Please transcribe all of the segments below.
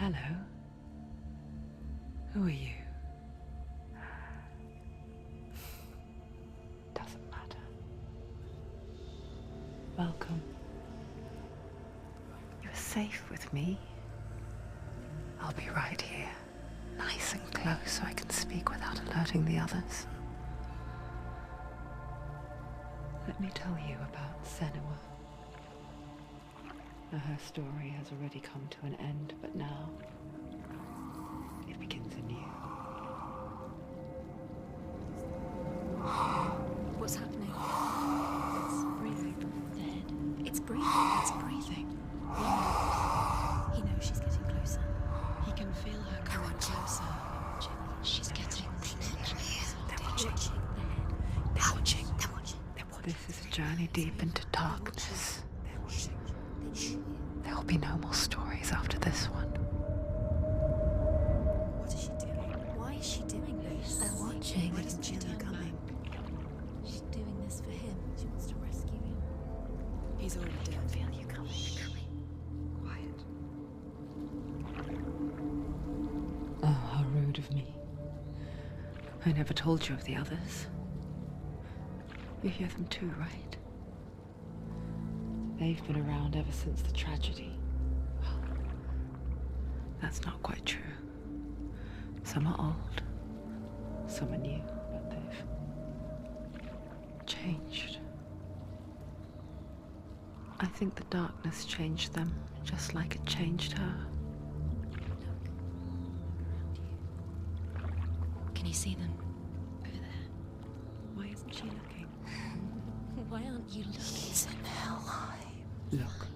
Hello. Who are you? Doesn't matter. Welcome. You're safe with me. I'll be right here, nice and close so I can speak without alerting the others. Let me tell you about Senua. Her story has already come to an end, but now it begins anew. What's happening? It's breathing. Dead. It's breathing. It's breathing. He knows she's getting closer. He can feel her coming closer. She's getting closer. They're watching. They're watching. They're watching. They're watching. This is a journey deep into darkness. There will be no more stories after this one. What is she doing? Why is she doing this? They're watching. Why doesn't she turn coming? She's doing this for him. She wants to rescue him. He's already dead. I feel you coming. Quiet. Oh, how rude of me. I never told you of the others. You hear them too, right? They've been around ever since the tragedy. Well, that's not quite true. Some are old, some are new, but they've changed. I think the darkness changed them, just like it changed her. Can you see them? Over there. Why isn't she looking? Why aren't you looking? He's in Helheim. Look,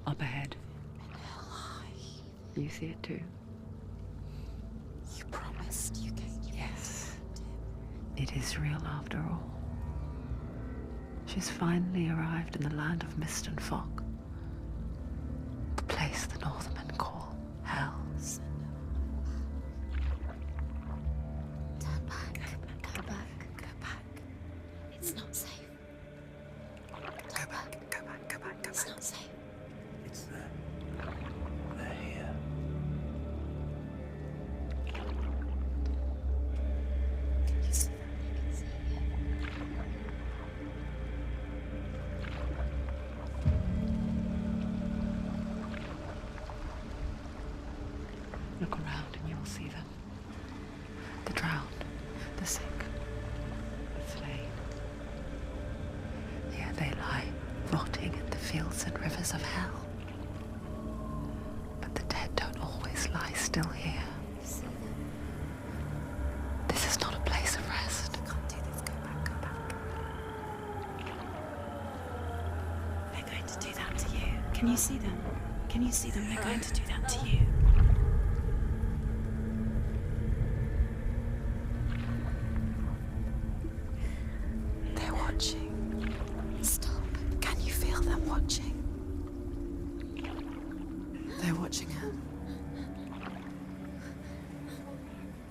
up ahead. In Helheim. You see it too? You promised you gave you. Yes. It is real after all. She's finally arrived in the land of mist and fog. The place the Northmen call Hell. Turn back. Go back. Go back. It's not safe. Go back. Go back. Go back. Go It's back. not safe. It's them. They're here. You see them? I can see it. Look around and you will see them. The drowned, the sick, the slain. Here they lie, rotting in the fields and rivers of hell. But the dead don't always lie still here. You see them? This is not a place of rest. You can't do this. Go back. Go back. They're going to do that to you. Can you see them? Can you see them? They're going to do that to you. They're watching. Stop. Can you feel them watching? They're watching her.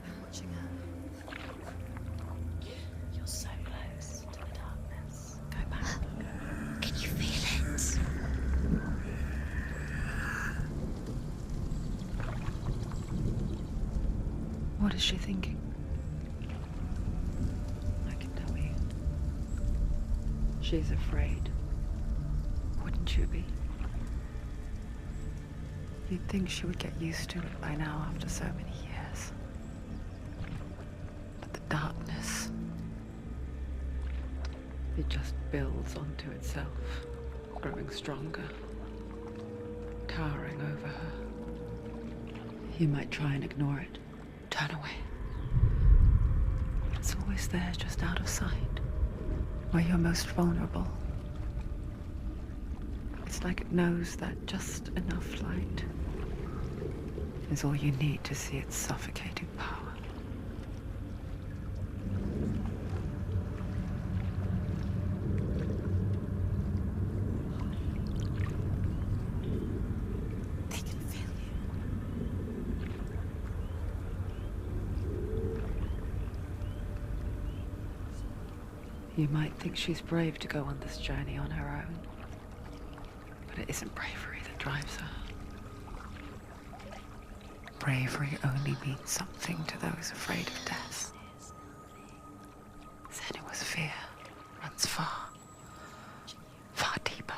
They're watching her. You're so close to the darkness. Go back. Can you feel it? What is she thinking? I can tell you. She's afraid. Wouldn't you be? You'd think she would get used to it by now after so many years. But the darkness, it just builds onto itself, growing stronger, towering over her. You might try and ignore it, turn away. But it's always there, just out of sight, where you're most vulnerable. It's like it knows that just enough light is all you need to see its suffocating power. They can feel you. You might think she's brave to go on this journey on her own, but it isn't bravery that drives her. bravery only means something to those afraid of death. Senua's fear runs far, far deeper.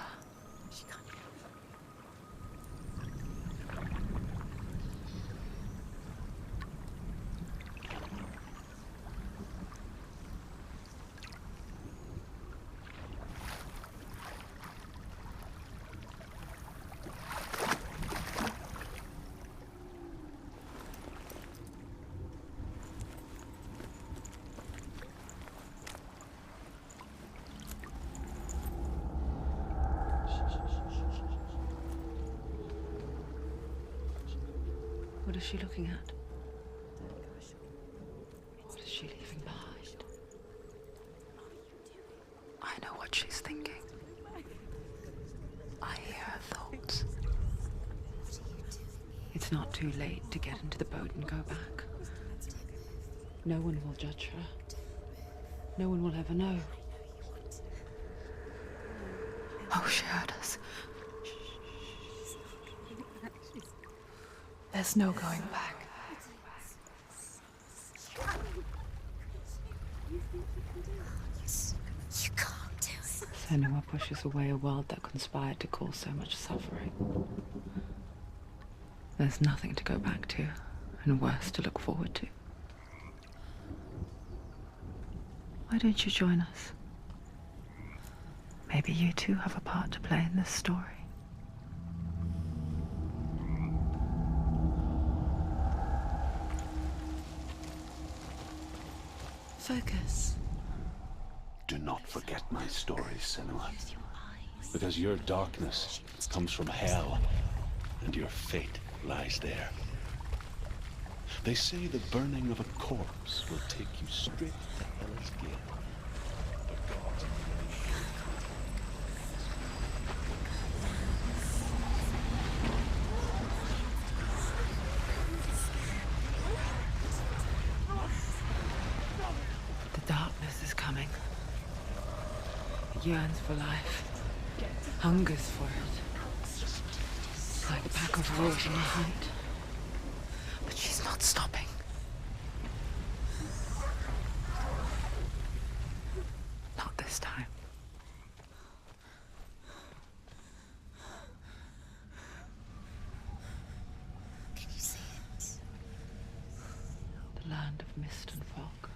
What is she looking at? What is she leaving behind? I know what she's thinking. I hear her thoughts. It's not too late to get into the boat and go back. No one will judge her. No one will ever know. Oh, she heard us. There's no going back. You can't do it. Senua pushes away a world that conspired to cause so much suffering. There's nothing to go back to, and worse to look forward to. Why don't you join us? Maybe you too have a part to play in this story. Focus. Do not forget my story, Senua. Because your darkness comes from hell, and your fate lies there. They say the burning of a corpse will take you straight to Hela's gate. But gods The darkness is coming. It yearns for life, hungers for it, like a pack of wolves on a hunt. But she's not stopping. Not this time. Can you see it? The land of mist and fog.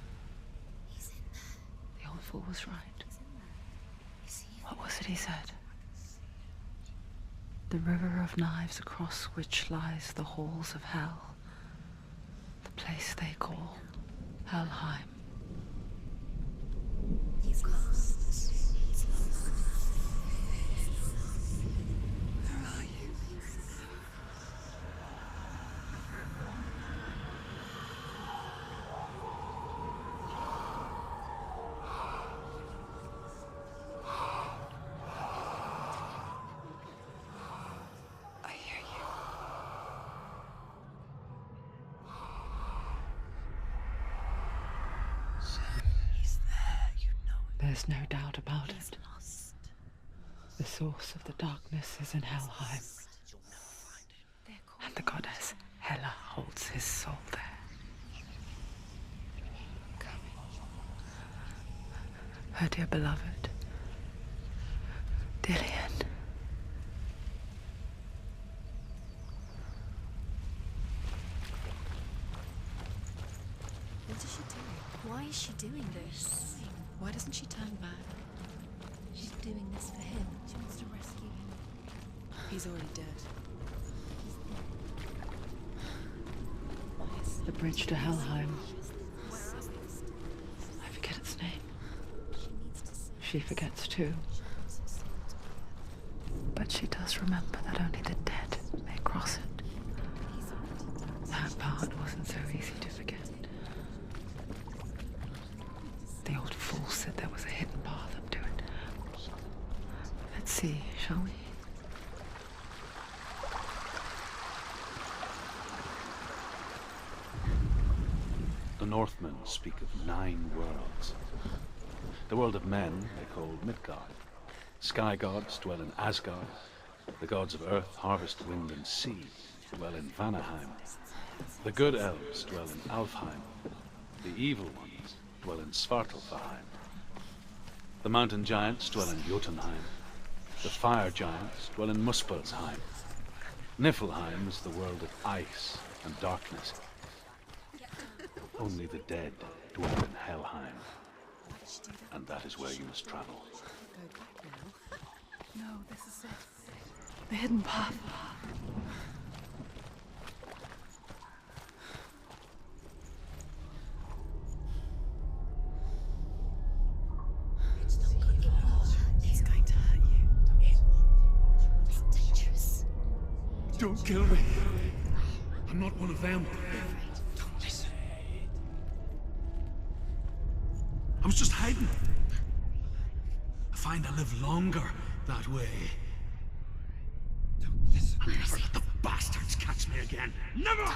He's in there. The old fool was right. You see it? What was it he said? The river of knives across which lies the halls of hell. The place they call Helheim. He's lost. He's lost. Where are you? I hear you. He's there, you know it. There's no doubt about He's it. lost. The source of the darkness is in Helheim, You'll never find him. and the goddess Hela holds his soul there. Her dear beloved, Dillion. What is she doing? Why is she doing this? Why doesn't she turn back? She's doing this for him. She wants to rescue him. He's already dead. The bridge to Helheim. I forget its name. She forgets too. But she does remember that only the dead may cross it. That part wasn't so easy to forget. The old fool said there was a hidden path up to it. Let's see, shall we? The Northmen speak of 9 worlds. The world of men they call Midgard. Sky gods dwell in Asgard. The gods of earth, harvest, wind, and sea dwell in Vanaheim. The good elves dwell in Alfheim. The evil ones dwell in Svartalfheim. The mountain giants dwell in Jotunheim. The fire giants dwell in Muspelheim. Niflheim is the world of ice and darkness. Only the dead dwell in Helheim. And that is where you must travel. No, this is it. The hidden path. It's going to hurt you. It's dangerous. Don't kill me. I'm not one of them. Don't listen. I was just hiding. I find I live longer that way. Don't listen. I'll never let the bastards catch me again. Never!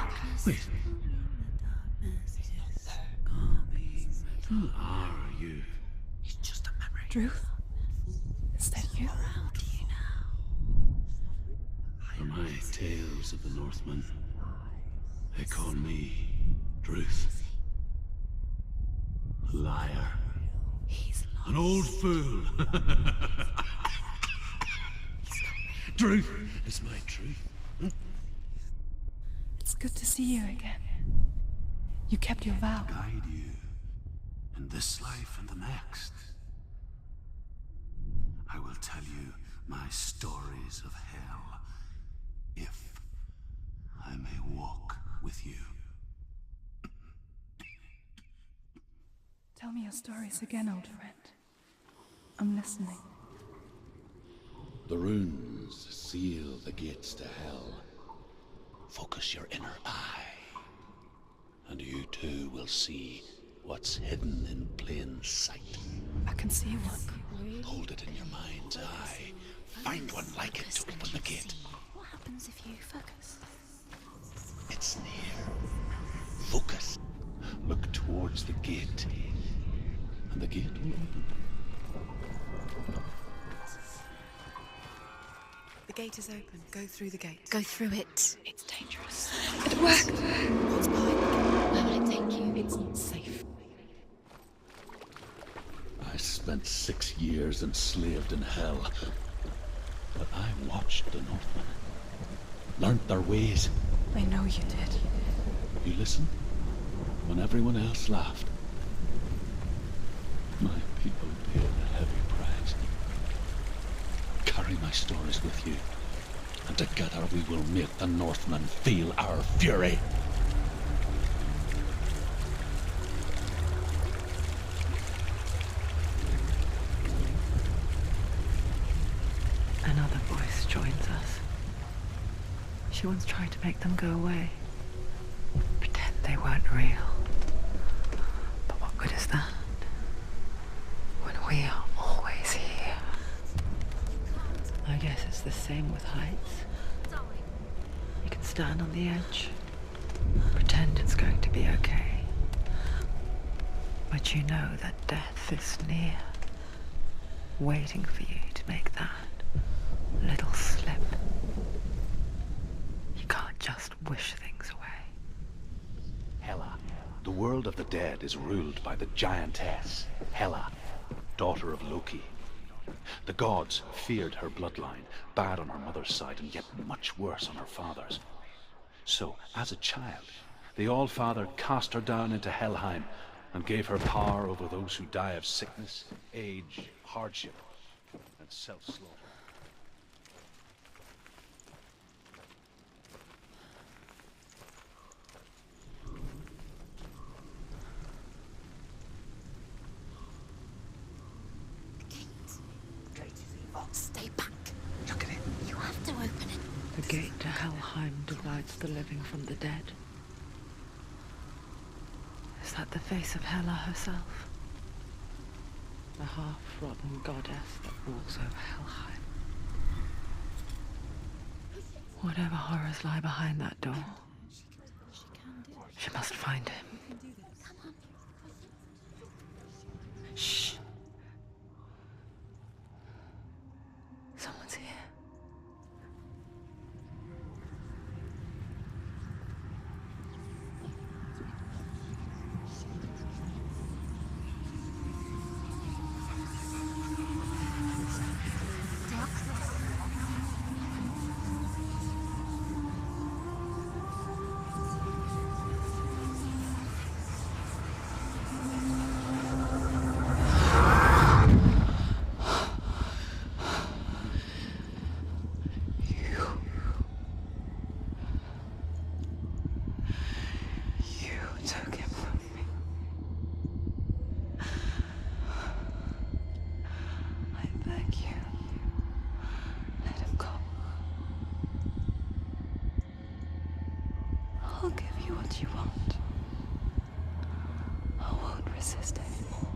Wait. Who are you? It's just a memory. Druth? Is that you? For my tales of the Northmen, they call me Druth. A liar. An old fool. Druth is my truth. It's good to see you again. You kept your vow. Guide you in this life and the next. I will tell you my stories of hell, if I may walk with you. Tell me your stories again, old friend. I'm listening. The runes seal the gates to hell. Focus your inner eye, and you too will see what's hidden in plain sight. I can see one. Hold it in your mind's eye. Find one like it to open the gate. What happens if you focus? It's near. Focus. Look towards the gate, and the gate will open. The gate is open. Go through the gate. Go through it. It's dangerous. It worked! What's behind the gate? Where will it take you? It's not safe. I spent 6 years enslaved in hell. But I watched the Northmen. Learned their ways. I know you did. You listened when everyone else laughed. My people paid a heavy price. Carry my stories with you, and together we will make the Northmen feel our fury. Another voice joins us. She once tried to make them go away. Pretend they weren't real. But what good is that? When we are always here. I guess it's the same with heights. You can stand on the edge, pretend it's going to be okay. But you know that death is near, waiting for you to make that little slip. You can't just wish things away. Hela, the world of the dead, is ruled by the giantess, Hela, daughter of Loki. The gods feared her bloodline, bad on her mother's side and yet much worse on her father's. So, as a child, the All-Father cast her down into Helheim and gave her power over those who die of sickness, age, hardship, and self-slaughter. Stay back. Look at it. You have to open it. The gate to Helheim divides the living from the dead. Is that the face of Hela herself? The half-rotten goddess that walks over Helheim. Whatever horrors lie behind that door, she must find him. Shh. Someone's here. I'll give you what you want. I won't resist anymore.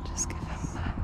Just give him back.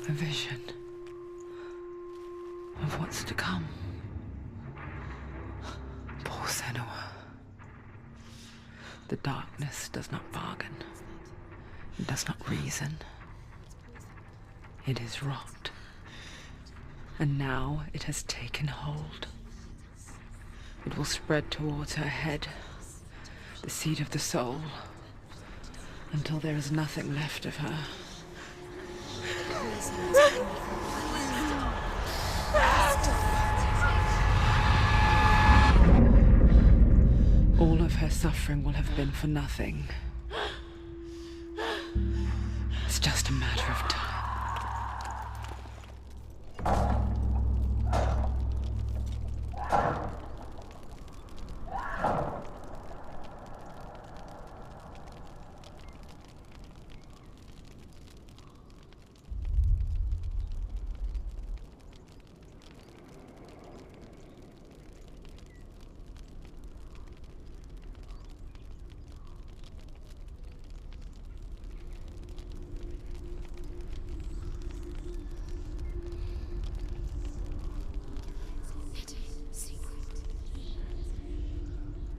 A vision of what's to come. Poor Senua. The darkness does not bargain. It does not reason. It is rot. And now it has taken hold. It will spread towards her head, the seat of the soul, until there is nothing left of her. All of her suffering will have been for nothing. It's just a matter of time.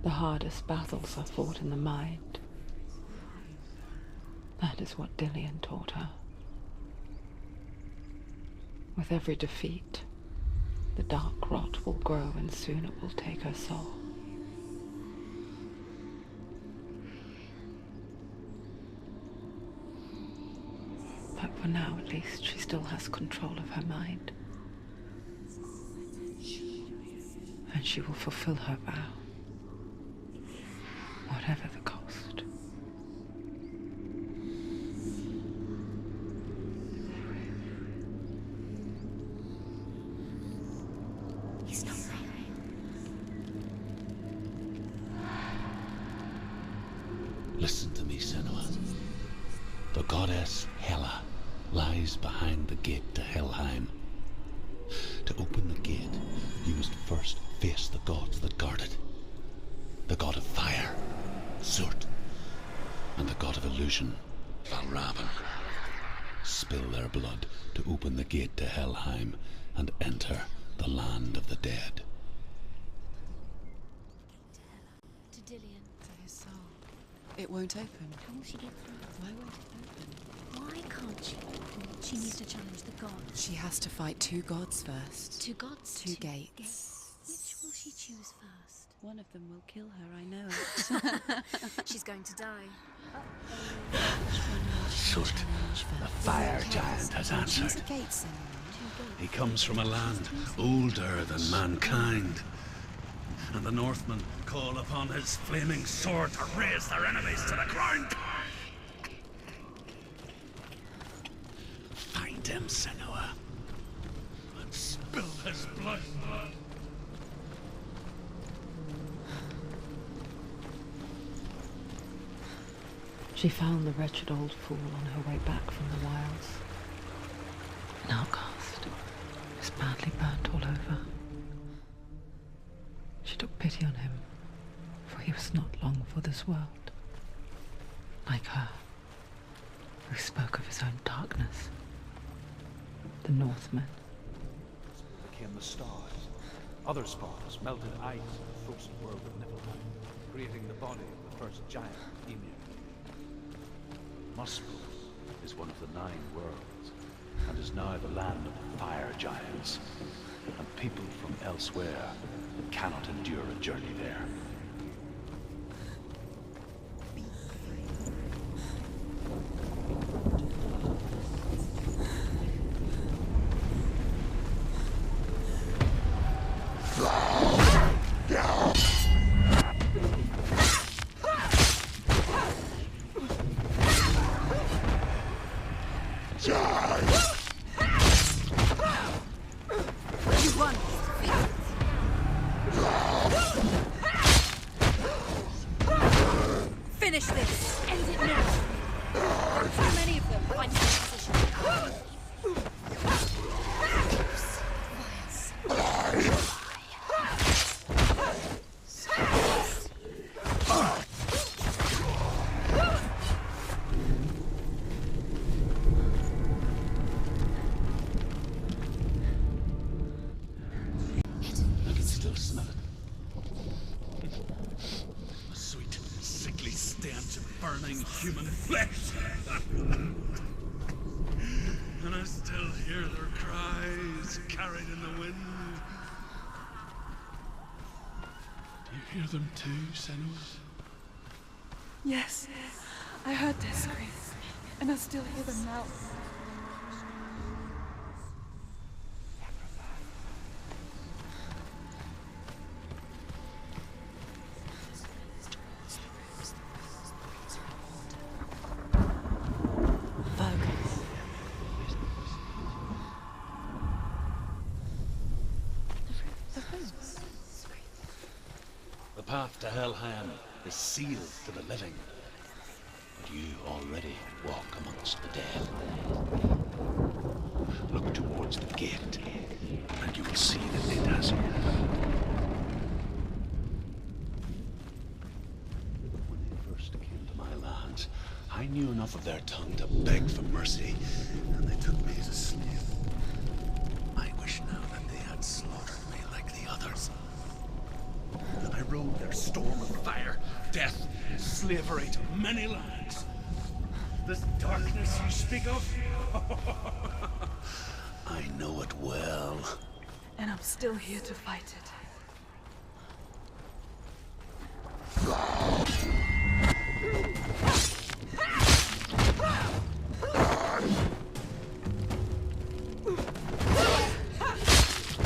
The hardest battles are fought in the mind. That is what Dillion taught her. With every defeat, the dark rot will grow and soon it will take her soul. But for now, at least, she still has control of her mind. And she will fulfill her vow. Whatever the cost. He's not right. Listen to me, Senua. The goddess Hela lies behind the gate to Helheim. To open the gate, you must first face the gods that guard it. The god of fire, Surtr, and the god of illusion, Valravn. Spill their blood to open the gate to Helheim and enter the land of the dead. To Dillion. To his soul. It won't open. How will she get through? Why won't it open? Why can't she? She needs to challenge the gods. She has to fight 2 gods first. 2 gods? 2 gates. Which will she choose first? One of them will kill her, I know it. She's going to die. Surt, the fire giant, has answered. Choose a gate, Senua. He comes from a land older than mankind. And the Northmen call upon his flaming sword to raise their enemies to the ground. Find him, Senua, and spill his blood. She found the wretched old fool on her way back from the wilds. An outcast, was badly burnt all over. She took pity on him, for he was not long for this world. Like her, who spoke of his own darkness. The Northmen. Became the stars. Other sparks melted ice in the frozen world of Niflheim, creating the body of the first giant, Ymir. Muspel is one of the 9 worlds, and is now the land of the fire giants, and people from elsewhere cannot endure a journey there. Finish this! End it now! Too many of them. Find your position. I can still smell it. A sweet, sickly stench of burning human flesh. And I still hear their cries carried in the wind. Do you hear them too, Senuas? Yes, I heard their screams, and I still hear them now. The path to Helheim is sealed to the living, but you already walk amongst the dead. Look towards the gate, and you will see that it has opened. When they first came to my lands, I knew enough of their tongue to beg for mercy, and they took me as a slave. I wish now that they had slaughtered me like the others. I rode their storm of fire, death, slavery to many lands. This darkness you speak of? I know it well. And I'm still here to fight it.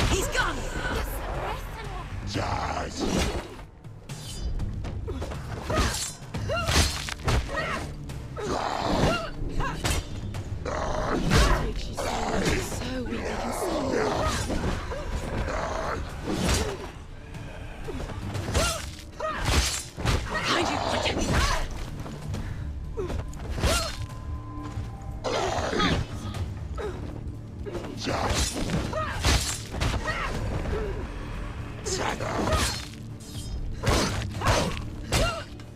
He's gone! So weak, I can see. Behind you! Protect me!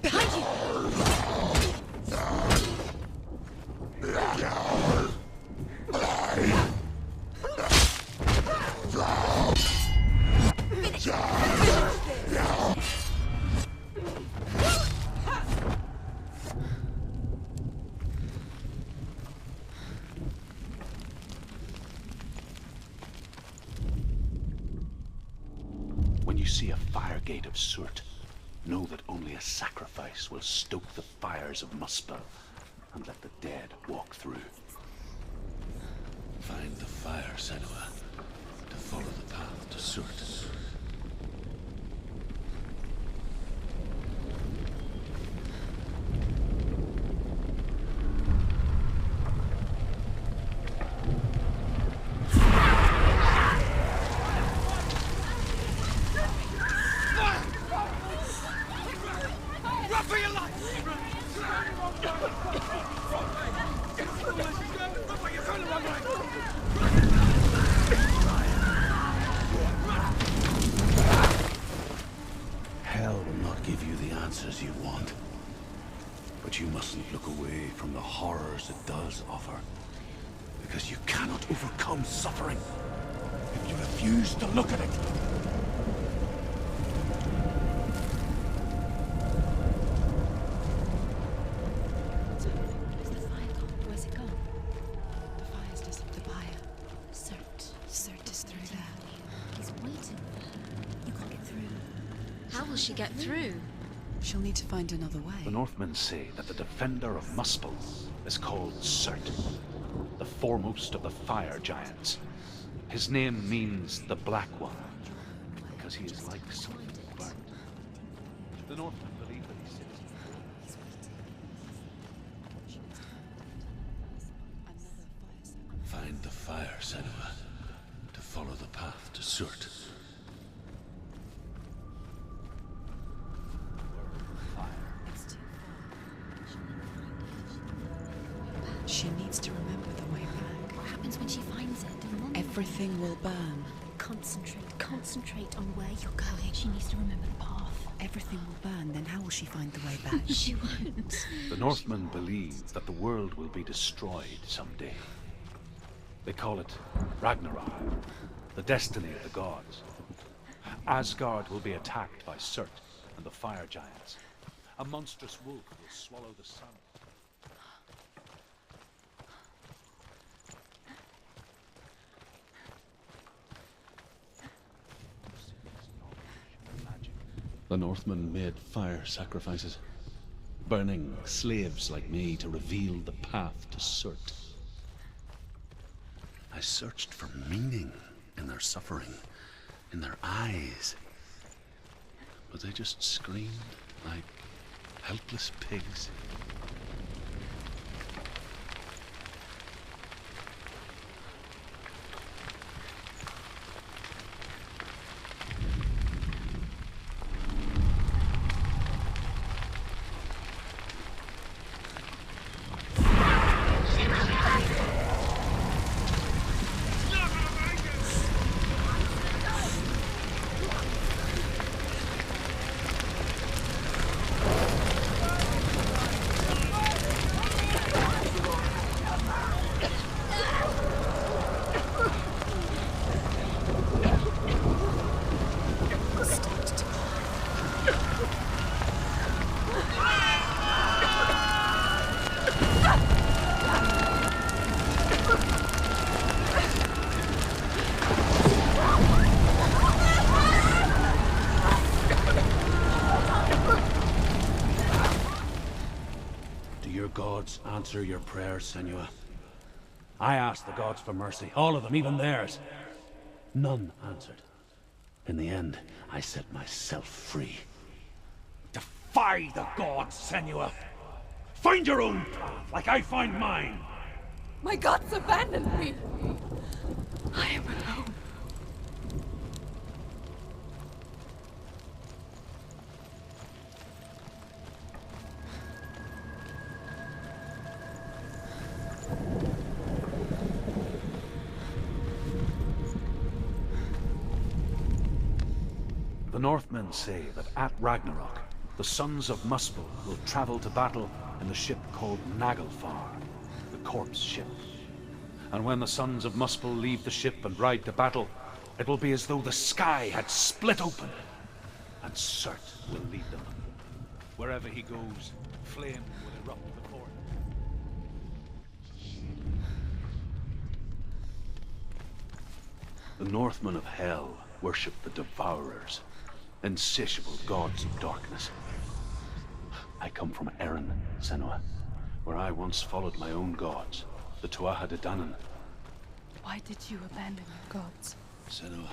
Behind you! see a fire gate of Surtr, know that only a sacrifice will stoke the fires of Muspel and let the dead walk through. Find the fire, Senua, to follow the path to Surtr. Hell will not give you the answers you want. But you mustn't look away from the horrors it does offer. Because you cannot overcome suffering if you refuse to look at it. Where's the fire gone? Where's it gone? The fire's just up the fire. Surtr is through there. He's waiting for her. You can't get through. How will she get through? She'll need to find another way. The Northmen say that the defender of Muspel is called Surtr, the foremost of the fire giants. His name means the Black One, because he is like something burnt. The Northmen believe that he sits. Find the fire, Senua, to follow the path to Surtr. She needs to remember the way back. What happens when she finds it? Everything will burn. Concentrate on where you're going. She needs to remember the path. Everything will burn, then how will she find the way back? She won't. The Northmen believe that the world will be destroyed someday. They call it Ragnarok, the destiny of the gods. Asgard will be attacked by Surtr and the fire giants. A monstrous wolf will swallow the sun. The Northmen made fire sacrifices, burning slaves like me to reveal the path to Surtr. I searched for meaning in their suffering, in their eyes, but they just screamed like helpless pigs. Answer your prayers, Senua. I asked the gods for mercy, all of them, even theirs. None answered. In the end, I set myself free. Defy the gods, Senua! Find your own path, like I find mine! My gods abandoned me! I am alone. The Northmen say that at Ragnarok, the sons of Muspel will travel to battle in the ship called Naglfar, the corpse ship. And when the sons of Muspel leave the ship and ride to battle, it will be as though the sky had split open, and Surtr will lead them. Wherever he goes, flame will erupt before him. The Northmen of Hell worship the Devourers, insatiable gods of darkness. I come from Erin, Senua, where I once followed my own gods, the Tuatha De Danann. Why did you abandon your gods? Senua,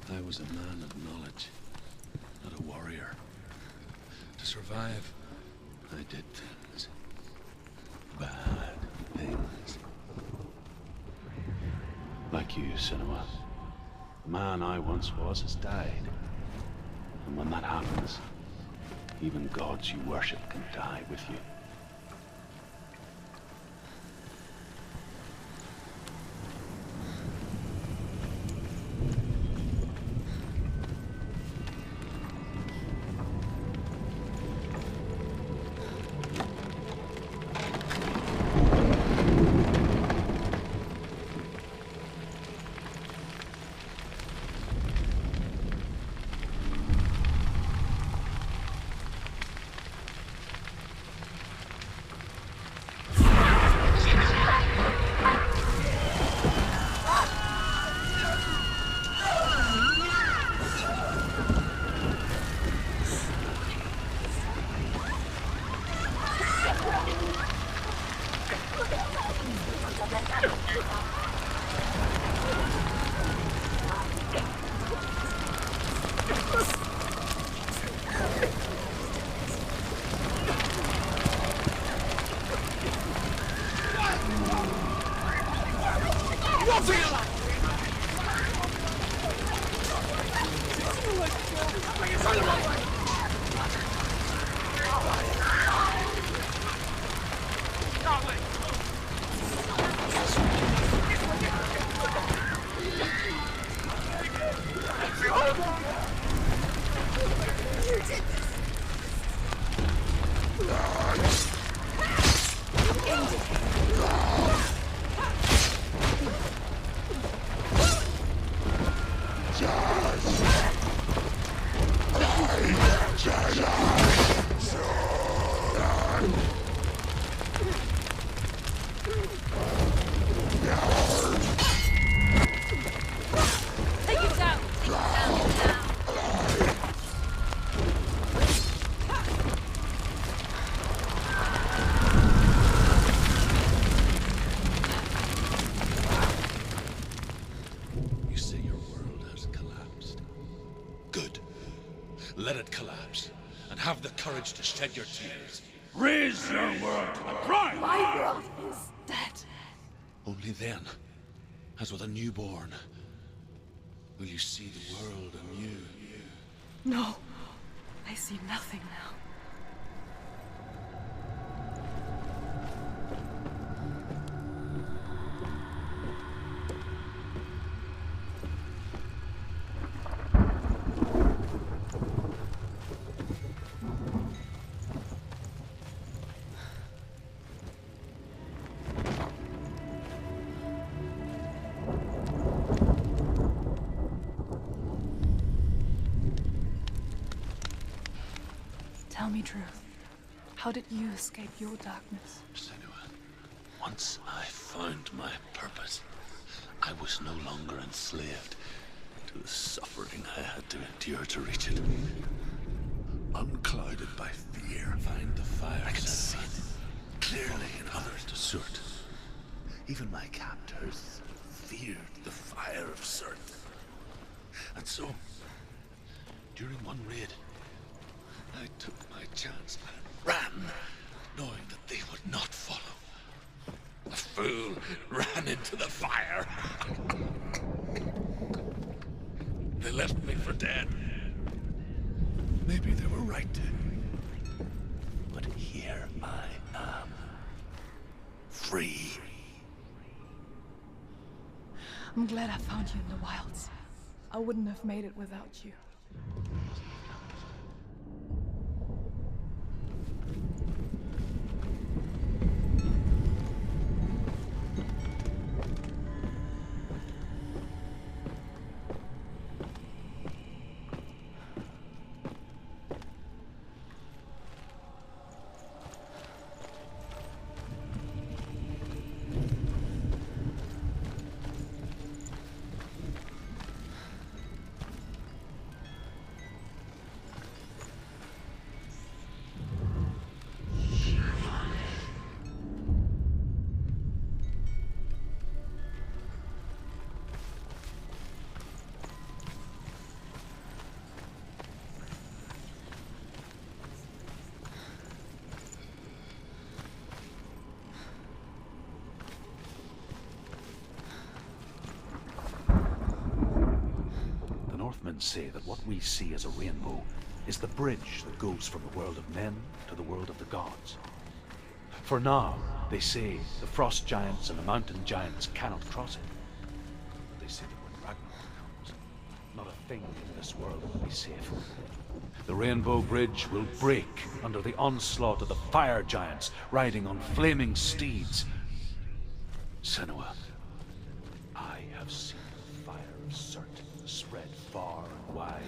I was a man of knowledge, not a warrior. To survive, I did things. Bad things. Like you, Senua. The man I once was has died. And when that happens, even gods you worship can die with you. Let it collapse, and have the courage to shed your tears. Raise your world to the prime! My world is dead. Only then, as with a newborn, will you see the world anew. No, I see nothing now. Tell me, Druth. How did you escape your darkness? Senua, once I found my purpose, I was no longer enslaved to the suffering I had to endure to reach it. Unclouded by fear, find the fire. I can see it clearly in others to Surtr. Even my captors feared the fire of Surtr. And so, during one raid, I took my chance and ran, knowing that they would not follow. The fool ran into the fire. They left me for dead. Maybe they were right to. But here I am. Free. I'm glad I found you in the wilds. I wouldn't have made it without you. Northmen say that what we see as a rainbow is the bridge that goes from the world of men to the world of the gods. For now, they say, the frost giants and the mountain giants cannot cross it. But they say that when Ragnarok comes, not a thing in this world will be safe. The Rainbow Bridge will break under the onslaught of the fire giants riding on flaming steeds. Senua, I have seen the fire of Surtr spread far and wide,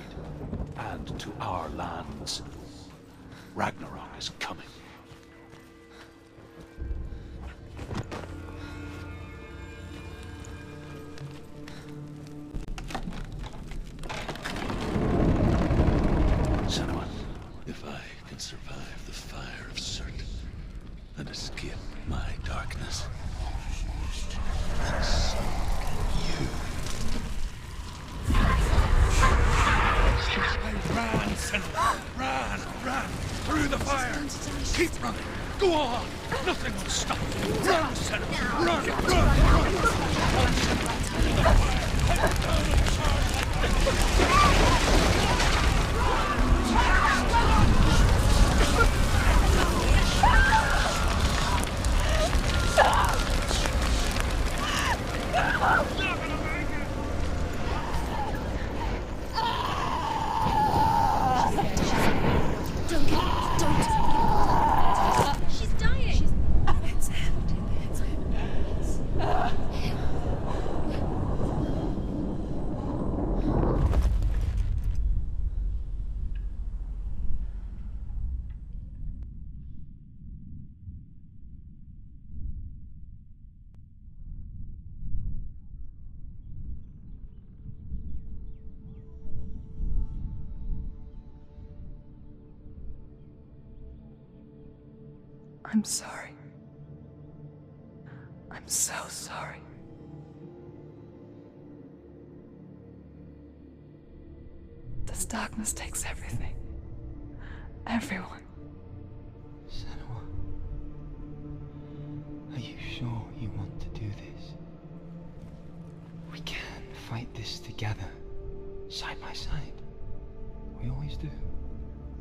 and to our lands. Ragnarok is coming. Senua, if I can survive the fire of Surtr and escape my darkness, then so can you. Run, Senua! Run! Through the fire! Keep running! Go on! Nothing will stop you! Run, Senua! Run! Through the fire! Head down and She's dying! It's him. I'm sorry. I'm so sorry. This darkness takes everything. Everyone. Senua, are you sure you want to do this? We can fight this together, side by side. We always do.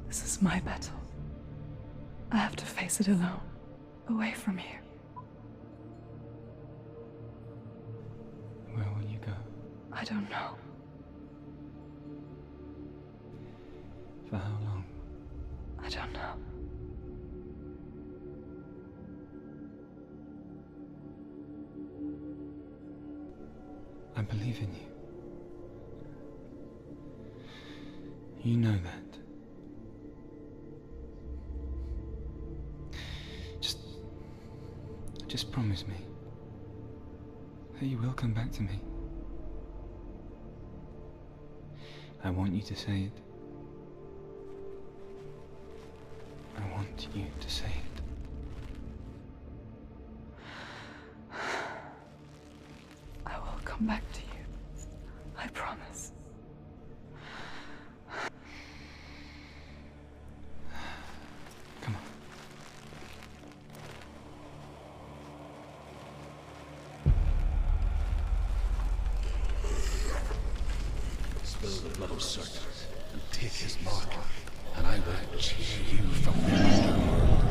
This is my battle. I have to face it alone, away from here. Where will you go? I don't know. For how long? I don't know. I believe in you. You know that. Just promise me that you will come back to me. I want you to say it. I want you to say it. I will come back to you. I promise. Come on. Spill the blood of Surtr and take his mark, and I will cheer you from the underworld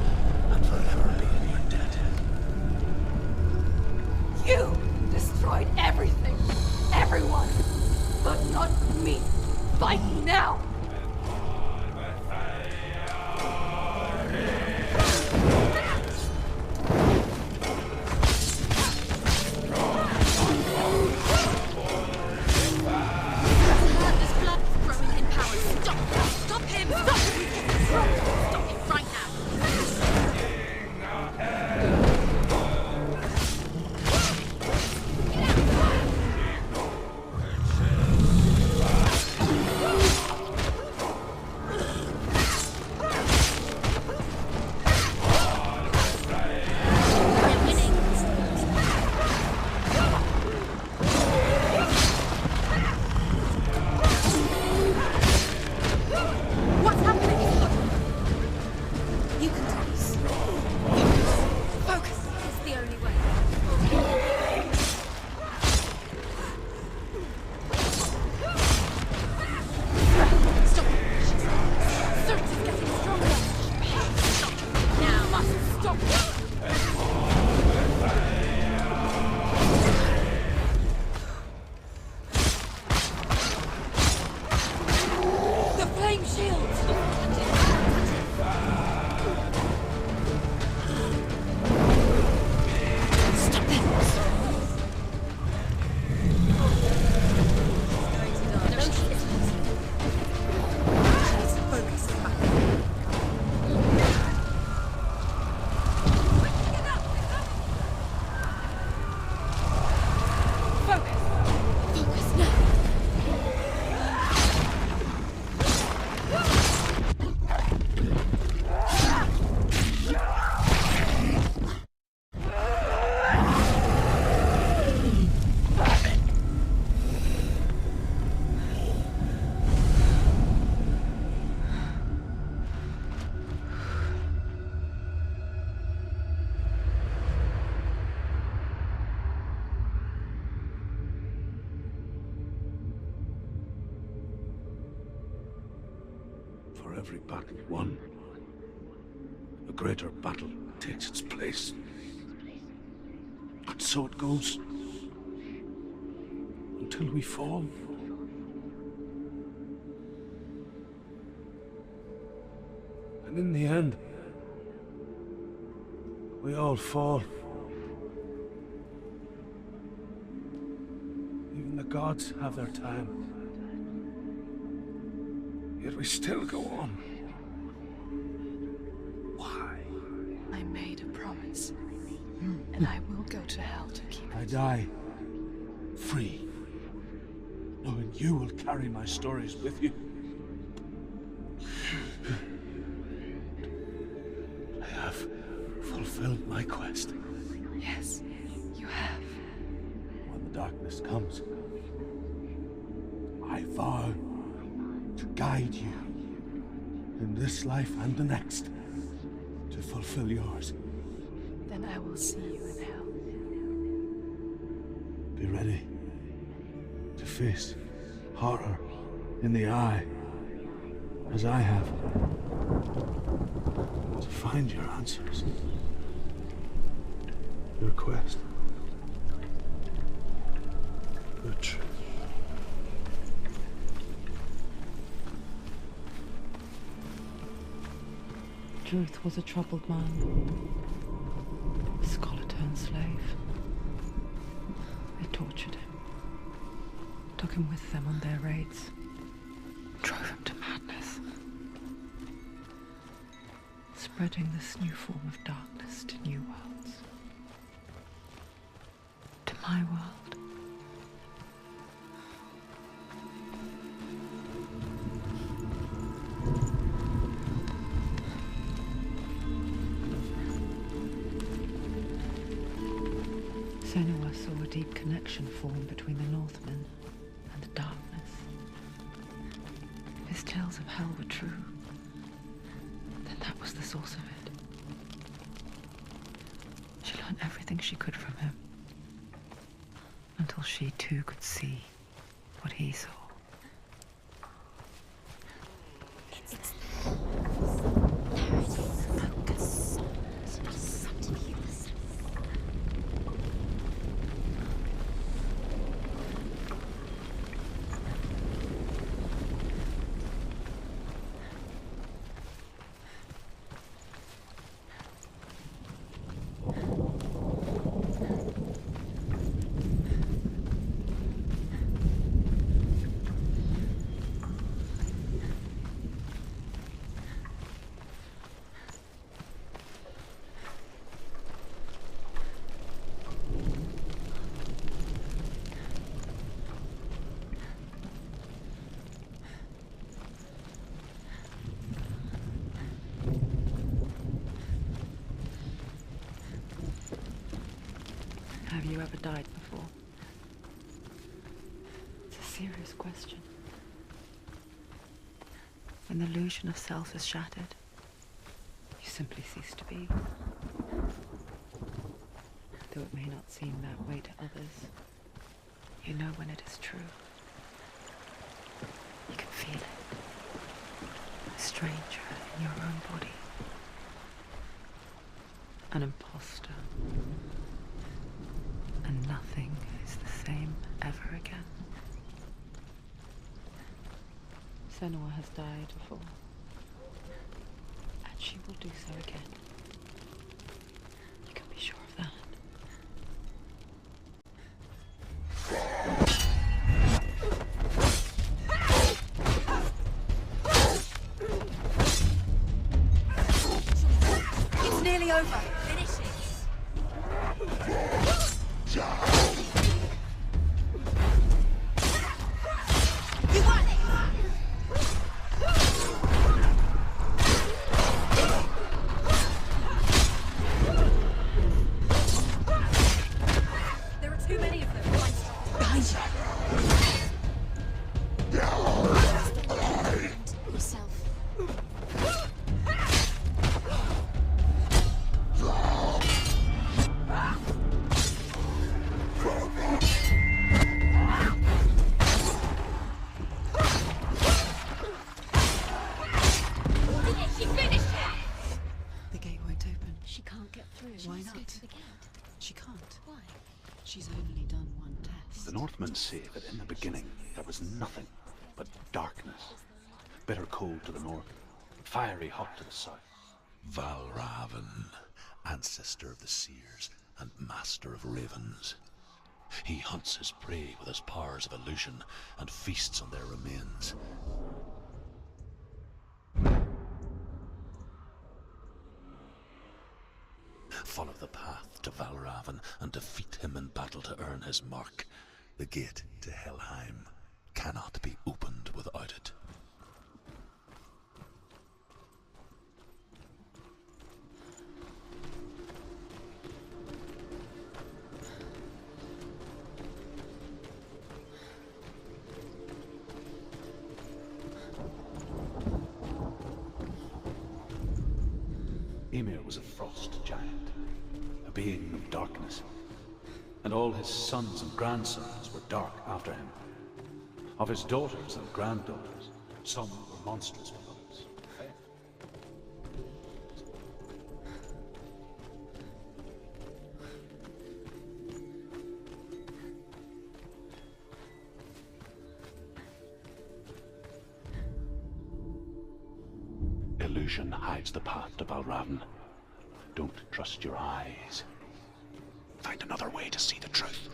and forever be in your debt. You destroyed everything, everyone, but not me. Fight now! There's blood growing in power. Stop him! Stop him right now! For every battle won, a greater battle takes its place. And so it goes. Until we fall. And in the end, we all fall. Even the gods have their time. Yet we still go on. Why? I made a promise. And I will go to hell to keep I it. die free, knowing you will carry my stories with you. I have fulfilled my quest. Yes, you have. When the darkness comes, I vow to guide you in this life and the next to fulfill yours. Then I will see you in hell. Be ready to face horror in the eye, as I have, to find your answers. Your quest. The truth. Druth was a troubled man. Scholar turned slave. They tortured him. Took him with them on their raids. Drove him to madness. Spreading this new form of darkness to new worlds. To my world. Senua saw a deep connection form between the Northmen and the darkness. If his tales of hell were true, then that was the source of it. She learned everything she could from him, until she too could see what he saw. Have you ever died before? It's a serious question. When the illusion of self is shattered, you simply cease to be. Though it may not seem that way to others, you know when it is true. You can feel it. A stranger in your own body. An imposter. And nothing is the same ever again. Senua has died before. And she will do so again. You can be sure of that. It's nearly over. Finish it. You won it! There are too many of them. Behind you. Yourself. Northmen say that in the beginning there was nothing but darkness. Bitter cold to the north, fiery hot to the south. Valravn, ancestor of the seers and master of ravens. He hunts his prey with his powers of illusion and feasts on their remains. Follow the path to Valravn and defeat him in battle to earn his mark. The gate to Helheim cannot be opened without it. Ymir was a frost giant, a being of darkness, and all his sons and grandsons were dark after him. Of his daughters and granddaughters, some were monstrous with others. Illusion hides the path to Valravn. Don't trust your eyes. Find another way to see the truth.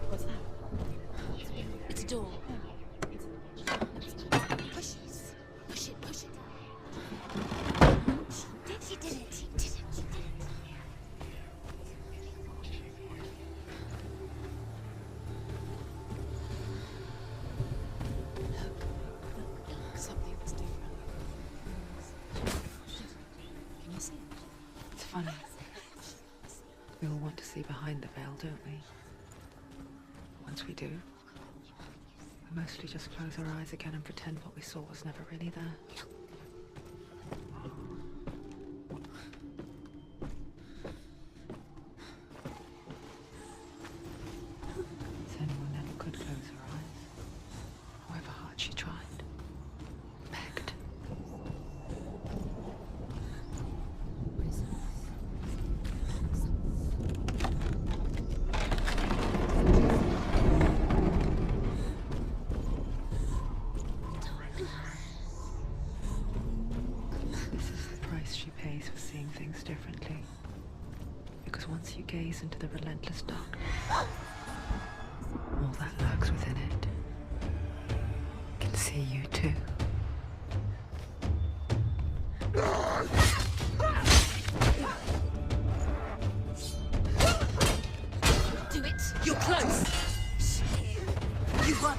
What's that? It's a door. Push it. Push it, push it. She did it. She did it. She did it. Look, something was different. Can you see it? It's funny. We all want to see behind the veil, don't we? Once we do, we mostly just close our eyes again and pretend what we saw was never really there. Senua never could close her eyes, however hard she tried. Begged. What is it? This is the price she pays for seeing things differently. Because once you gaze into the relentless darkness, all that lurks within it can see you too. Do it! You're close! You won!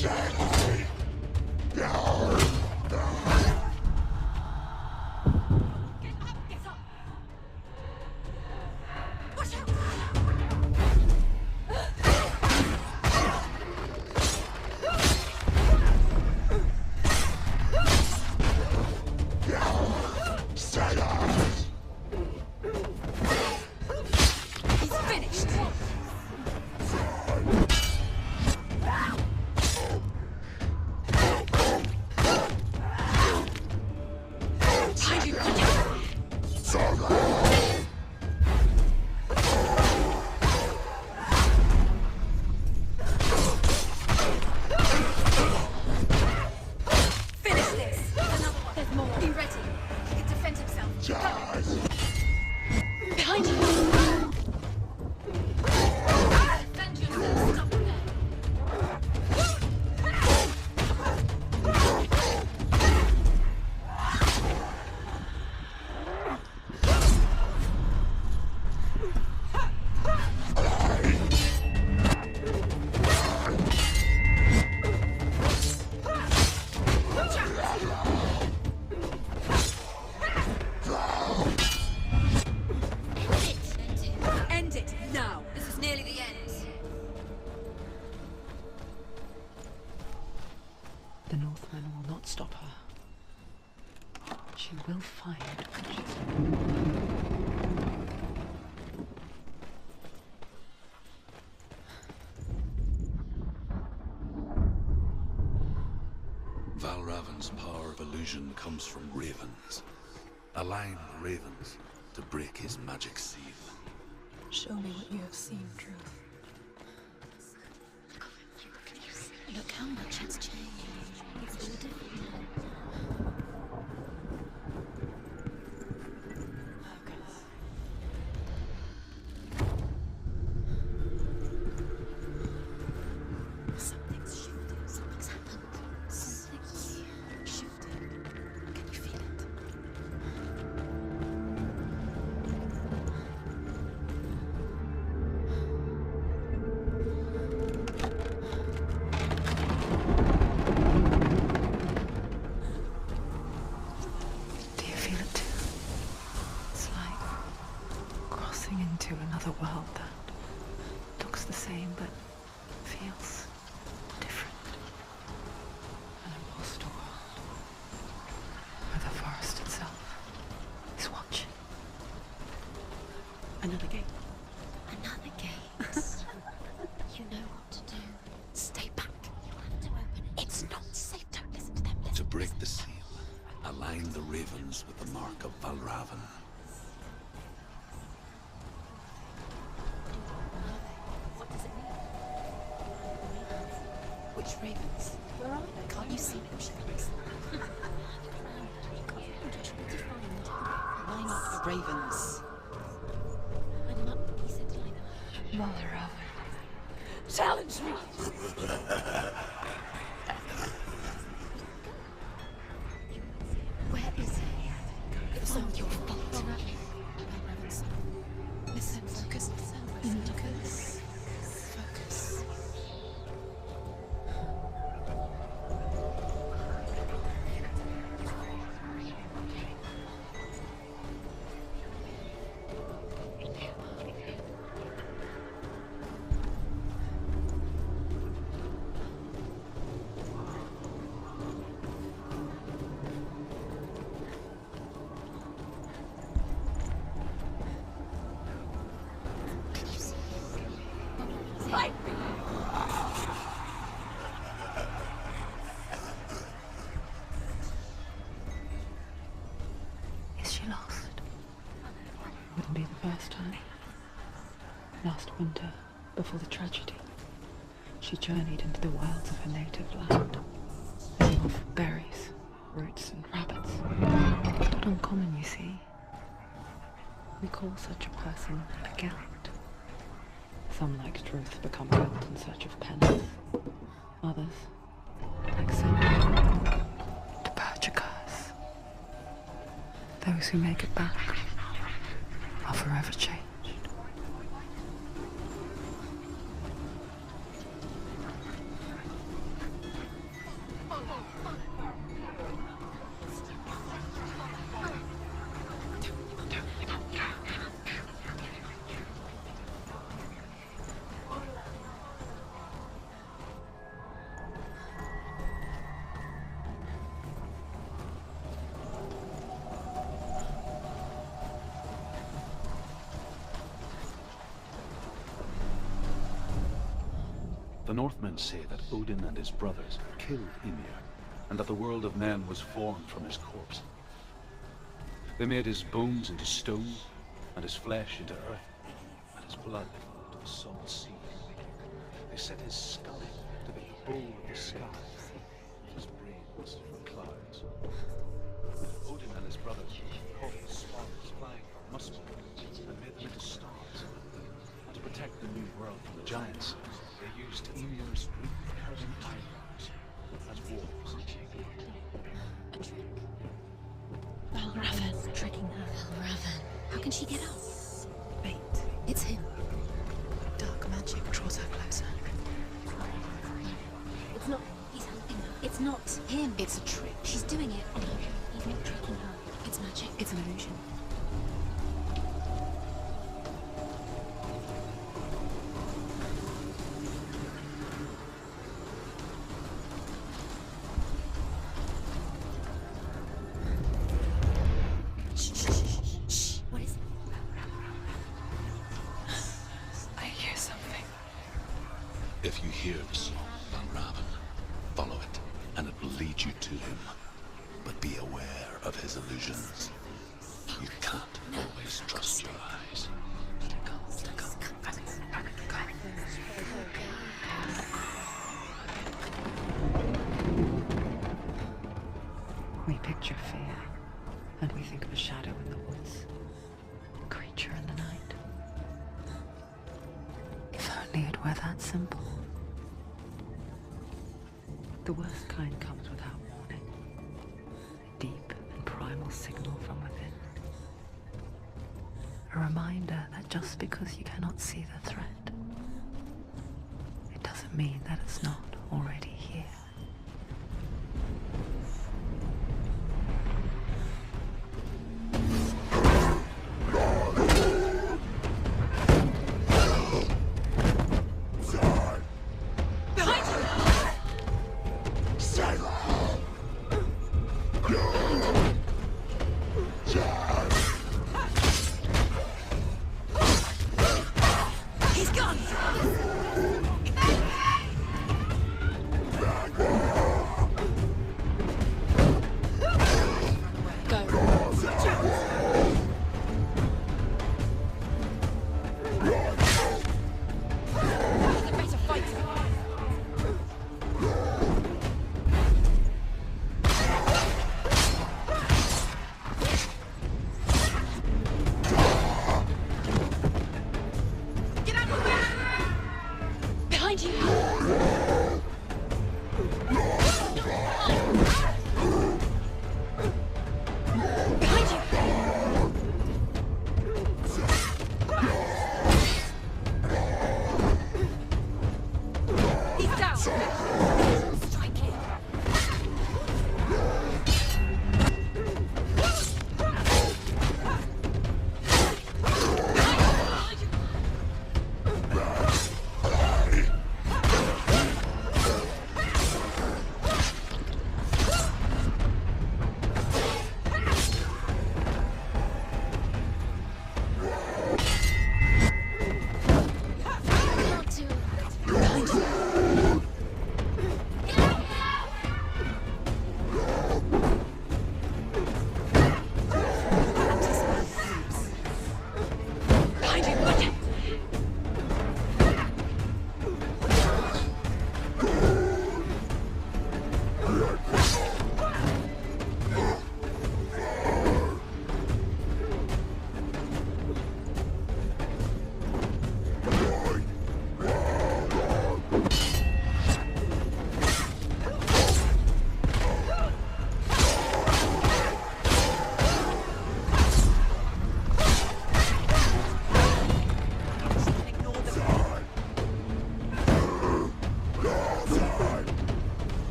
Get up! Watch out! He's finished! Behind you, finish this! Another one. There's more. Be ready. He can defend himself. Behind you! Defend yourself. Stop there. End it now. This is nearly the end. The Northmen will not stop her. She will find what she's looking for. Valravn's power of illusion comes from ravens. Align the ravens to break his magic seal. Show me what you have seen, Druth. Look how much it's changed. It's all different now. Something's shifted. Something's happened. Something's shifted. Can you feel it? Do you feel it too? It's like crossing into another world that looks the same but feels different. An imposter world where the forest itself is watching. Another gate. Another gate. You know what to do. Stay back. You'll have to open it. It's not safe. Don't listen to them. To break the seal, align the ravens with the mark of Valravn. What does it mean? Which ravens? Where are they? Can't you see them? Line up the ravens. Line them up. He said to line them up. Valravn. Challenge me! Where is he? It's all your fault. Listen, focus. Focus. Focus. Is she lost? Wouldn't be the first time. Last winter, before the tragedy, she journeyed into the wilds of her native land, living off berries, roots, and rabbits. Not uncommon, you see. We call such a person a Gelt. Some, like Druth, become Gelt in search of penance. Others, like Senua, to purge a curse. Those who make it back are forever changed. The Northmen say that Odin and his brothers killed Ymir, and that the world of men was formed from his corpse. They made his bones into stone, and his flesh into earth, and his blood into the salt sea. They set his skull to be the bowl of the sky, and his brains for clouds. Odin and his brothers caught the sparks flying from Muspel and made them into stars. And to protect the new world from the giants, they used Ymir's curving eyebrows as walls. A trick. Valravn's tricking her. Valravn. How can she get out? Wait. It's him. Dark magic draws her closer. It's not. He's helping her. It's not him. It's a trick. She's doing it. No, he's not tricking her. It's magic. It's an illusion. and it will lead you to him. But be aware of his illusions. You can't always trust your eyes. We picture fear, and we think of a shadow in the woods, a creature in the night. If only it were that simple. The worst kind comes without warning. A deep and primal signal from within. A reminder that just because you cannot see the threat, it doesn't mean that it's not already here.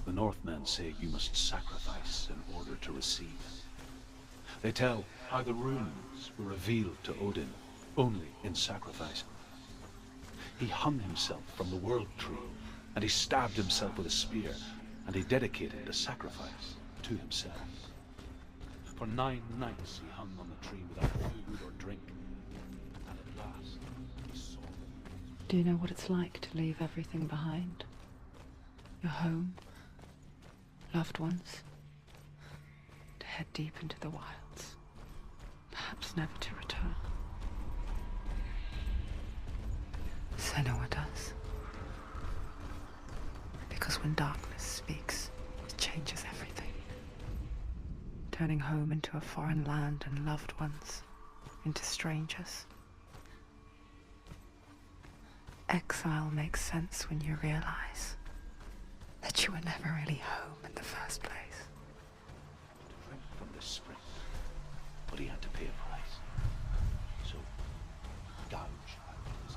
Northmen say you must sacrifice in order to receive. They tell how the runes were revealed to Odin only in sacrifice. He hung himself from the world tree, and he stabbed himself with a spear, and he dedicated the sacrifice to himself. For 9 nights he hung on the tree without food or drink, and at last he saw. Do you know what it's like to leave everything behind? Your home, loved ones, to head deep into the wilds, perhaps never to return. Senua does. Because when darkness speaks, it changes everything. Turning home into a foreign land and loved ones into strangers. Exile makes sense when you realize that you were never really home in the first place. To drink from this spring, but he had to pay a price. So, gouge out his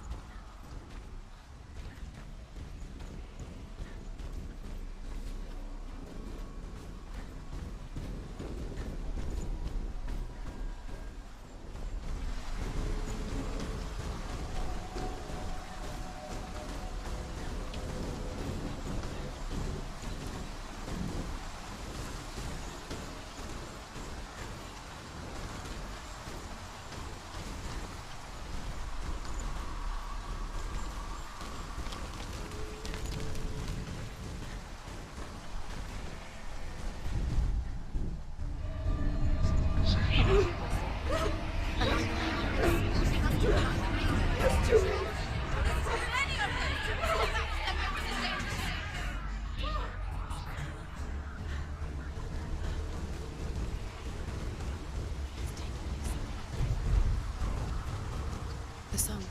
song.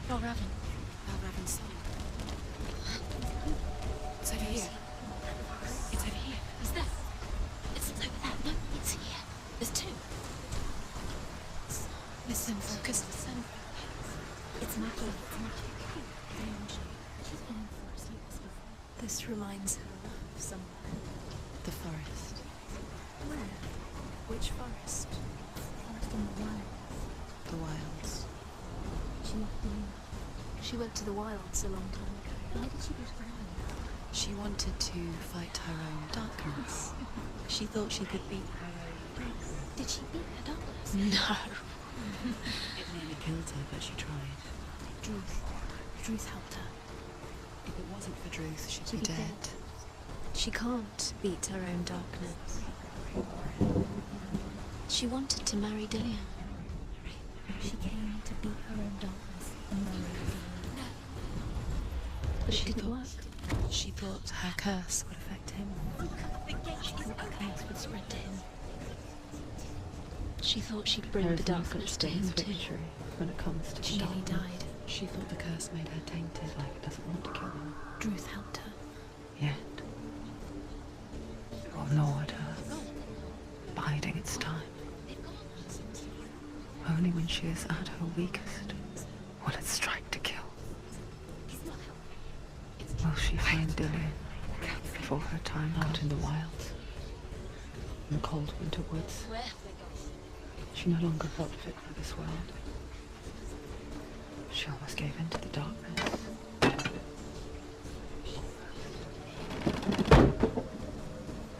Valravn. Valravn's song. It's over here. It's over here. Is there? It's over there. No, it's here. There's two. Listen, focus, listen. It's magic. It's magic. She's been in forests like this before. This reminds her of somewhere. The forest. Where? Which forest? Forest in the wilds. The wilds. She went to the wilds a long time ago. Why did she go to the wilds? She wanted to fight her own darkness. She thought she could beat her own. Did she beat her darkness? No. It nearly killed her, but she tried. Druth helped her. If it wasn't for Druth, she'd She'd be be dead. dead. She can't beat her own darkness. She wanted to marry Dillion. She came to beat her own darkness and marry Dillion. No. But it didn't work. She thought her curse would affect him. She thought her curse would spread to him. She thought she'd bring the darkness to him too. When it comes to She nearly darkness. died. She thought the curse made her tainted, like it doesn't want to kill her. Druth helped her. Yet, it ignored her, biding its time. Only when she is at her weakest will it strike to kill. Will she find Dillion before her time out in the wilds, in the cold winter woods? She no longer felt fit for this world. She almost gave in to the darkness.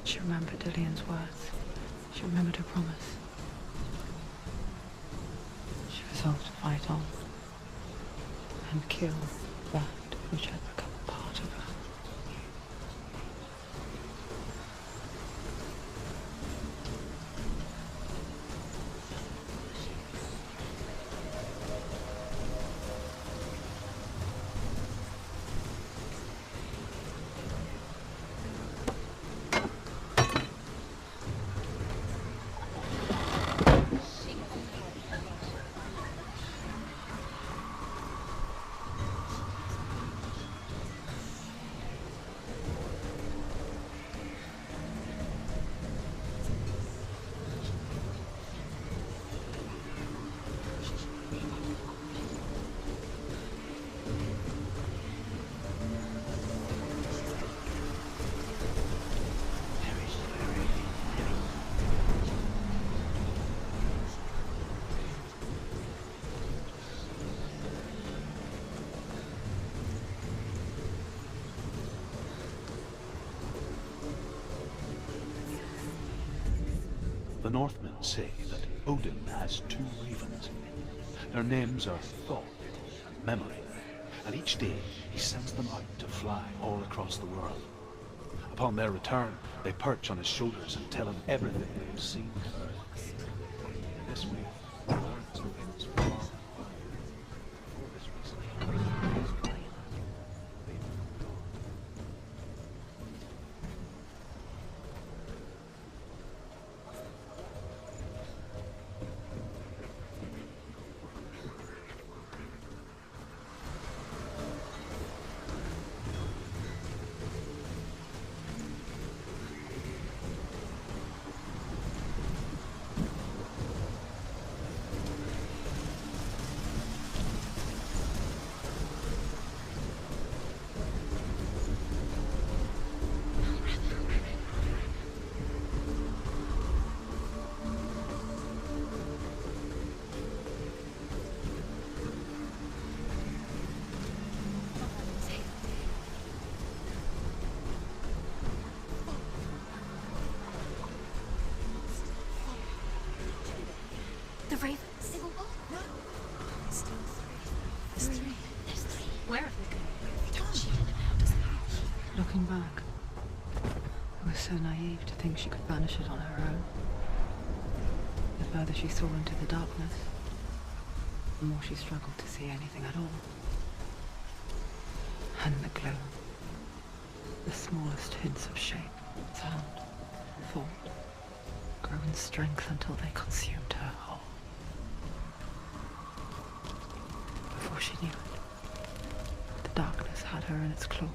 She remembered Dillion's words. She remembered her promise. She resolved to fight on and kill that which had become a part of her. The Northmen say that Odin has two ravens. Their names are Thought and Memory, and each day he sends them out to fly all across the world. Upon their return, they perch on his shoulders and tell him everything they've seen and heard. This way, the Northmen is far away. For this reason, The ravens. Still three. There's three. Where have they gone? She didn't know how to say. Looking back, I was so naive to think she could banish it on her own. The further she saw into the darkness, the more she struggled to see anything at all. And the gloom, the smallest hints of shape, sound, thought, grew in strength until they consumed her whole. she knew it. The darkness had her in its claws.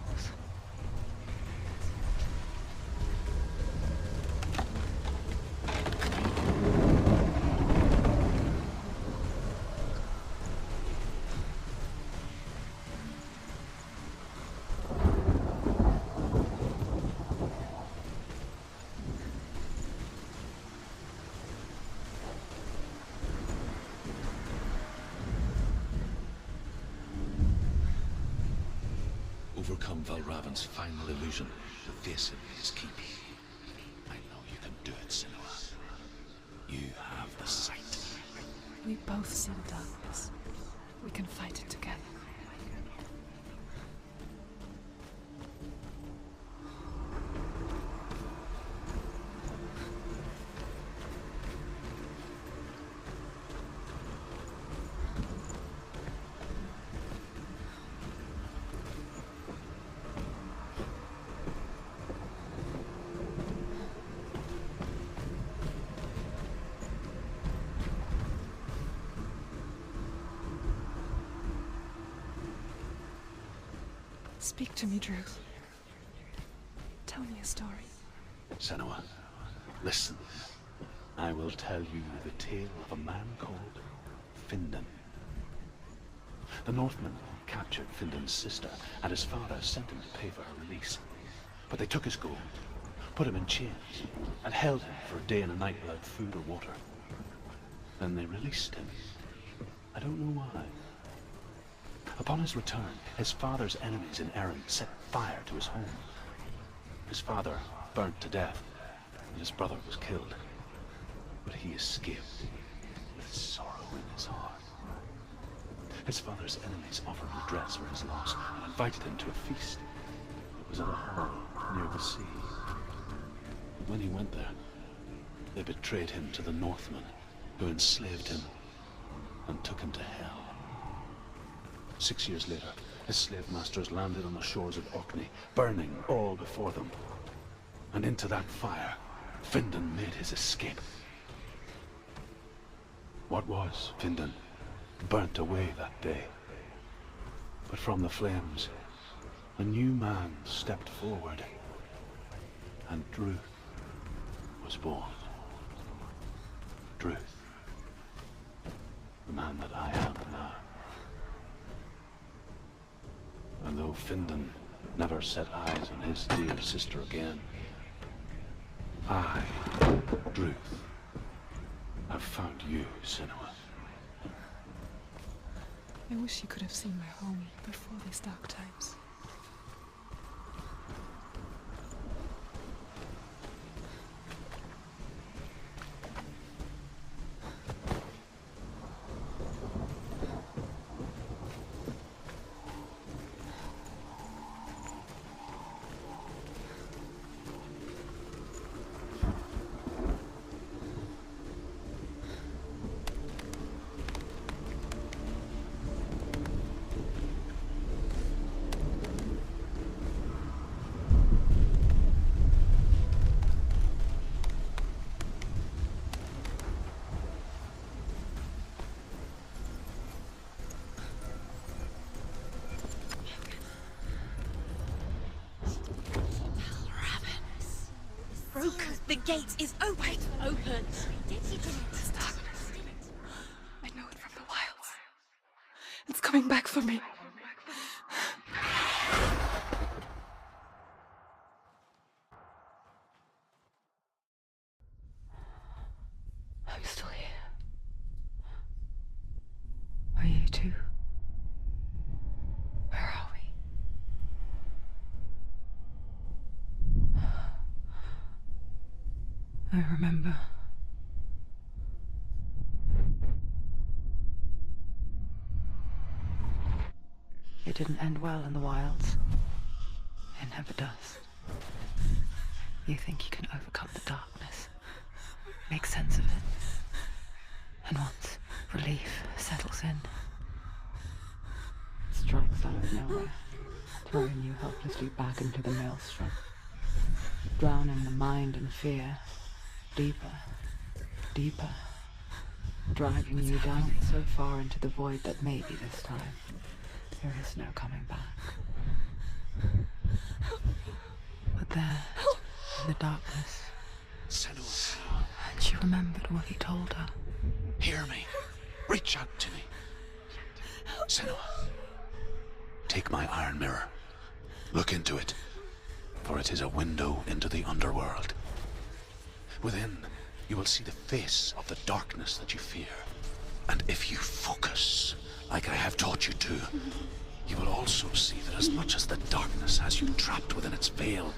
Overcome Valravn's final illusion to face him in his keep. I know you can do it, Senua. You have the sight. We both see the darkness. We can fight it together. Speak to me, Druth. Tell me a story. Senua, listen. I will tell you the tale of a man called Findan. The Northmen captured Findan's sister, and his father sent him to pay for her release. But they took his gold, put him in chains, and held him for a day and a night without food or water. Then they released him. I don't know why. Upon his return, his father's enemies in Erin set fire to his home. His father burnt to death, and his brother was killed. But he escaped with sorrow in his heart. His father's enemies offered redress for his loss and invited him to a feast. It was at a hall near the sea. When he went there, they betrayed him to the Northmen, who enslaved him and took him to Hell. 6 years later, his slave masters landed on the shores of Orkney, burning all before them. And into that fire, Findan made his escape. What was Findan burnt away that day. But from the flames, a new man stepped forward, and Druth was born. Druth, the man that I am now. And though Findan never set eyes on his dear sister again, I, Druth, have found you, Senua. I wish you could have seen my home before these dark times. The gate is open. Open. This darkness. I know it from the wilds. It's coming back for me. I'm still here. Are you too? Where are we? I remember. It didn't end well in the wilds. It never does. You think you can overcome the darkness, make sense of it, and once relief settles in, it strikes out of nowhere, throwing you helplessly back into the maelstrom, drowning the mind in fear, deeper, deeper, driving you down so far into the void that maybe this time there is no coming back. But there, in the darkness, Senua, and she remembered what he told her. hear me. Reach out to me. Senua, take my iron mirror. Look into it, for it is a window into the underworld. Within, you will see the face of the darkness that you fear. And if you focus, like I have taught you to, you will also see that as much as the darkness has you trapped within its veil,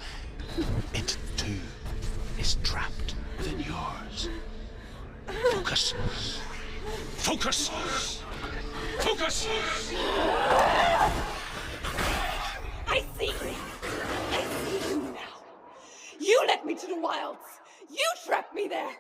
it too is trapped within yours. Focus. Focus! Focus! I see you now. You led me to the wilds. You trapped me there.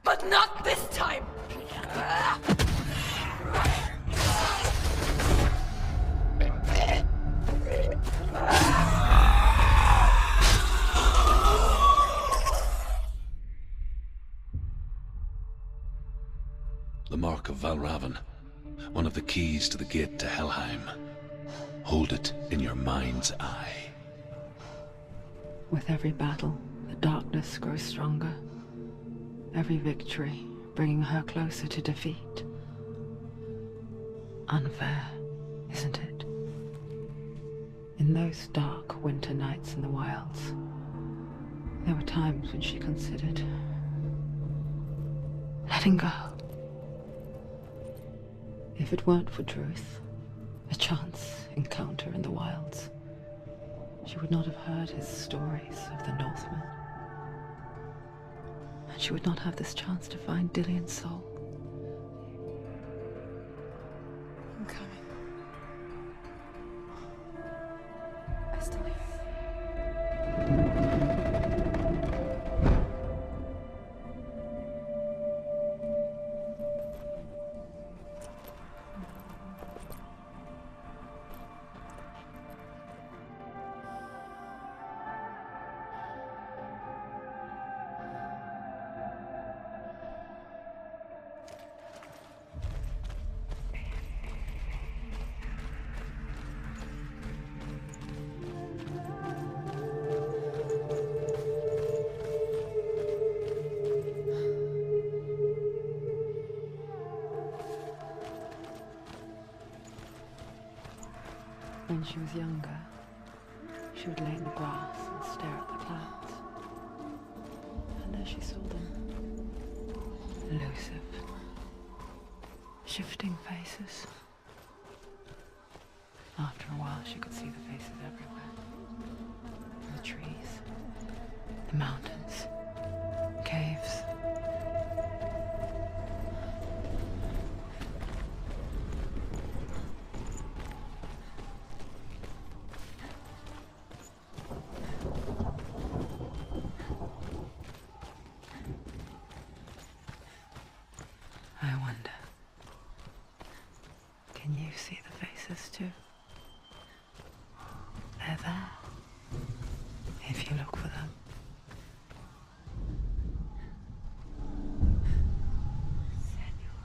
But not this time! The Mark of Valravn, one of the keys to the gate to Helheim. Hold it in your mind's eye. With every battle, the darkness grows stronger. Every victory bringing her closer to defeat. Unfair, isn't it? In those dark winter nights in the wilds, there were times when she considered letting go. If it weren't for Druth, a chance encounter in the wilds, she would not have heard his stories of the Norseman. And she would not have this chance to find Dillion's soul. I'm coming. I still hear she was younger, she would lay in the grass and stare at the clouds. And as she saw them, elusive, shifting faces. After a while, she could see the faces everywhere. In the trees, the mountains, caves. I wonder, can you see the faces too? They're there, if you look for them.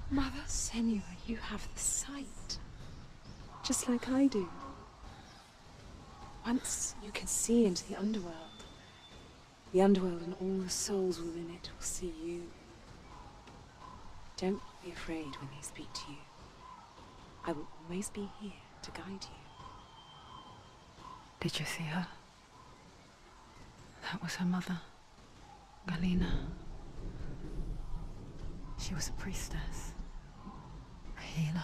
Mother Senua, you have the sight. Just like I do. Once you can see into the underworld. The underworld and all the souls within it will see you. Don't be afraid when they speak to you. I will always be here to guide you. Did you see her? That was her mother, Galina. She was a priestess, a healer.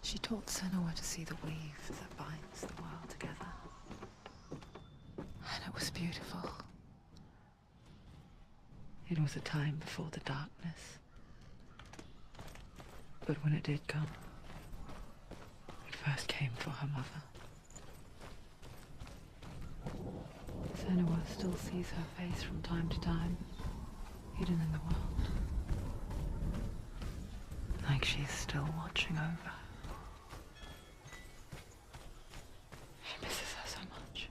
She taught Senua to see the weave that binds the world together. And it was beautiful. It was a time before the darkness. But when it did come, it first came for her mother. Senua still sees her face from time to time, hidden in the world. Like she's still watching over her. She misses her so much.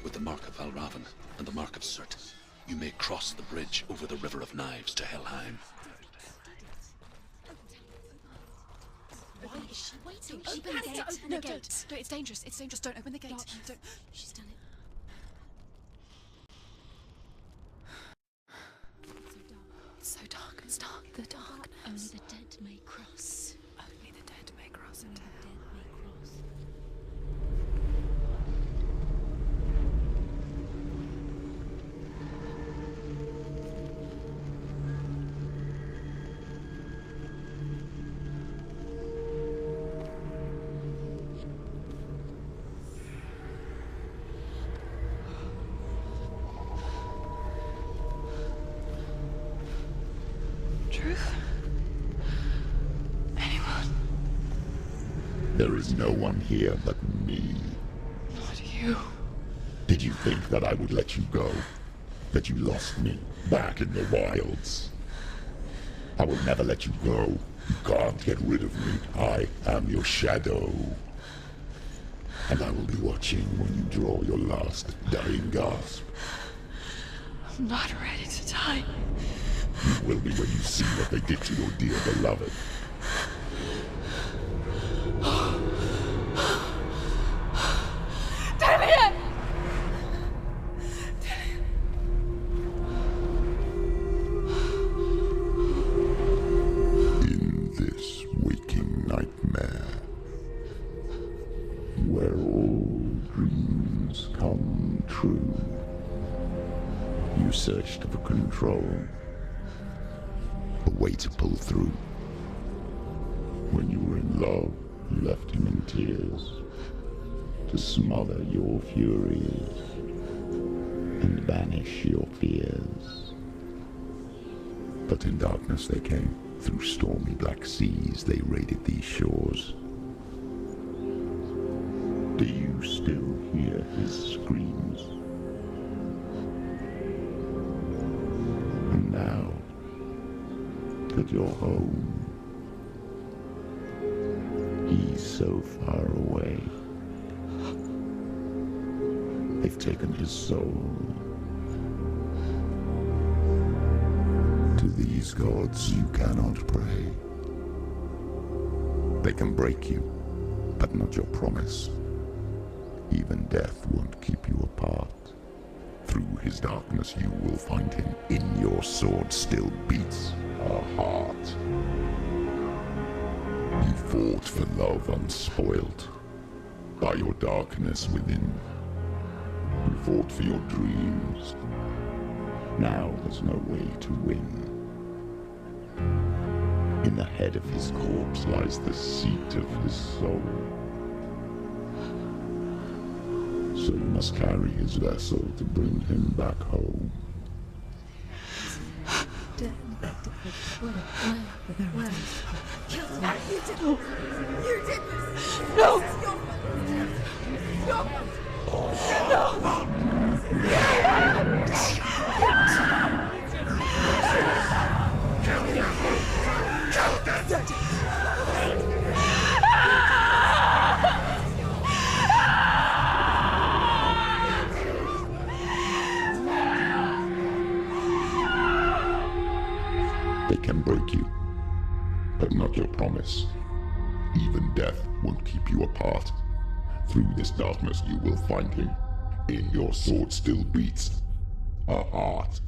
With the mark of Valravn and the mark of Surtr, you may cross the bridge over the River of Knives to Helheim. Why is she waiting? Open the gate. Open the gate. No, it's dangerous. It's dangerous. Don't open the gate. Don't. She's done it. It's so dark. It's dark. The darkness. Only the dead may cross. Only the dead may cross Only into the hell. dead may cross. Druth? Anyone? There is no one here but me. Not you. Did you think that I would let you go? That you lost me back in the wilds? I will never let you go. You can't get rid of me. I am your shadow. And I will be watching when you draw your last dying gasp. I'm not ready to die. You will be when you see what they did to your dear beloved. Dillion! In this waking nightmare, where all dreams come true, you searched for control, a way to pull through. When you were in love, you left him in tears, to smother your furies and banish your fears. But in darkness they came, through stormy black seas they raided these shores. Do you still hear his screams? And now that you're home, he's so far away. They've taken his soul. To these gods you cannot pray. They can break you, but not your promise. Even death won't keep you apart. Through his darkness you will find him. In your sword still beats a heart. You fought for love unspoilt by your darkness within. You fought for your dreams. Now there's no way to win. In the head of his corpse lies the seat of his soul. So you must carry his vessel to bring him back home. You did this! No! This is your fault! Your fault! They can break you, but not your promise. Even death won't keep you apart. Through this darkness you will find him. In your sword still beats a heart.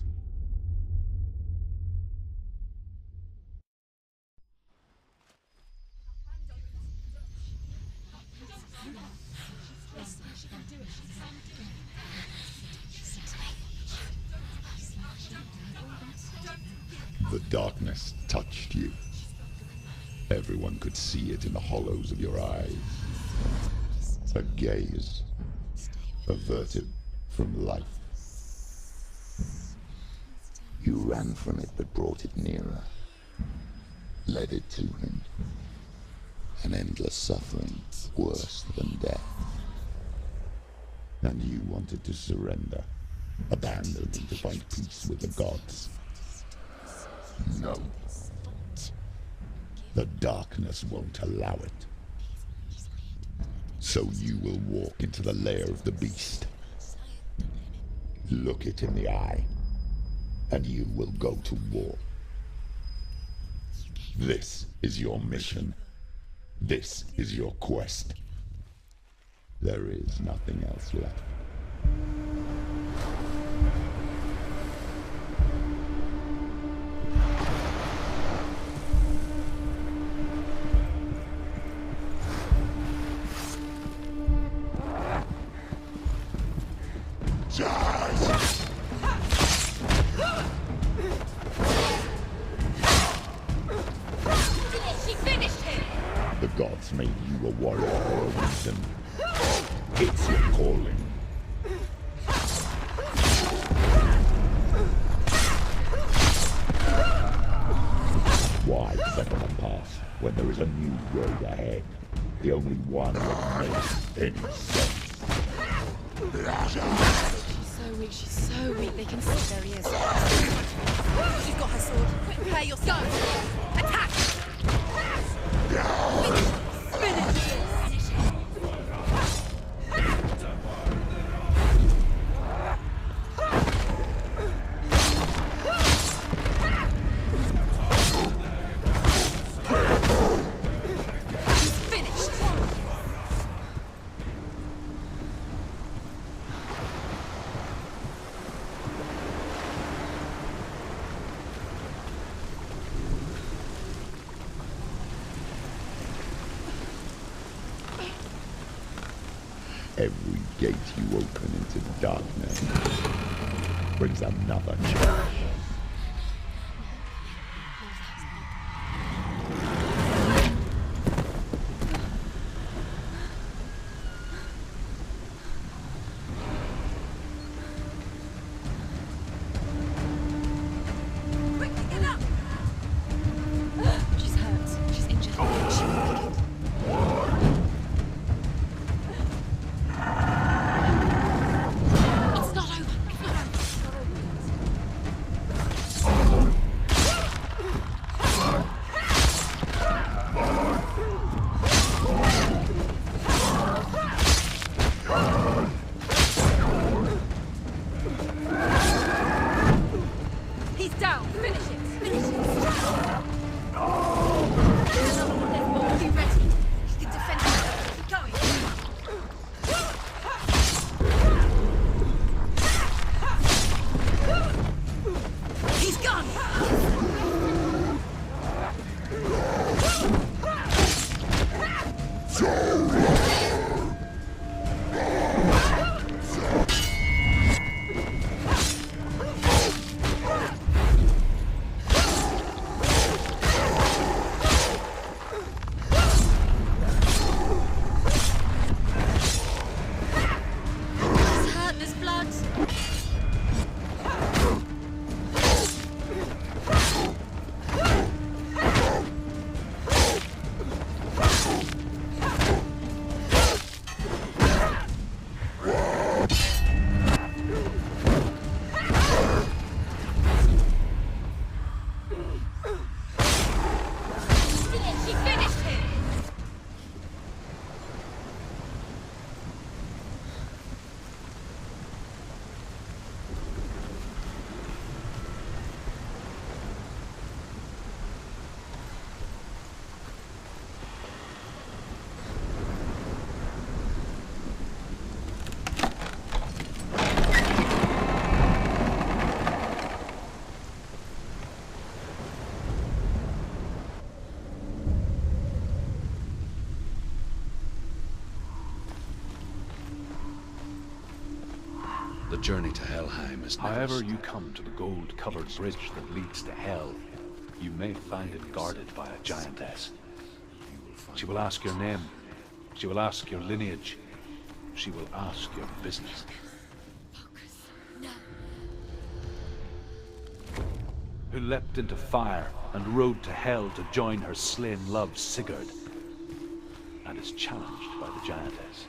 The darkness touched you. Everyone could see it in the hollows of your eyes. A gaze averted from life. You ran from it but brought it nearer. Led it to him. An endless suffering, worse than death. And you wanted to surrender, abandon and to find peace with the gods. No. The darkness won't allow it. So you will walk into the lair of the beast. Look it in the eye, and you will go to war. This is your mission. This is your quest. There is nothing else left. She finished him! The gods made you a warrior for a reason. It's your calling. Why set on a path when there is a new road ahead? The only one that makes any sense. She's so weak, they can see. There he is. She's got her sword. Quick, prepare yourself. Attack! Finish this! Every gate you open into darkness brings another challenge. She's hurt. She's injured. She will make it. It's not over. It's not over. The journey to Helheim is never However you come to the gold-covered bridge that leads to Hell, you may find it guarded by a giantess. She will ask your name. She will ask your lineage. She will ask your business. Who leapt into fire and rode to Hell to join her slain love Sigurd, and is challenged by the giantess.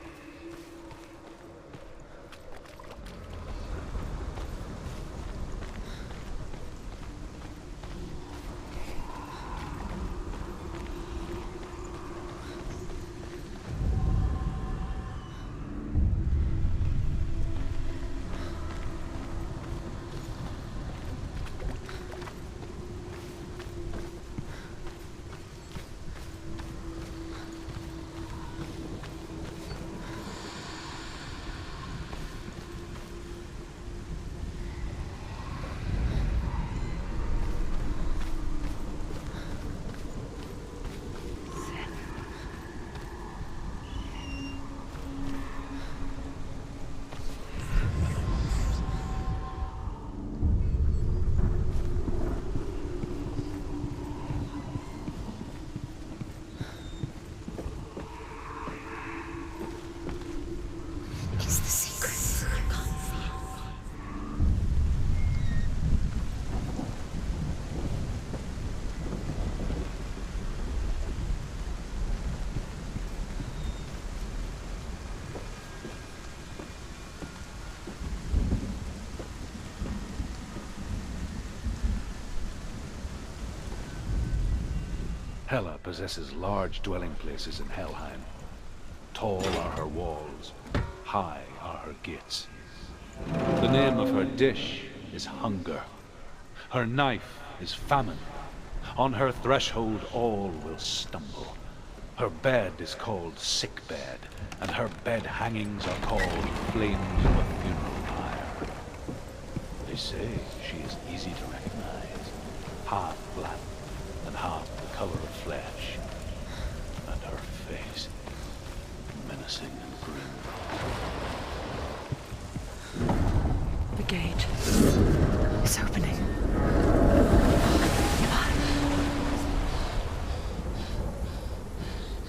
Hela possesses large dwelling places in Helheim. Tall are her walls, high are her gates. The name of her dish is hunger. Her knife is famine. On her threshold all will stumble. Her bed is called sick bed, and her bed hangings are called flames of a funeral pyre. They say she is easy to recognize, half black and half the color of flesh, and her face menacing and grim. The gate is opening.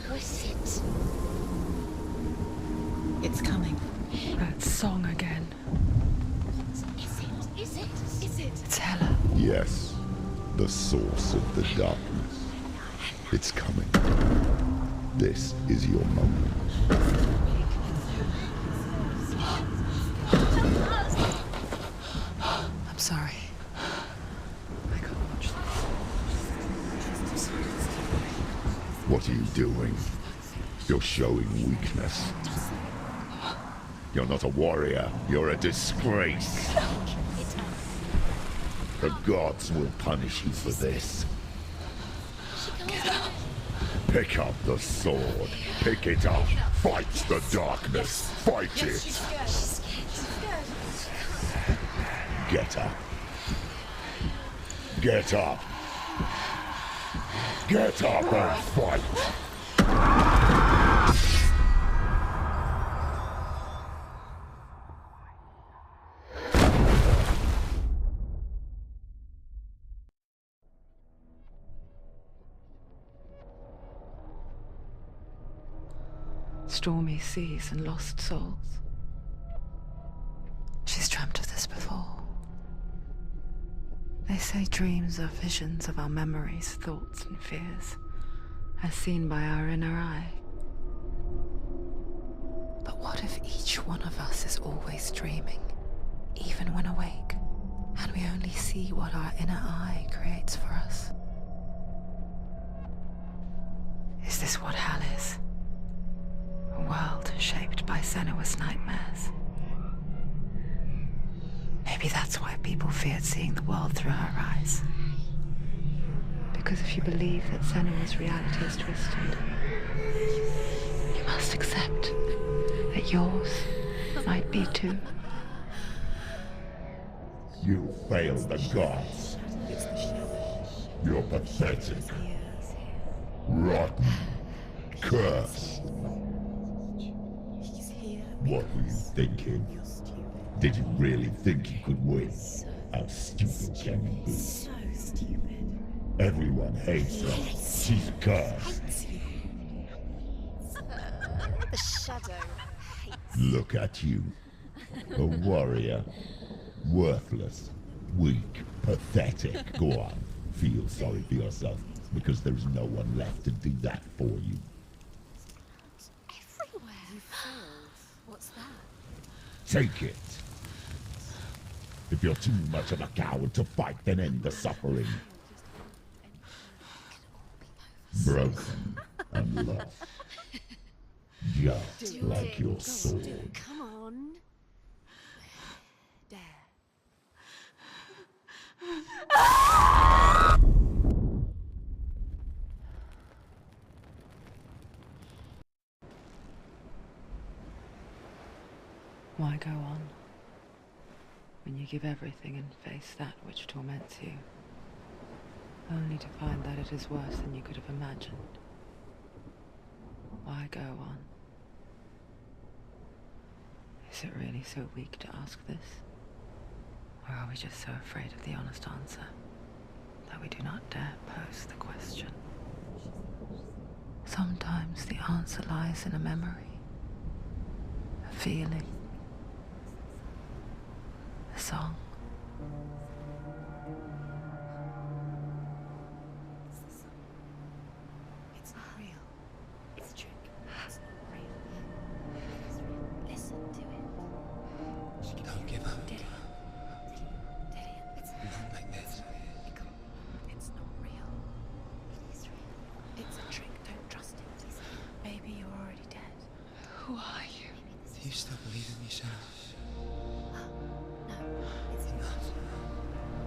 Who is it? It's coming. That song again. Is it? It's Hela. Yes, the source of the darkness. It's coming. This is your moment. I'm sorry. I can't watch this. What are you doing? You're showing weakness. You're not a warrior. You're a disgrace. The gods will punish you for this. Pick up the sword. Pick it up. Fight the darkness. Fight it. Get up. Get up. Get up and fight. Stormy seas and lost souls. She's dreamt of this before. They say dreams are visions of our memories, thoughts and fears, as seen by our inner eye. But what if each one of us is always dreaming, even when awake, and we only see what our inner eye creates for us? Is this what Hell is? A world shaped by Senua's nightmares. Maybe that's why people feared seeing the world through her eyes. Because if you believe that Senua's reality is twisted, you must accept that yours might be too. You failed the gods. You're pathetic. Rotten. Cursed. What were you thinking? Did you really think you could win? How stupid can you be? So stupid. Everyone hates her. She's cursed. The shadow hates. Look at you. A warrior. Worthless. Weak. Pathetic. Go on. Feel sorry for yourself, because there's no one left to do that for you. Everywhere. You failed. What's that? Take it. If you're too much of a coward to fight, then end the suffering. Broken and lost. Just like your sword. Come on. Dare. Why go on when you give everything and face that which torments you, only to find that it is worse than you could have imagined? Why go on? Is it really so weak to ask this? Or are we just so afraid of the honest answer that we do not dare pose the question? Sometimes the answer lies in a memory, a feeling, a song. It's not real. It's a trick. It's not real. It's real. Listen to it. Don't give up. Dillion. It's Not like this. It's not real. It is real. It's a trick. Don't trust it. Maybe you're already dead. Who are you? Do you still believe in yourself? No, it's not.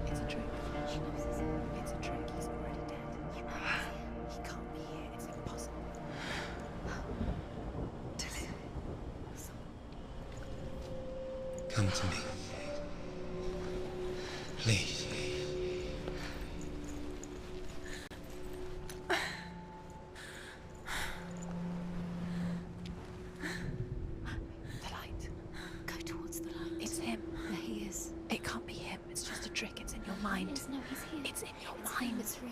It's a trick. She knows this. It's a trick. He's already dead. He can't be here. It's impossible. Dillion. Come to me. Please. The light. Go towards the light. It's him. There he is. It can't be him. It's just a trick. It's in your mind. No, he's here. It's in your mind. It's real.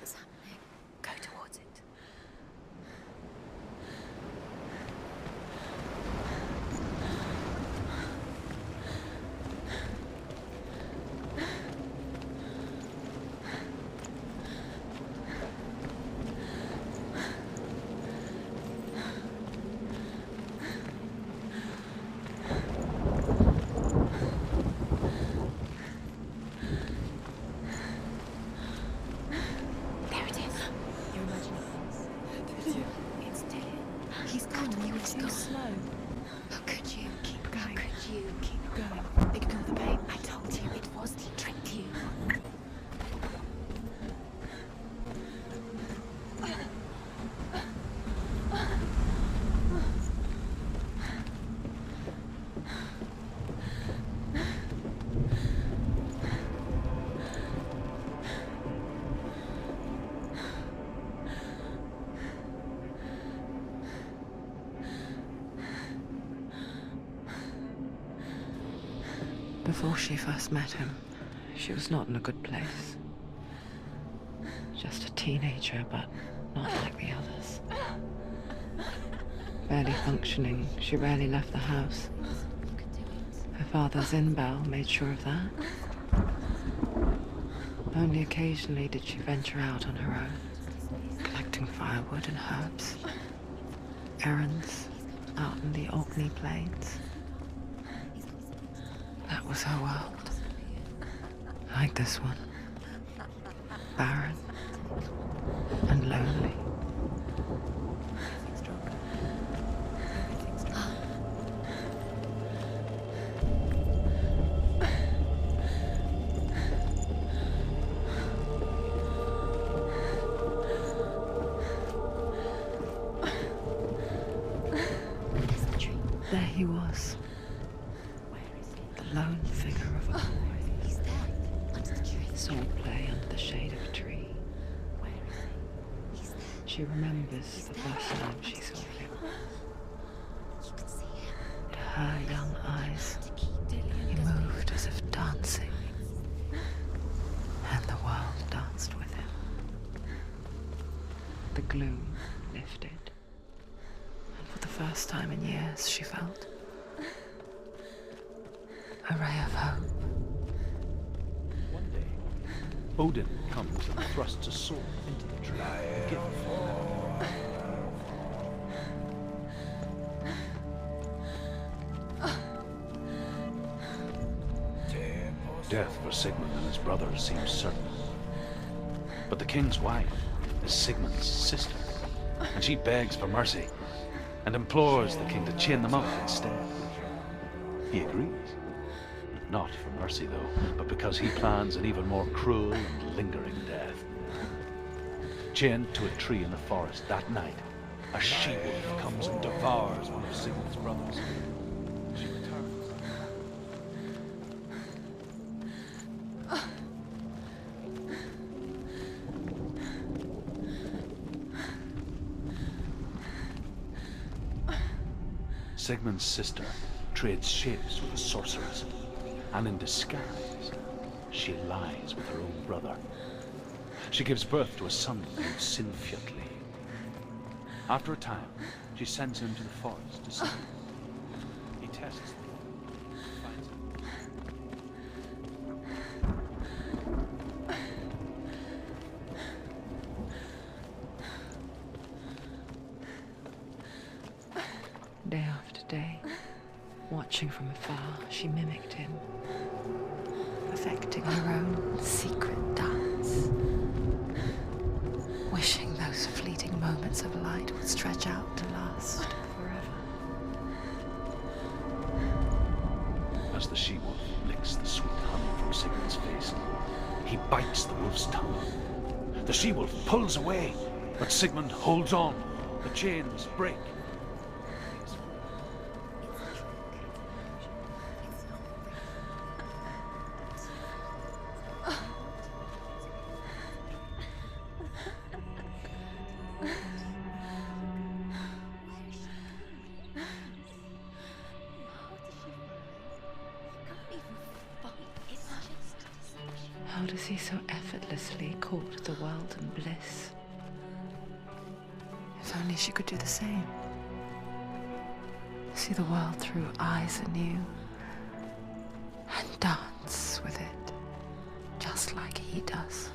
It's happening. Go towards it. There it is. You're imagining things. It's Dillion. He's gone. You were too slow. How could you? Keep going. How could you? Keep going. Ignore the pain. I told you it was. He tricked you. Before she first met him, she was not in a good place. Just a teenager, but not like the others. Barely functioning, she rarely left the house. Her father's in-bell made sure of that. Only occasionally did she venture out on her own, collecting firewood and herbs. Errands out in the Orkney Plains. That was her world. Like this one. Barren and lonely. There he was. The lone figure of a boy. He's there. Under the tree. Sword play under the shade of a tree. Where is he? He's there. She remembers the first time she saw him. You can see him. To her young eyes, To keep Dillion. The gloom lifted. And for the first time in years, she felt a ray of hope. One day, Odin comes and thrusts a sword into the tree. A gift from her. Death for Sigmund and his brothers seems certain. But the king's wife is Sigmund's sister, and she begs for mercy and implores the king to chain them up instead. He agrees. Not for mercy, though, but because he plans an even more cruel and lingering death. Chained to a tree in the forest that night, a she-wolf comes and devours one of Sigmund's brothers. She returns. Sigmund's sister trades shapes with the sorceress, and in disguise, she lies with her own brother. She gives birth to a son named Sinfjotli. After a time, she sends him to the forest to see him. He tests them, finds him. Day after day, watching from afar, she mimicked him, perfecting her own secret dance, wishing those fleeting moments of light would stretch out to last forever. As the she-wolf licks the sweet honey from Sigmund's face, he bites the wolf's tongue. The she-wolf pulls away, but Sigmund holds on. The chains break. How does he so effortlessly court the world and bliss? If only she could do the same. See the world through eyes anew and dance with it, just like he does.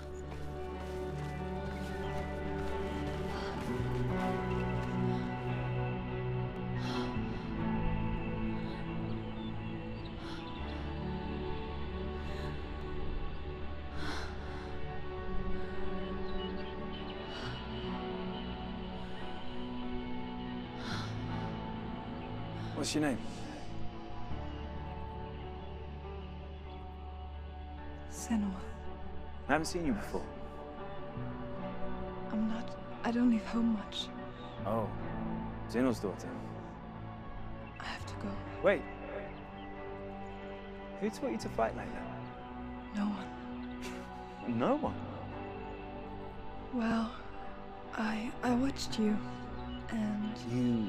What's your name? Senua. I haven't seen you before. I don't leave home much. Oh, Zenua's daughter. I have to go. Wait. Who taught you to fight like that? No one. No one? Well, I watched you, and... You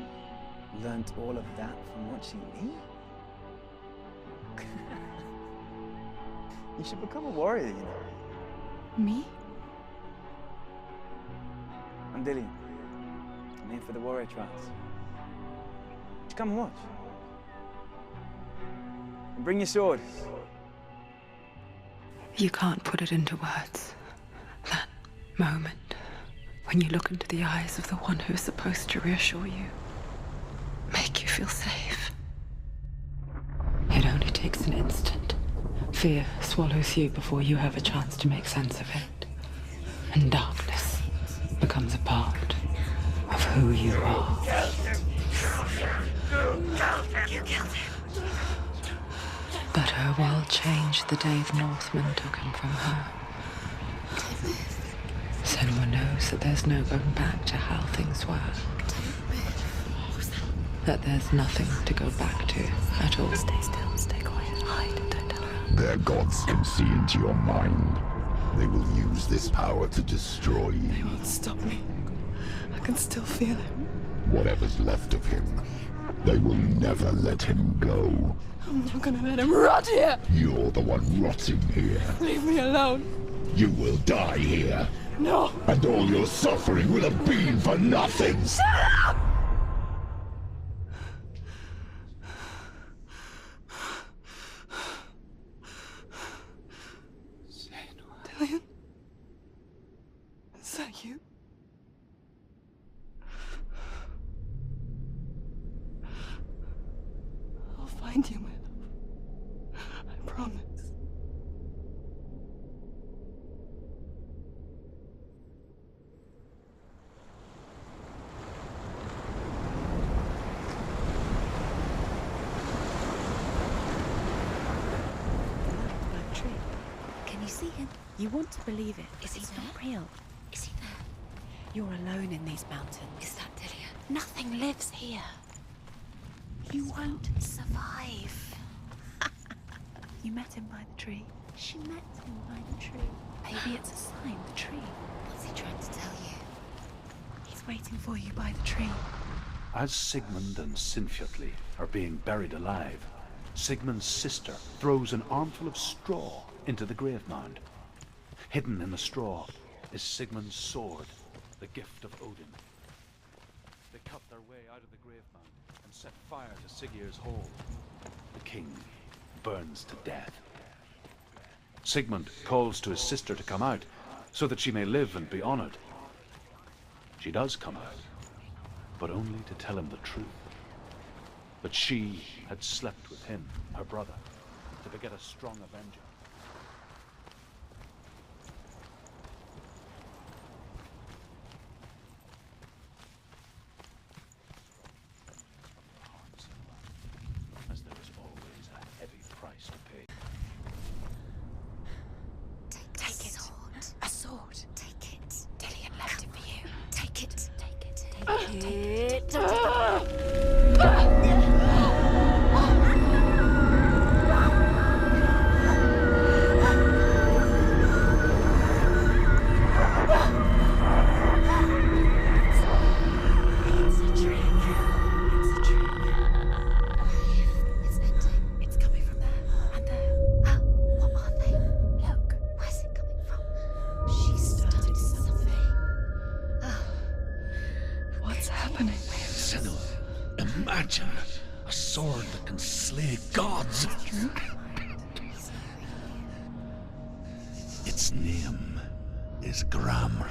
learned all of that from watching me? You should become a warrior, you know. Me? I'm Dillion. I'm in for the warrior trials. Just come and watch. And bring your sword. You can't put it into words. That moment when you look into the eyes of the one who is supposed to reassure you, make you feel safe. It only takes an instant. Fear swallows you before you have a chance to make sense of it. And darkness becomes a part of who you are. You killed him. But her world changed the day the Norseman took him from her. Senua knows that there's no going back to how things were. That there's nothing to go back to at all. Stay still, stay quiet, hide, don't tell her. Their gods can see into your mind. They will use this power to destroy you. They won't stop me. I can still feel him. Whatever's left of him, they will never let him go. I'm not gonna let him rot here! You're the one rotting here. Leave me alone. You will die here. No! And all your suffering will have been for nothing! Shut up! Dillion? Is that you? I'll find you, my love. I promise. Can you see him? You want to believe it. Is he It's there? not real. Is he there? You're alone in these mountains. Is that Dillion? Nothing lives here. You won't survive. You met him by the tree. She met him by the tree. Maybe it's a sign, the tree. What's he trying to tell you? He's waiting for you by the tree. As Sigmund and Sinfjotli are being buried alive, Sigmund's sister throws an armful of straw into the grave mound. Hidden in the straw is Sigmund's sword, the gift of Odin. They cut their way out of the grave mound and set fire to Siggeir's hall. The king burns to death. Sigmund calls to his sister to come out, so that she may live and be honored. She does come out, but only to tell him the truth. That she had slept with him, her brother, to beget a strong avenger. As there is always a heavy price to pay. Take it. Sword. A sword. Take it. Dillion left it for you. Take it. Take it. Take it. Take it. Imagine a sword that can slay gods. Its name is Gramr.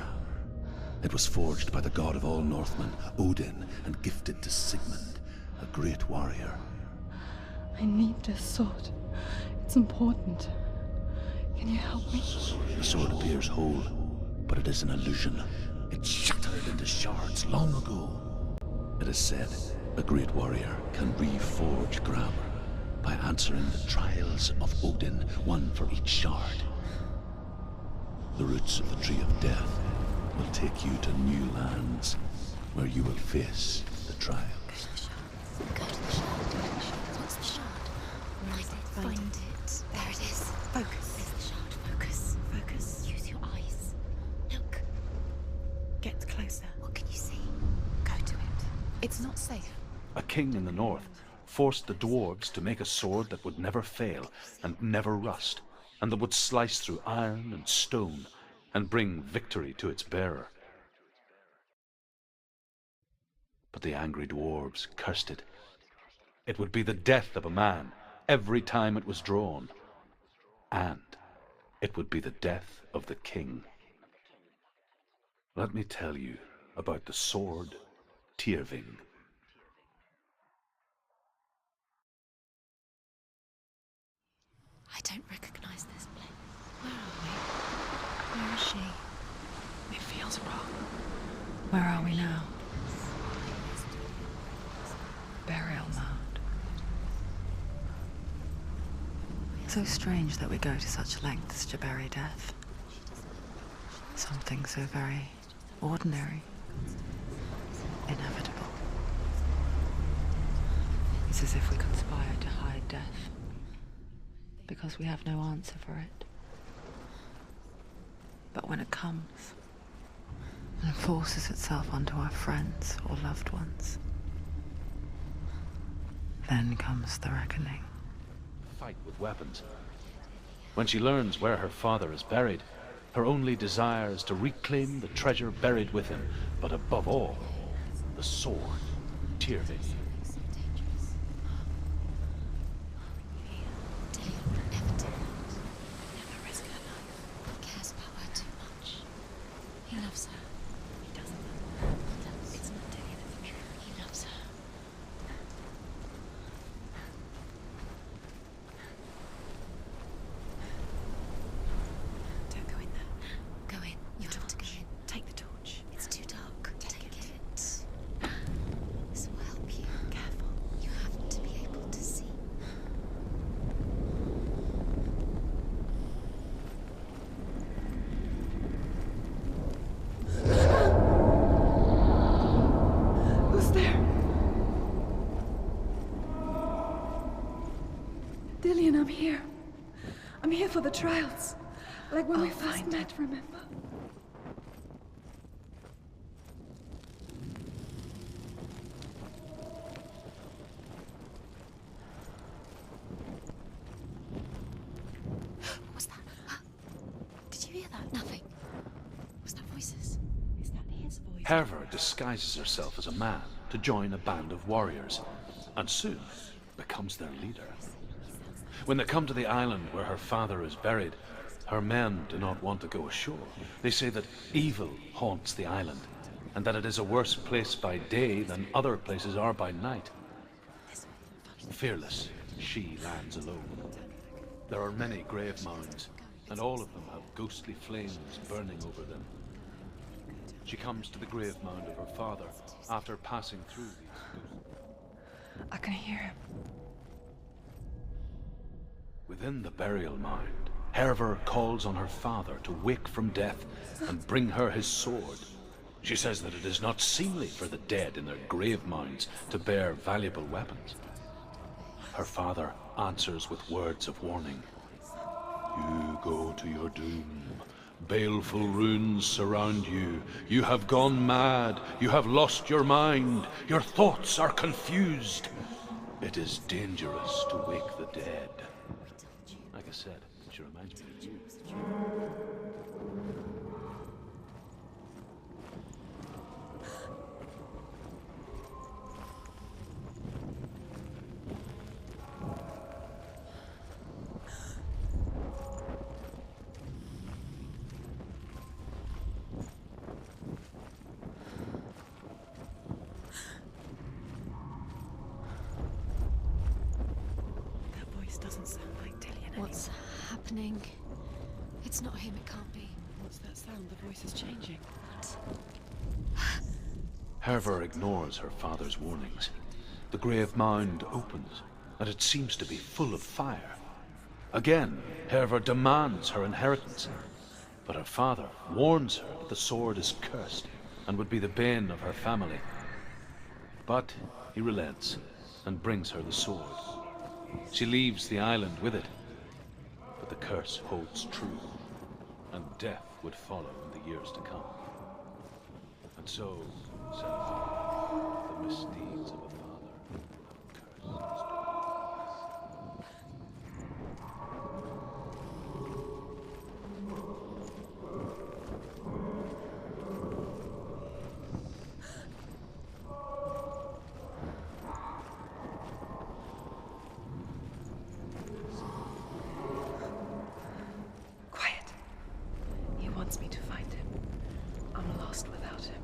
It was forged by the god of all Northmen, Odin, and gifted to Sigmund, a great warrior. I need this sword. It's important. Can you help me? The sword appears whole, but it is an illusion. It shattered into shards long ago. It is said a great warrior can reforge Gramr by answering the trials of Odin, one for each shard. The roots of the Tree of Death will take you to new lands where you will face the trials. Go to the shard. What's the shard? Find it. There it is. Focus. There's the shard. Focus. Focus. Use your eyes. Look. Get closer. What can you see? Go to it. It's not safe. A king in the north forced the dwarves to make a sword that would never fail and never rust, and that would slice through iron and stone and bring victory to its bearer. But the angry dwarves cursed it. It would be the death of a man every time it was drawn, and it would be the death of the king. Let me tell you about the sword Tyrving. I don't recognize this place. Where are we? Where is she? It feels wrong. Where are we now? Burial mound. So strange that we go to such lengths to bury death. Something so very ordinary, inevitable. It's as if we conspire to hide death, because we have no answer for it. But when it comes, and forces itself onto our friends or loved ones, then comes the reckoning. Fight with weapons. When she learns where her father is buried, Her only desire is to reclaim the treasure buried with him, but above all, the sword, Tyrvi. He loves her. He doesn't. It's not Dillion, it's true. He loves her. Don't go in there. Go in. You have to go in. Take the torch. It's too dark. Take it. This will help you. Careful. You have to be able to see. Who's there? Dillion, I'm here. I'm here for the trials. Like when we first met, remember? What was that? Did you hear that? Nothing. Was that voices? Is that his voice? Hervor disguises herself as a man to join a band of warriors, and soon becomes their leader. When they come to the island where her father is buried, her men do not want to go ashore. They say that evil haunts the island, and that it is a worse place by day than other places are by night. Fearless, she lands alone. There are many grave mounds, and all of them have ghostly flames burning over them. She comes to the grave mound of her father after passing through these. I can hear him. Within the burial mound, Hervor calls on her father to wake from death and bring her his sword. She says that it is not seemly for the dead in their grave mounds to bear valuable weapons. Her father answers with words of warning. You go to your doom. Baleful runes surround you. You have gone mad. You have lost your mind. Your thoughts are confused. It is dangerous to wake the dead. Like I said, she reminds me of you. Doesn't sound like Dillion anymore. What's happening? It's not him, it can't be. What's that sound? The voice is changing. Hervor ignores her father's warnings. The grave mound opens, and it seems to be full of fire. Again, Hervor demands her inheritance, but her father warns her that the sword is cursed and would be the bane of her family. But he relents and brings her the sword. She leaves the island with it, but the curse holds true, and death would follow in the years to come. And so, the misdeeds of a father have cursed. Me to find him. I'm lost without him.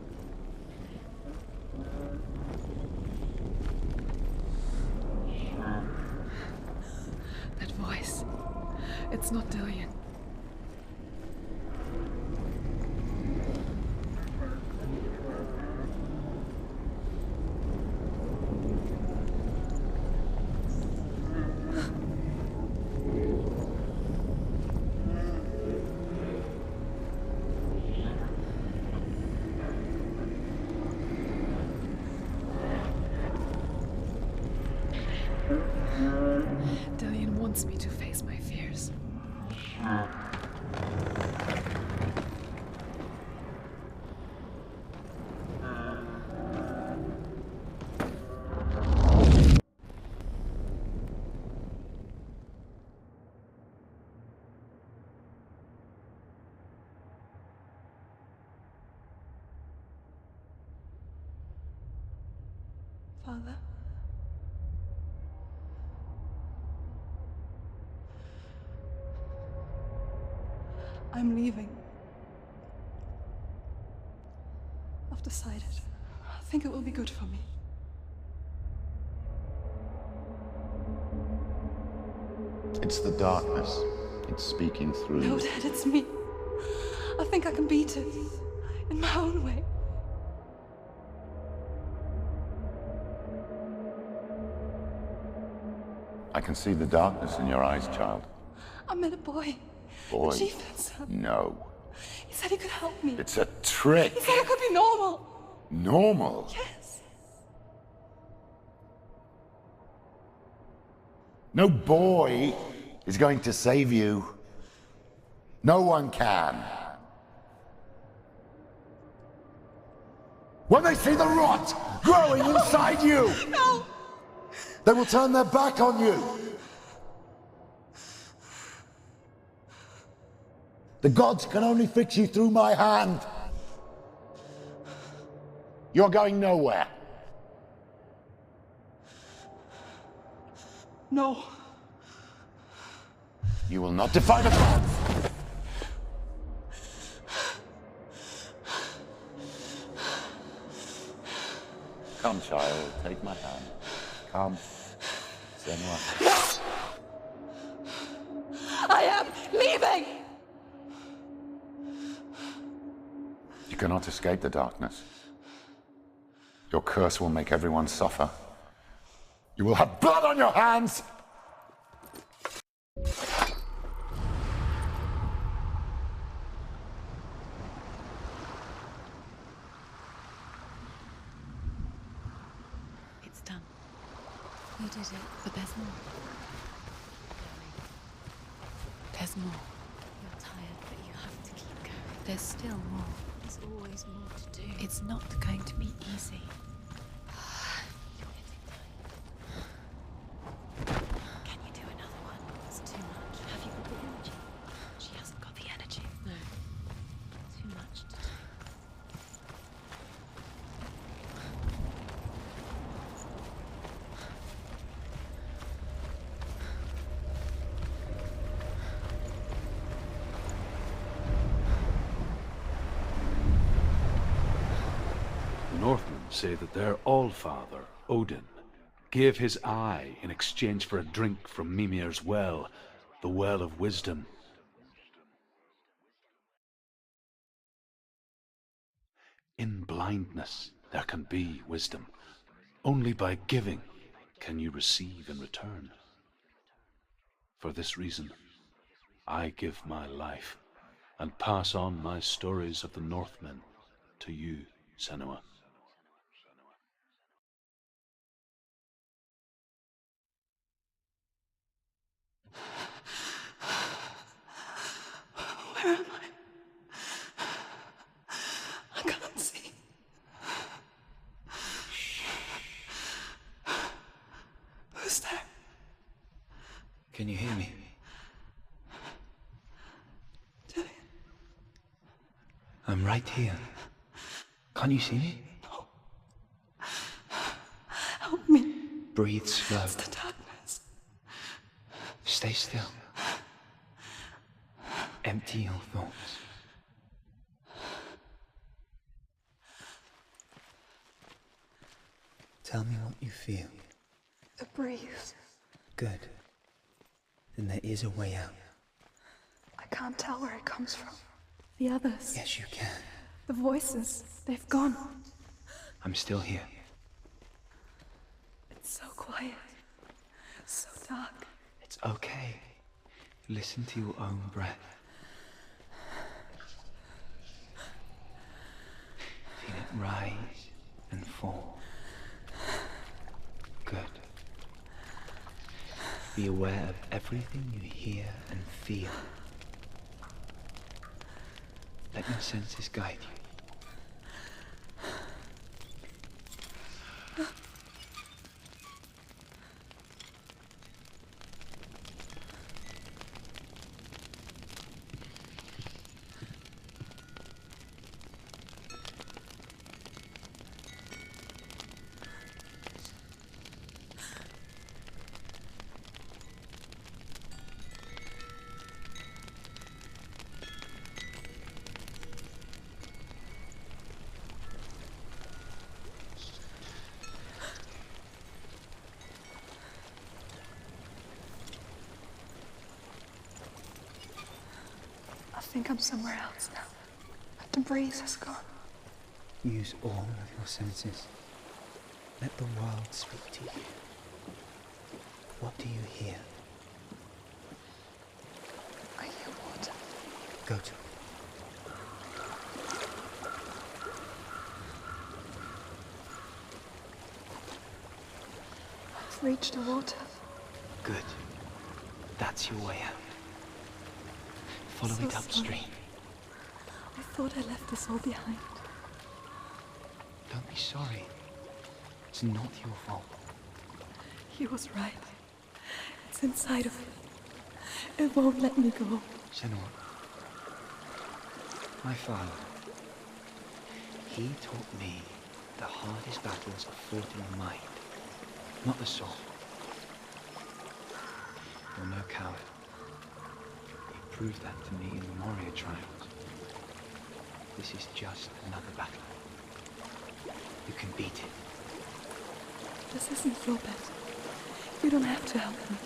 That voice. It's not Dillion. Dillion wants me to face my fears. Father? I'm leaving. I've decided. I think it will be good for me. It's the darkness. It's speaking through No, you. Dad, it's me. I think I can beat it. In my own way. I can see the darkness in your eyes, child. I met a boy. Boy. The chieftain's son. No. He said he could help me. It's a trick. He said I could be normal. Normal? Yes. No boy is going to save you. No one can. When they see the rot growing inside you, No! they will turn their back on you. The gods can only fix you through my hand. You're going nowhere. No. You will not defy the gods. Come, child, take my hand. Come. Senua. I am leaving! You cannot escape the darkness. Your curse will make everyone suffer. You will have blood on your hands! It's done. You did it. But there's more. There's more. You're tired, but you have to keep going. There's still more. There's always more to do. It's not going to be easy. You're getting tired. Can you do another one? It's too much. Have you got the energy? She hasn't got the energy. No. Too much to do. The Northmen say that their Allfather, Odin, gave his eye in exchange for a drink from Mimir's well, the Well of Wisdom. In blindness there can be wisdom. Only by giving can you receive in return. For this reason, I give my life and pass on my stories of the Northmen to you, Senua. Where am I? I can't see. Who's there? Can you hear me? Dillion. I'm right here. Can't you see me? No. Help me. Breathe slow. It's the darkness. Stay still. Empty your thoughts. Tell me what you feel. The breeze. Good. Then there is a way out. I can't tell where it comes from. The others. Yes, you can. The voices. They've gone. I'm still here. It's so quiet. So dark. It's okay. Listen to your own breath. Feel it rise and fall. Good. Be aware of everything you hear and feel. Let your senses guide you. think I'm somewhere else now. But the breeze has gone. Use all of your senses. Let the world speak to you. What do you hear? I hear water. Go to it. I've reached the water. Good. That's your way out. Follow So it upstream. sorry. I thought I left this all behind. Don't be sorry. It's not your fault. He was right. It's inside of me. It won't let me go. Senua. My father. He taught me the hardest battles are fought in the mind, not the soul. You're no coward. You proved that to me in the warrior trials. This is just another battle. You can beat it. This isn't your bet. You don't have to help me.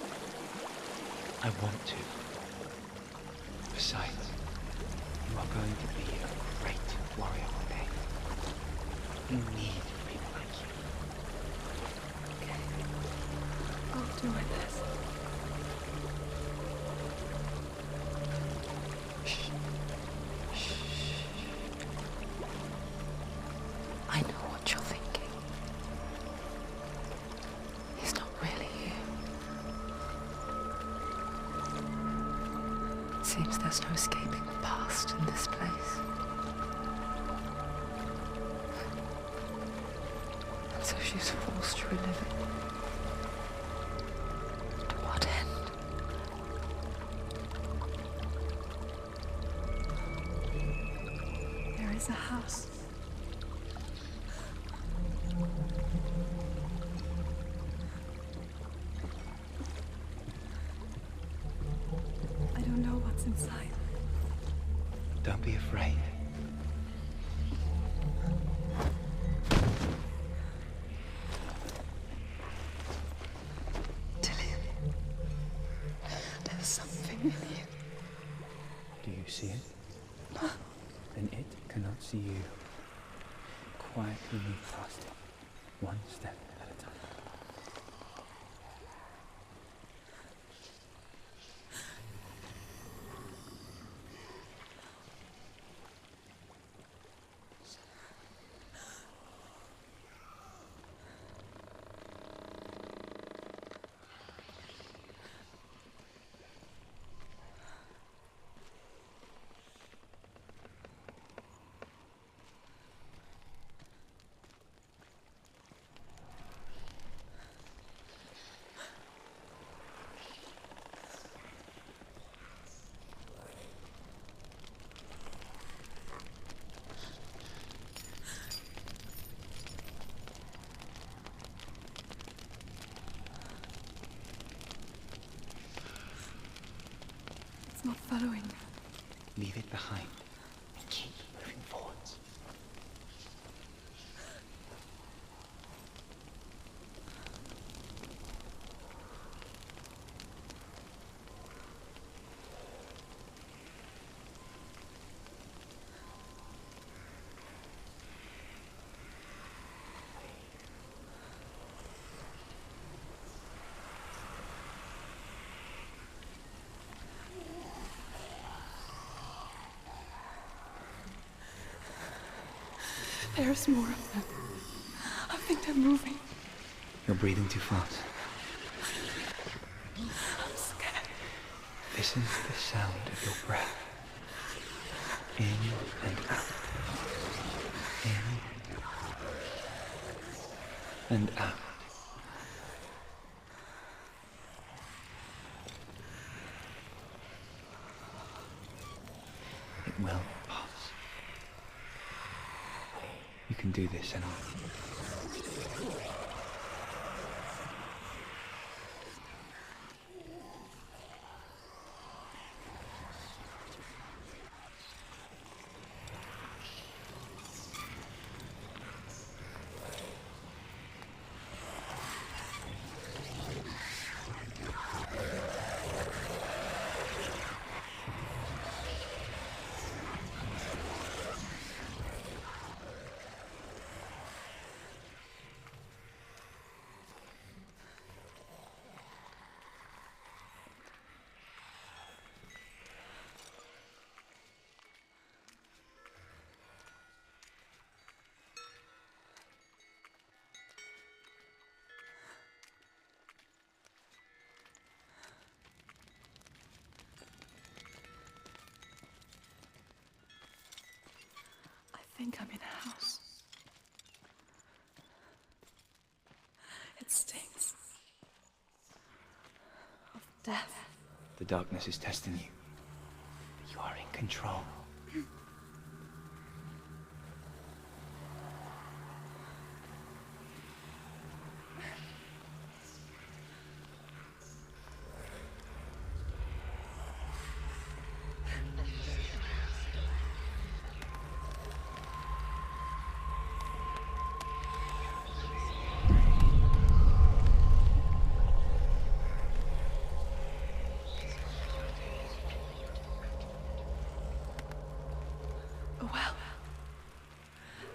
I want to. Besides, you are going to be a great warrior one day. You need people like you. Okay. I'll do my best. I know what you're thinking. He's not really here. It seems there's no escaping the past in this place. And so she's forced to relive it. To what end? There is a house. I don't know what's inside. Don't be afraid. Dillion, there's something in you. Do you see it? Then it cannot see you. Quietly move past it, one step at a time. It's not following me. Leave it behind and keep moving forwards. There's more of them. I think they're moving. You're breathing too fast. I'm scared. Listen to the sound of your breath. In and out. In and out. It will pass. You can do this, Senua. think I'm in a house. It stinks of death. The darkness is testing you. But you are in control.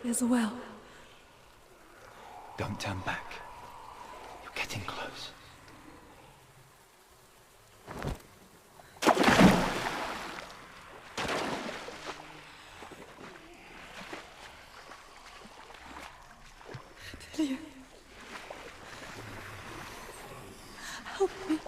There's a well. Don't turn back. You're getting close. Dillion. Help me.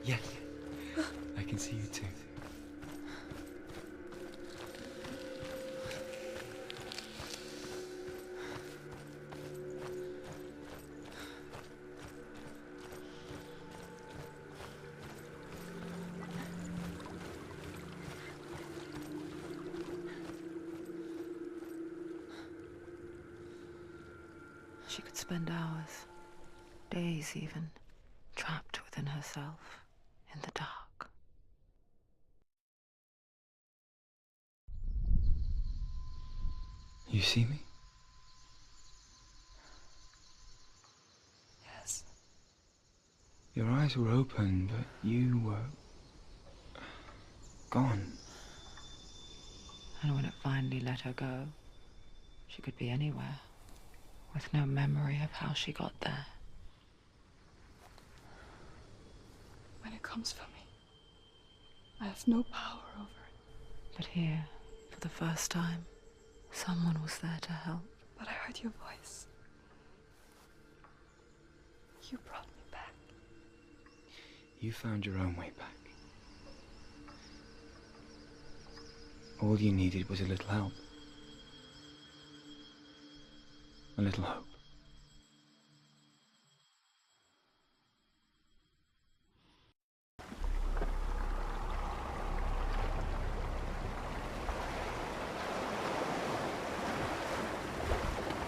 Yes, I can see you too. She could spend hours, days even, trapped within herself, in the dark. You see me? Yes. Your eyes were open, but you were gone. And when it finally let her go, she could be anywhere, with no memory of how she got there. When it comes for me, I have no power over it. But here, for the first time, someone was there to help. But I heard your voice. You brought me back. You found your own way back. All you needed was a little help. A little hope.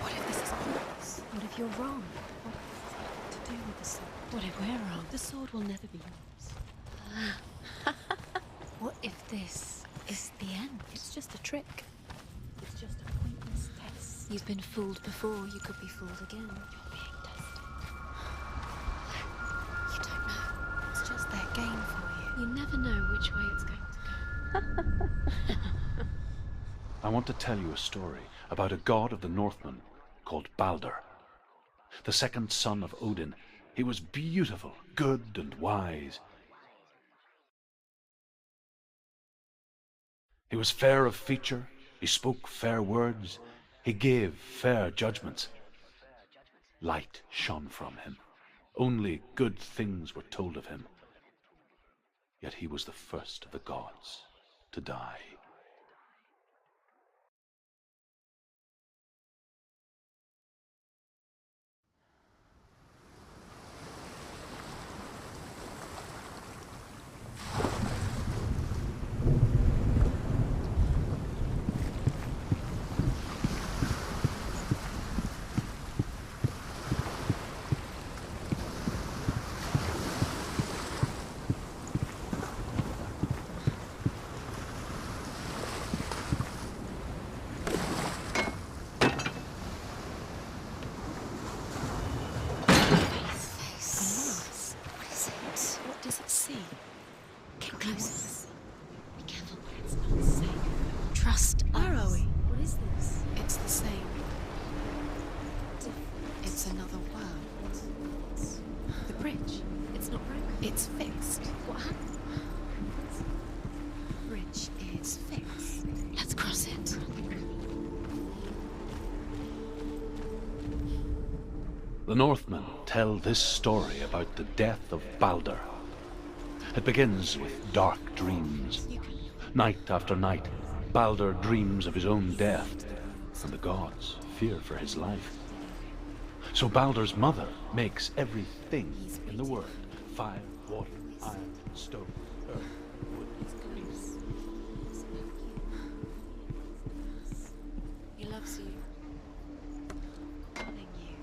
What if this is pointless? What if you're wrong? What has to do with the sword? What if we're wrong? The sword will never be yours. What if this is the end? It's just a trick. It's just a pointless test. You've been fooled before, you could be fooled again. You're being tested. You don't know. It's just their game for you. You never know which way it's going to go. I want to tell you a story about a god of the Northmen called Balder. The second son of Odin. He was beautiful, good and wise. He was fair of feature, he spoke fair words, he gave fair judgments. Light shone from him. Only good things were told of him. Yet he was the first of the gods to die. Get closer. Be careful where it's not safe. Trust us. Where are we? What is this? It's the same. It's another world. The bridge. It's not broken. It's fixed. What happened? The bridge is fixed. Let's cross it. The Northmen tell this story about the death of Balder. It begins with dark dreams. Night after night, Balder dreams of his own death, and the gods fear for his life. So Balder's mother makes everything in the world: fire, water, iron, stone, earth, wood, trees. He loves you. Calling you.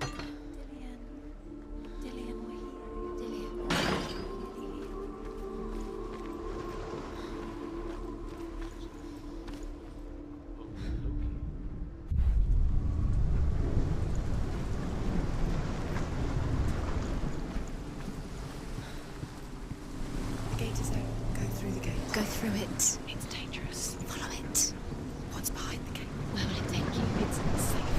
Dillion, we. Dillion. The gate is open. Go through the gate. Go through it. It's dangerous. Follow it. What's behind the gate? Where will it take you? It's unsafe.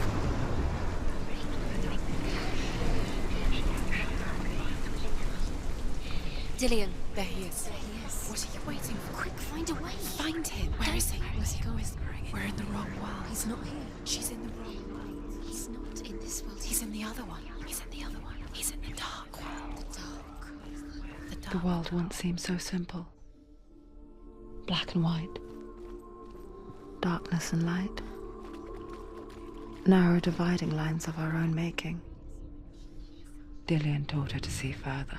Dillion. There he is. There he is. What are you waiting for? Quick, find a way. Find him. Where is he? Where's he going? Whispering. We're in the wrong world. He's not here. She's in the wrong world. He's not in this world. He's in the other one. He's in the other one. He's in the dark world. The dark. The dark. The world once seemed so simple. Black and white. Darkness and light. Narrow dividing lines of our own making. Dillion taught her to see further.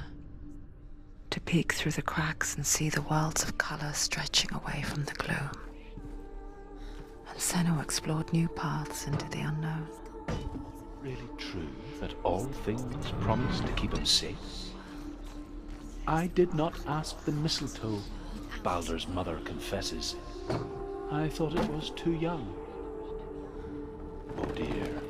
To peek through the cracks and see the worlds of colour stretching away from the gloom. And Senua explored new paths into the unknown. Really true that all things promise to keep him safe? I did not ask the mistletoe, Balder's mother confesses. I thought it was too young. Oh dear.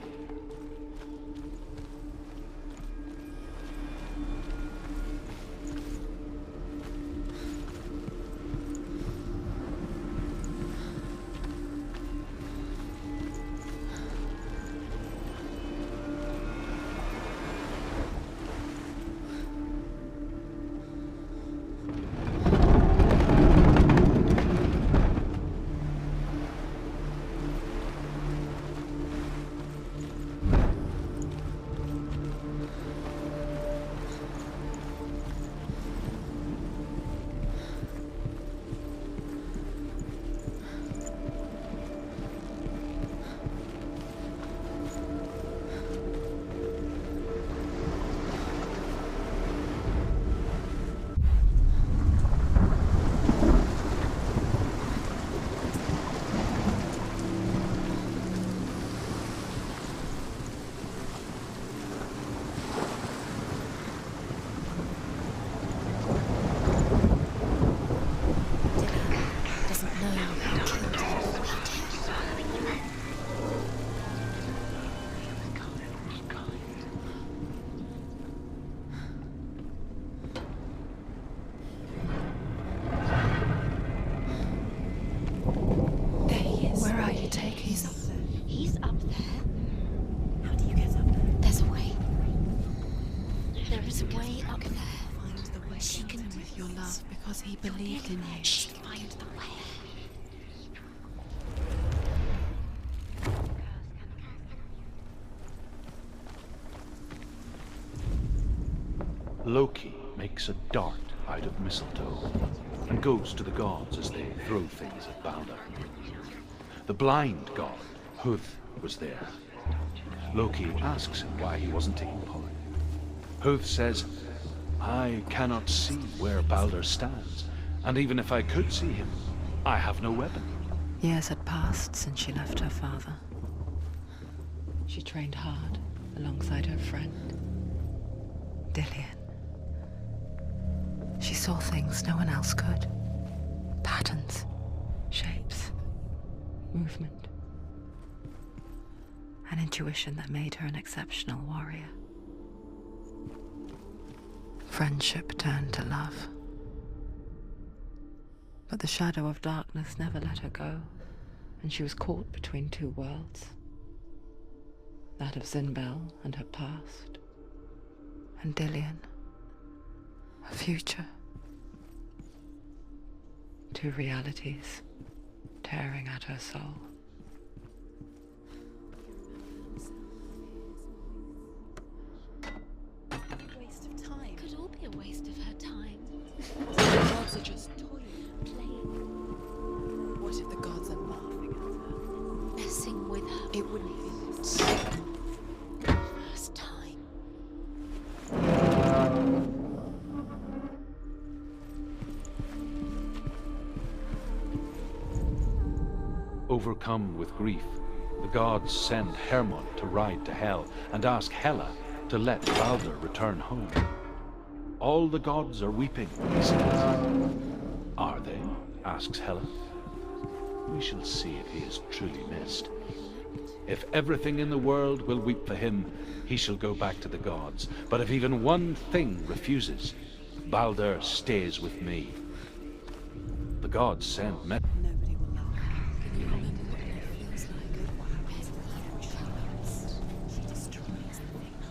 Because he believed in you. She'd find the way. Loki makes a dart out of mistletoe and goes to the gods as they throw things at Balder. The blind god, Druth, was there. Loki asks him why he wasn't taking part. Druth says, I cannot see where Balder stands, and even if I could see him, I have no weapon. Years had passed since she left her father. She trained hard alongside her friend, Dillion. She saw things no one else could. Patterns, shapes, movement. An intuition that made her an exceptional warrior. Friendship turned to love. But the shadow of darkness never let her go, and she was caught between two worlds. That of Zinbel and her past, and Dillion, her future. Two realities tearing at her soul. Waste of time. Could all be a waste of her time. The gods are just toying, Playing. What if the gods are laughing at her? Messing with her. It wouldn't be First time. Overcome with grief, the gods send Hermod to ride to Hell and ask Hela to let Baldur return home. All the gods are weeping, he says. Are they? Asks Hela. We shall see if he is truly missed. If everything in the world will weep for him, he shall go back to the gods. But if even one thing refuses, Baldur stays with me. The gods send Nobody will love her. Can you remember what it feels like? What happens when she loves? She destroys the thing.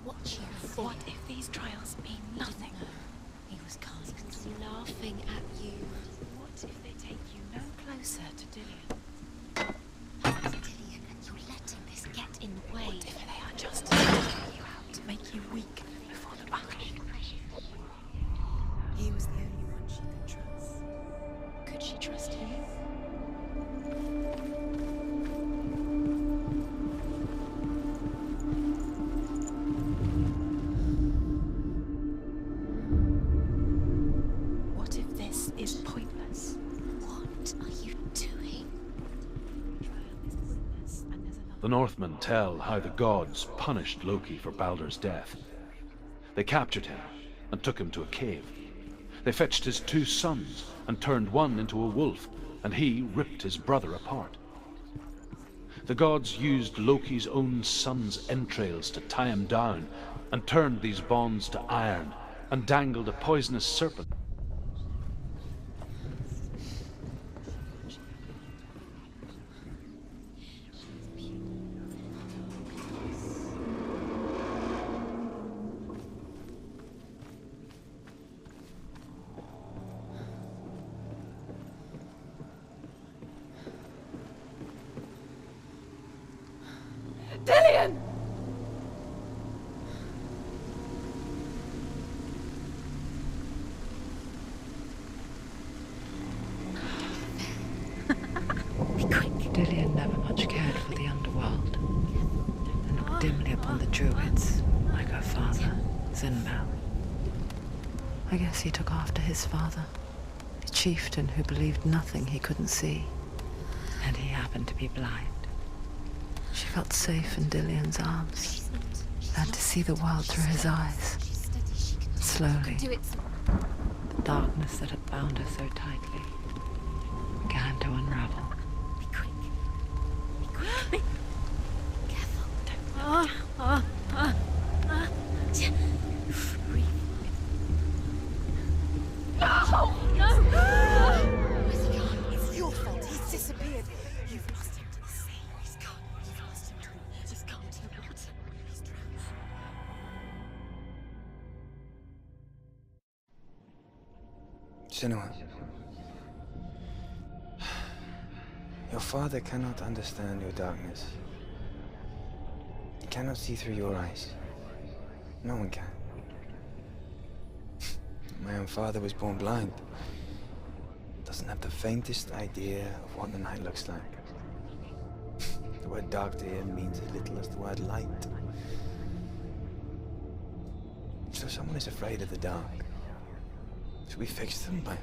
Watch you fall. What if these trials mean nothing? He was constantly laughing at you. What if they take you no closer to Dillion? Dillion, and you're letting this get in the way. What if they are just to tire you out, to make you weak before the battle? He was the only one she could trust. Could she trust him? What if this is pointless? What are you doing? The Northmen tell how the gods punished Loki for Baldur's death. They captured him and took him to a cave. They fetched his two sons and turned one into a wolf, and he ripped his brother apart. The gods used Loki's own son's entrails to tie him down and turned these bonds to iron and dangled a poisonous serpent. Dillion! Dillion never much cared for the underworld, and looked dimly upon the druids, like her father, Zinbel. I guess he took after his father, the chieftain who believed nothing he couldn't see, and he happened to be blind. She felt safe in Dillion's arms, learned to see the world through his eyes. Slowly, the darkness that had bound her so tightly began to unravel. Free. No! No! Where's he gone? It's your fault. He's disappeared. You've lost him to the sea. He's gone. You've lost him to the water. He's gone to the water. He's drowned. Senua, your father cannot understand your darkness. He cannot see through your eyes. No one can. My own father was born blind. Doesn't have the faintest idea of what the night looks like. The word dark to him means as little as the word light. So someone is afraid of the dark. So we fix them by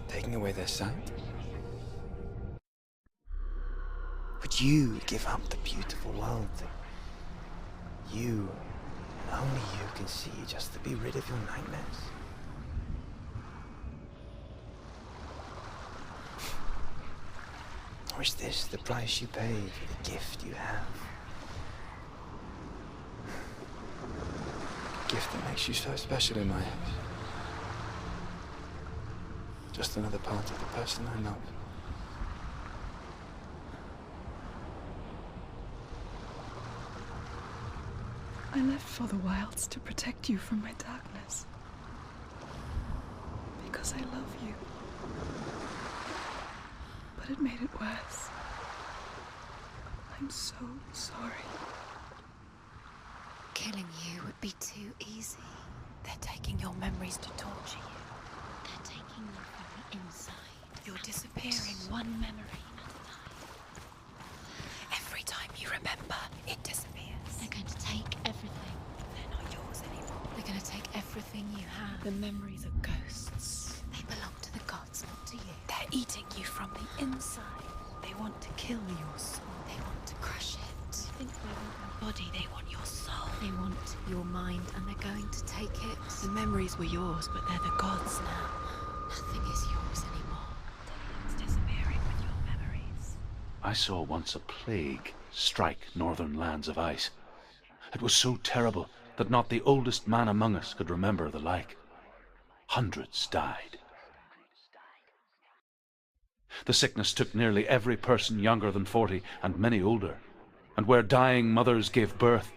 taking away their sight. Would you give up the beautiful world that You, and only you can see just to be rid of your nightmares. Or is this the price you pay for the gift you have? A gift that makes you so special in my eyes. Just another part of the person I love. I left for the wilds to protect you from my darkness. Because I love you. But it made it worse. I'm so sorry. Killing you would be too easy. They're taking your memories to torture you. They're taking you from the inside. You're disappearing one memory at a time. Every time you remember, it disappears. They're going to take everything. They're not yours anymore. They're going to take everything you have. The memories are ghosts. They belong to the gods, not to you. They're eating you from the inside. They want to kill your soul. They want to crush it. They think they want your body. They want your soul. They want your mind, and they're going to take it. The memories were yours, but they're the gods now. Nothing is yours anymore. Dillion's disappearing with your memories. I saw once a plague strike northern lands of ice. It was so terrible that not the oldest man among us could remember the like. Hundreds died. The sickness took nearly every person younger than 40 and many older, and where dying mothers gave birth,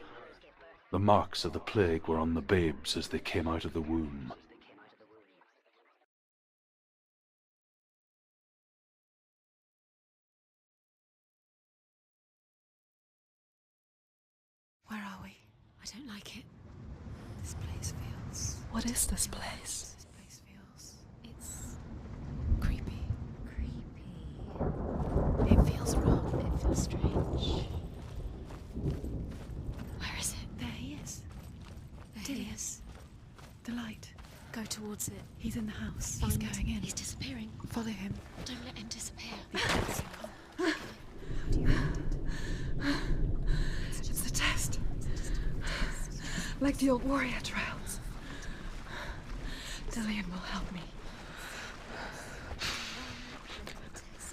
the marks of the plague were on the babes as they came out of the womb. Where are we? I don't like it. This place feels... What is this place? This place feels... It's... creepy. It feels wrong. It feels strange. Where is it? There he is. There he is. The light. Go towards it. He's in the house. He's He's going in. He's disappearing. Follow him. Don't let him disappear. It's the test. Like the old warrior trials. Dillion will help me.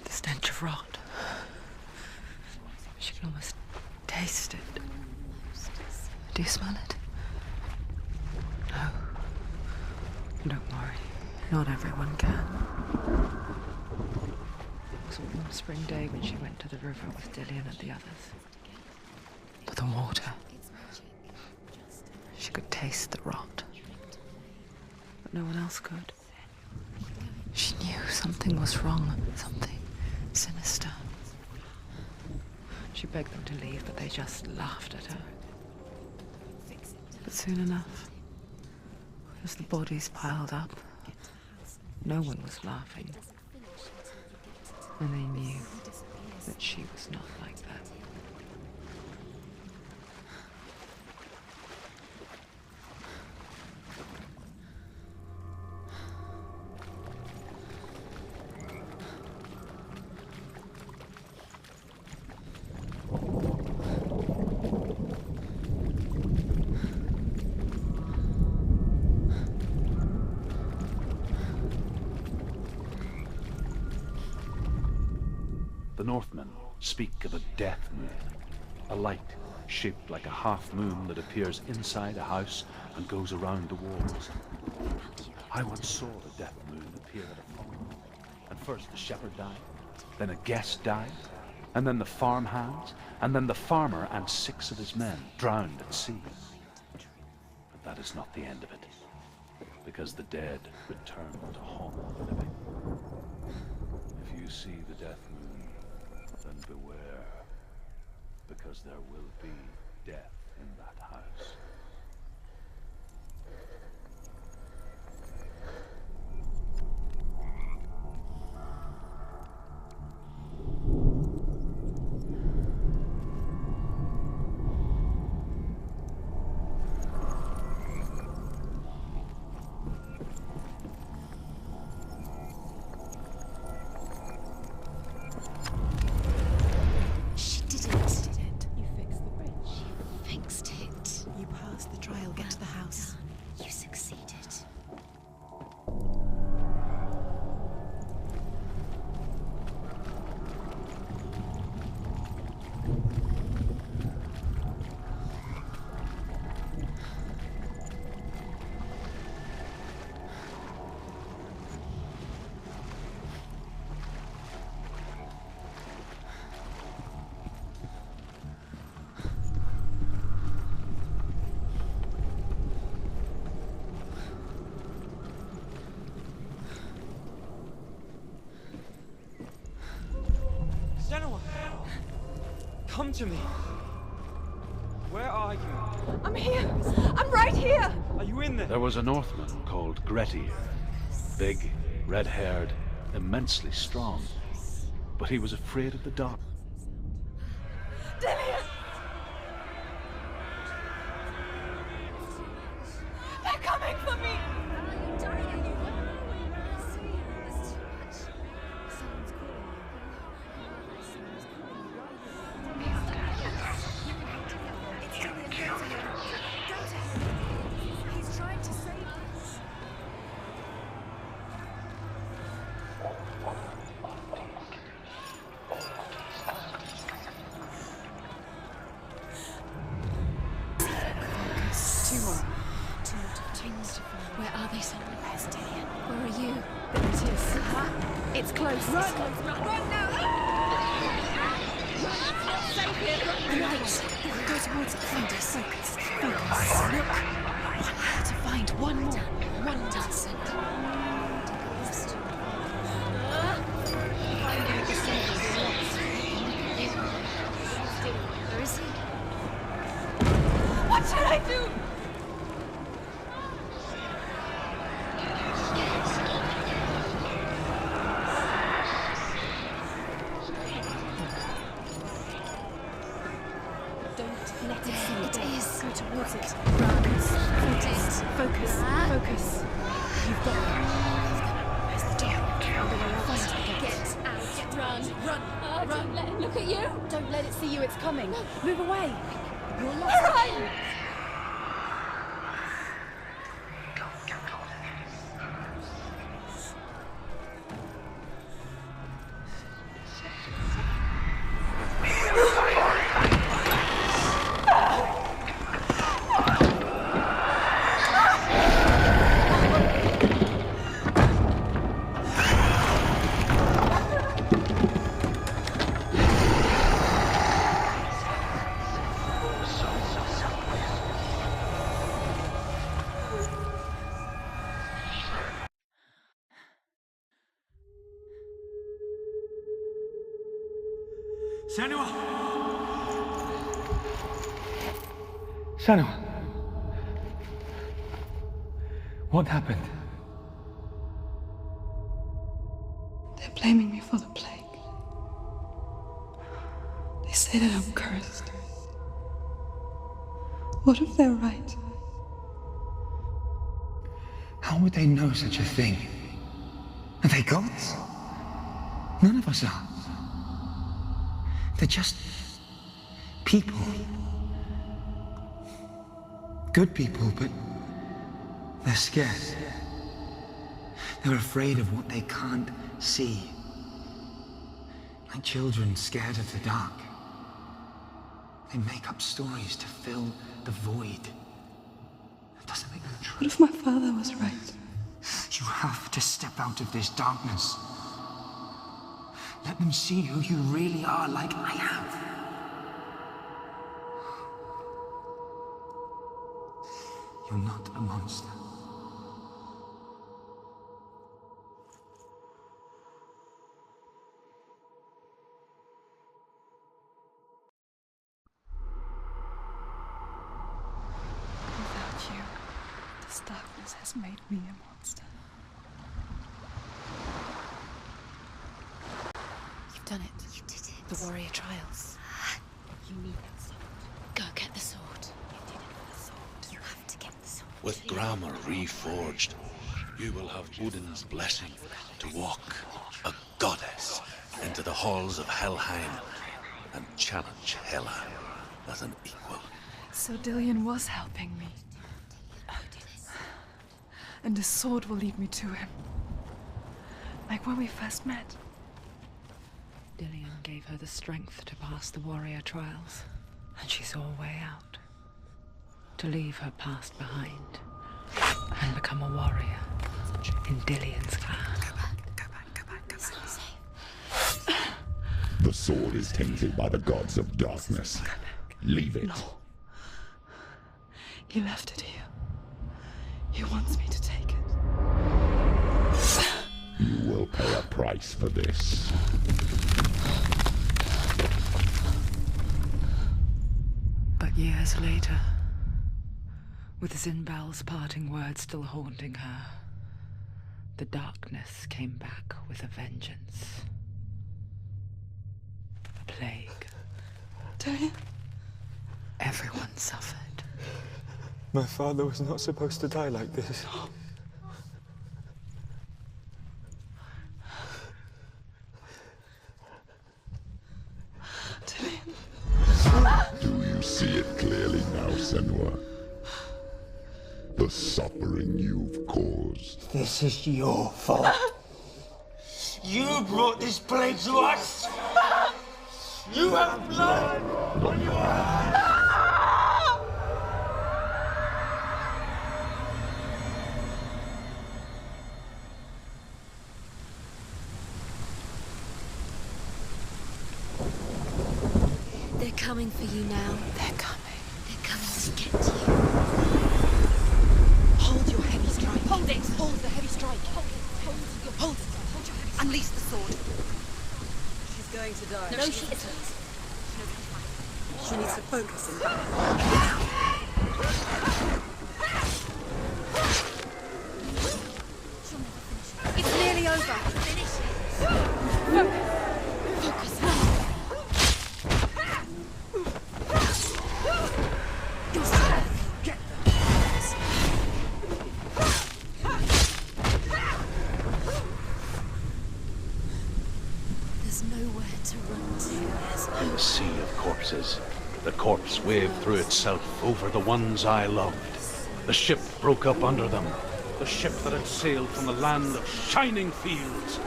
The stench of rot. She can almost taste it. Do you smell it? No. Don't worry. Not everyone can. It was a warm spring day when she went to the river with Dillion and the others. But the water. She could taste the rot. But no one else could. She knew something was wrong. Something sinister. She begged them to leave, but they just laughed at her. But soon enough, as the bodies piled up, no one was laughing. And they knew that she was not like that. The Northmen speak of a death moon, a light shaped like a half moon that appears inside a house and goes around the walls. I once saw the death moon appear at a farm, and first the shepherd died, then a guest died, and then the farmhands, and then the farmer and 6 of his men drowned at sea. But that is not the end of it, because the dead return to haunt the living. If you see the death moon, then beware, because there will be death in that house. She did it. You fixed the bridge. She fixed it. Come to me. Where are you? I'm here. I'm right here. Are you in there? There was a Northman called Grettir. Big, red-haired, immensely strong. But he was afraid of the dark. Dillion! They're coming for me! He's trying to save us. Where are they, Senua? Where's Dillion? Where are you? There it is. It's close. Run! Run now! Safe here! Right. Go towards it. Find us. Focus. Focus. Look. To find one more. One dozen. Where is he? What should I do? Let it see it is. Go towards it. Focus. Focus. You've got it. Where's the deer? Find it again. Get out. Run. Run. Run. Let it look at you. Don't let it see you. It's coming. Move away. You're lost. Where are you? Senua! Senua! What happened? They're blaming me for the plague. They say that I'm cursed. What if they're right? How would they know such a thing? Are they gods? None of us are. They're just people. Good people, but they're scared. They're afraid of what they can't see. Like children scared of the dark. They make up stories to fill the void. That doesn't make them true. What if my father was right? You have to step out of this darkness. Let them see who you really are, like I have. You're not a monster. Without you, this darkness has made me a monster. You've done it. You did it. The warrior trials. You need that sword. Go get the sword. You did it for the sword. You have to get the sword. With grammar reforged, you will have Odin's blessing to walk, a goddess, into the halls of Helheim and challenge Hela as an equal. So Dillion was helping me. And the sword will lead me to him. Like when we first met. Dillion gave her the strength to pass the warrior trials, and she saw a way out. To leave her past behind, and become a warrior in Dillion's clan. Go back. It's not safe. The sword is tainted by the gods of darkness. Leave it. No. He left it here. He wants me to take it. You will pay a price for this. Years later, with Zinbal's parting words still haunting her, the darkness came back with a vengeance. A plague. Dillion? Everyone suffered. My father was not supposed to die like this. Do you see it clearly now, Senua? The suffering you've caused. This is your fault. You brought this plague to us! You have blood on your hands! They're coming for you now. They're coming. They're coming to get you. Hold your heavy strike. Hold it. Hold the heavy strike. Hold it. Hold it. Hold your heavy strike. Unleash the sword. She's going to die. No, she isn't. She needs to focus and It's nearly over. Finish it. Focus. You're safe. get There's nowhere to run to. In the sea of corpses, the corpse waved through itself over the ones I loved. The ship broke up under them. The ship that had sailed from the land of shining fields.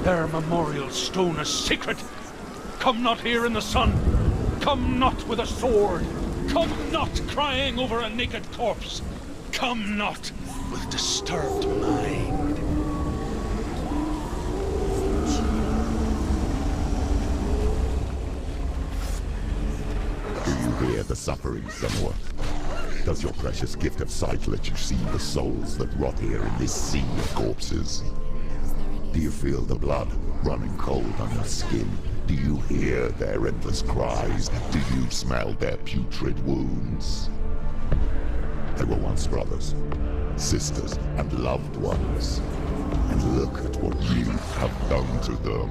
Their memorial stone is sacred. Come not here in the sun. Come not with a sword. Come not crying over a naked corpse. Come not with disturbed mind. Do you hear the suffering, Senua? Does your precious gift of sight let you see the souls that rot here in this sea of corpses? Do you feel the blood running cold on your skin? Do you hear their endless cries? Do you smell their putrid wounds? They were once brothers, sisters, and loved ones. And look at what you have done to them.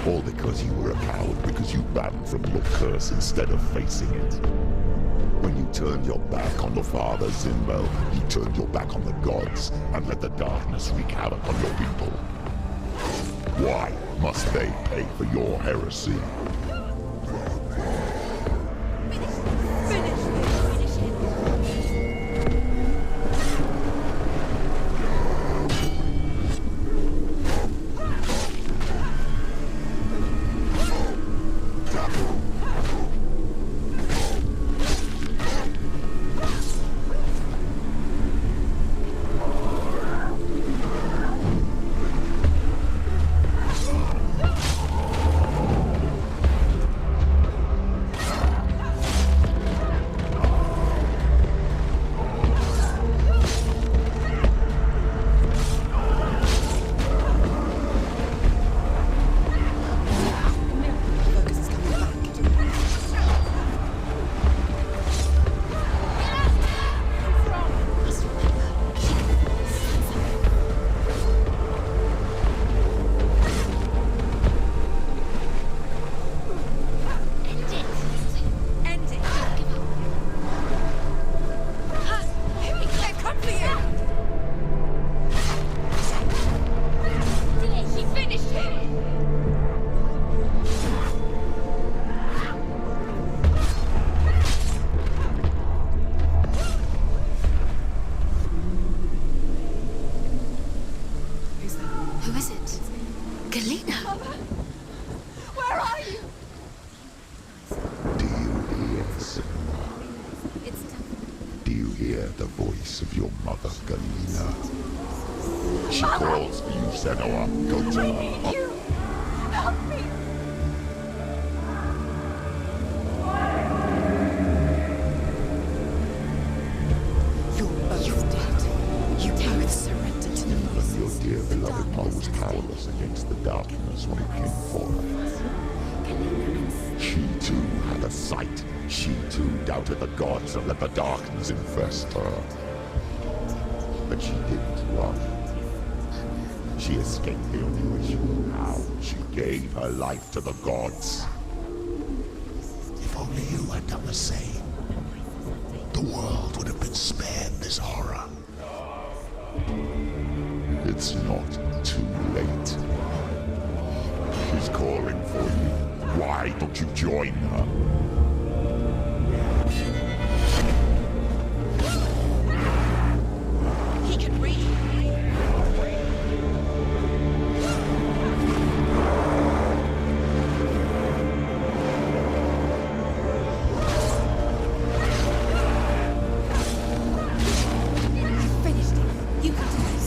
All because you were a coward, because you ran from your curse instead of facing it. When you turned your back on your father, Zinbel, you turned your back on the gods and let the darkness wreak havoc on your people. Why must they pay for your heresy? The voice of your mother, Galena. She calls for you, Senua. Go to her. you. Help me. You're both dead. You both surrendered to the voices. Your dear beloved mother was powerless against the darkness when it came for her. She too had a the sight. She too doubted the gods and let the darkness infest her. But she didn't run. She escaped the only way she knew how. She gave her life to the gods. If only you had done the same, the world would have been spared this horror. It's not too late. She's calling for you. Why don't you join her? He can read. Finished it. You can do this.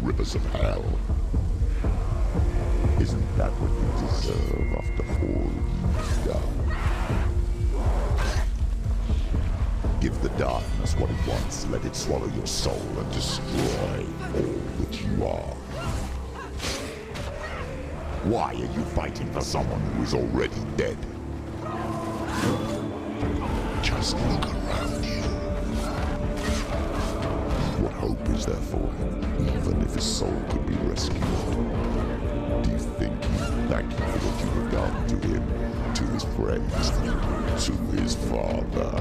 Focus. Of hell. Isn't that what you deserve after all you've done? Give the darkness what it wants, let it swallow your soul and destroy all that you are. Why are you fighting for someone who is already dead? Just look around you. What hope is there for him, even if his soul could be rescued? Do you think he'd thank you for what you have done to him, to his friends, to his father?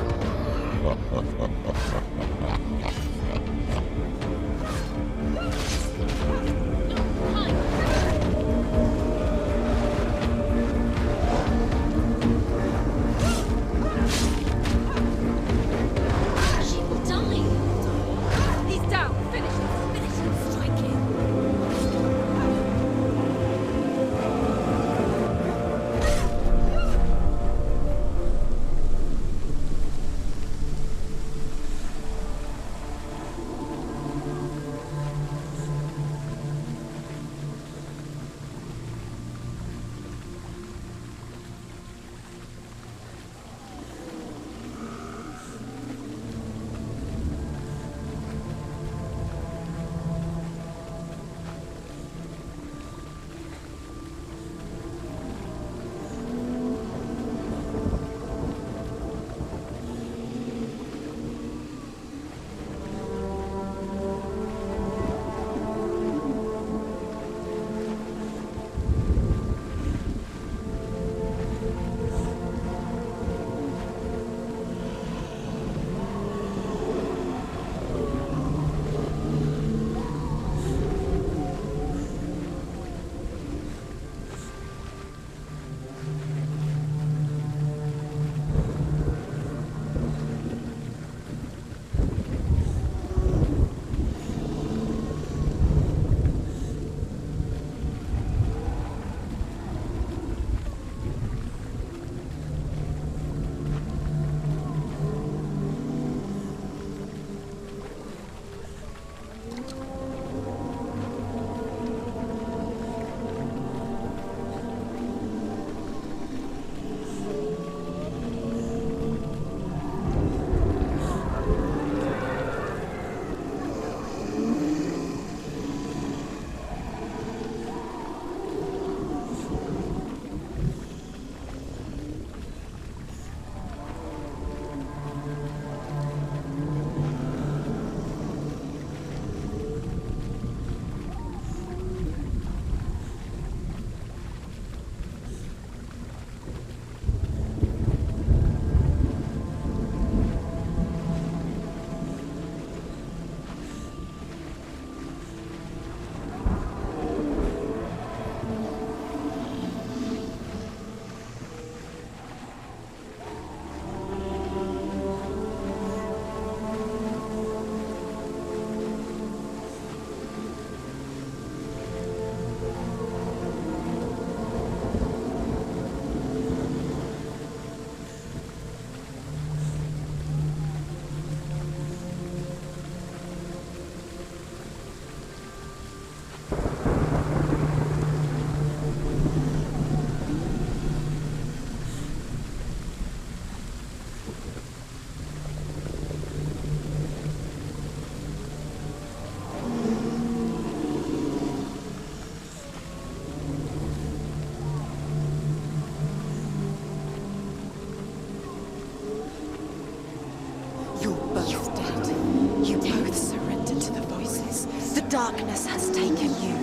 taken you.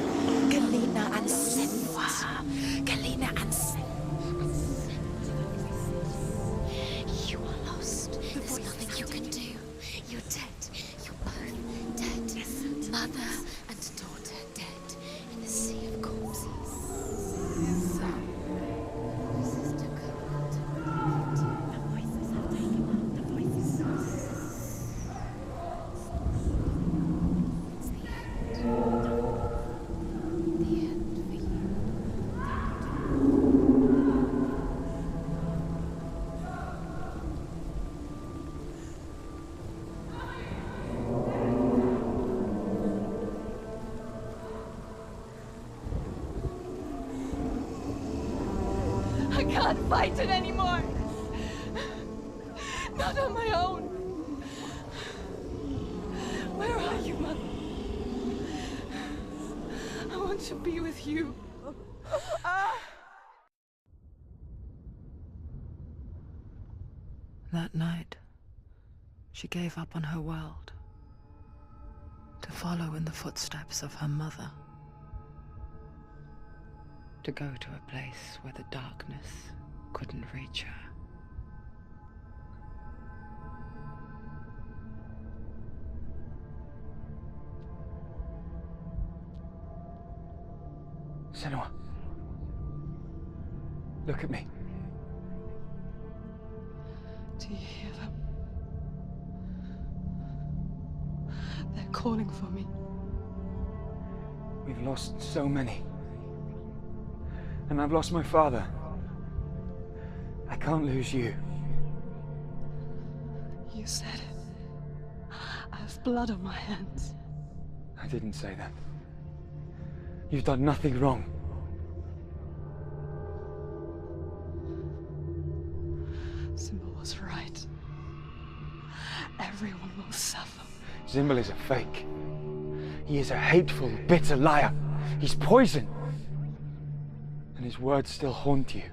Galena and Senua. Galena and Senua. You are lost. There's nothing you can do. You're dead. You're both dead. Mother and daughter dead in the sea of corpses. So, sister, come to the voices have taken up. The voices. It's the end. The end for you. I can't fight it anymore. Not on my own. Where are you, Mother? I want to be with you. That night, she gave up on her world to follow in the footsteps of her mother, to go to a place where the darkness couldn't reach her. Senua. Look at me. Do you hear them? They're calling for me. We've lost so many. And I've lost my father. I can't lose you. You said it. I have blood on my hands. I didn't say that. You've done nothing wrong. Symbol was right. Everyone will suffer. Symbol is a fake. He is a hateful, bitter liar. He's poison. And his words still haunt you.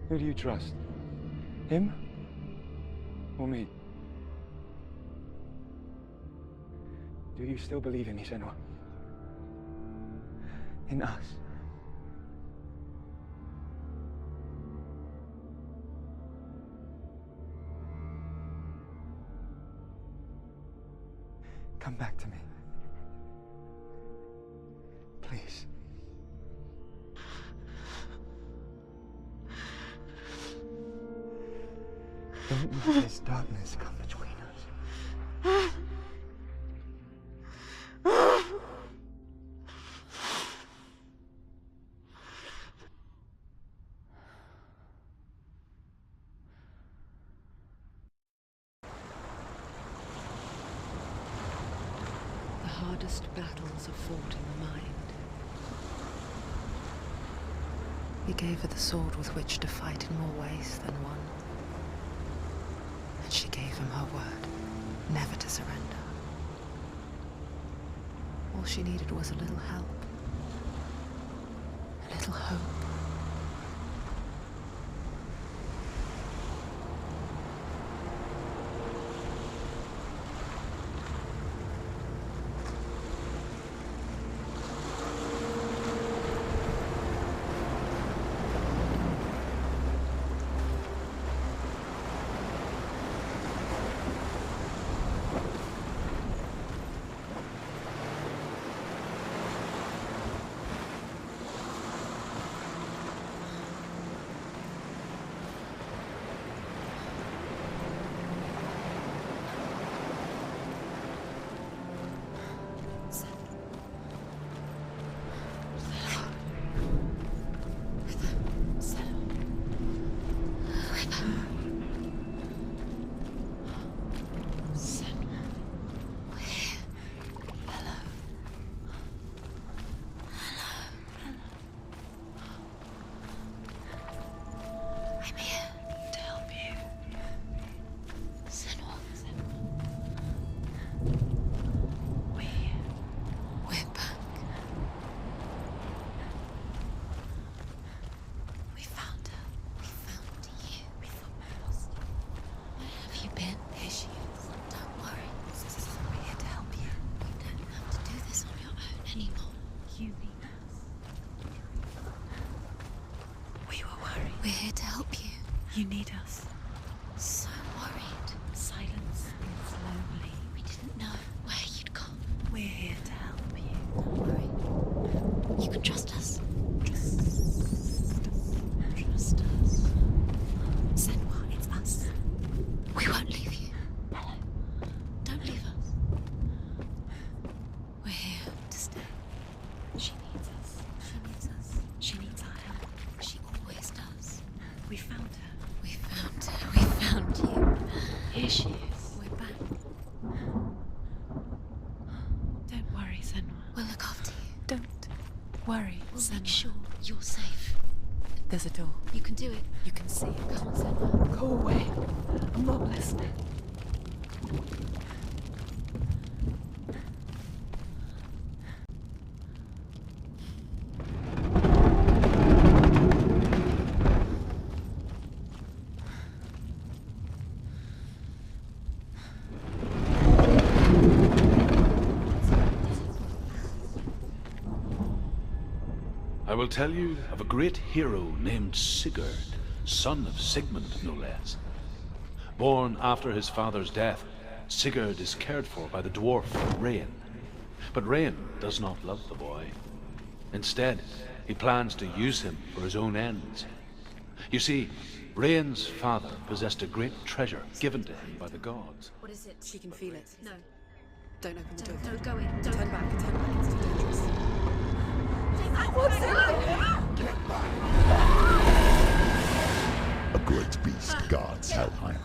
Who do you trust? Him? Or me? Do you still believe in me, Senua? In us? Come back to me. Please. Don't let this darkness come between us. The hardest battles are fought in the mind. He gave her the sword with which to fight in more ways than one. And she gave him her word, never to surrender. All she needed was a little help, a little hope. You need us. So worried. Silence is lonely. We didn't know where you'd gone. We're here to help you. Don't worry. You can trust us. Trust us. Senua, it's us. We won't leave you. Hello. Don't leave us. We're here to stay. She needs us. She needs us. She needs our help. She always does. We found her. We found her. We found you. Here she is. We're back. Don't worry, Senua. We'll look after you. Don't worry, We'll Senua. make sure you're safe. There's a door. You can do it. You can see it. Come on, Senua. Go away. I'm not listening. I will tell you of a great hero named Sigurd, son of Sigmund, no less. Born after his father's death, Sigurd is cared for by the dwarf Rain. But Rain does not love the boy. Instead, he plans to use him for his own ends. You see, Rain's father possessed a great treasure given to him by the gods. What is it? She can feel it. No. Don't open the door. Don't go in. Don't. Turn back. Turn back. It's too dangerous. What's in there? A great beast guards Helheim.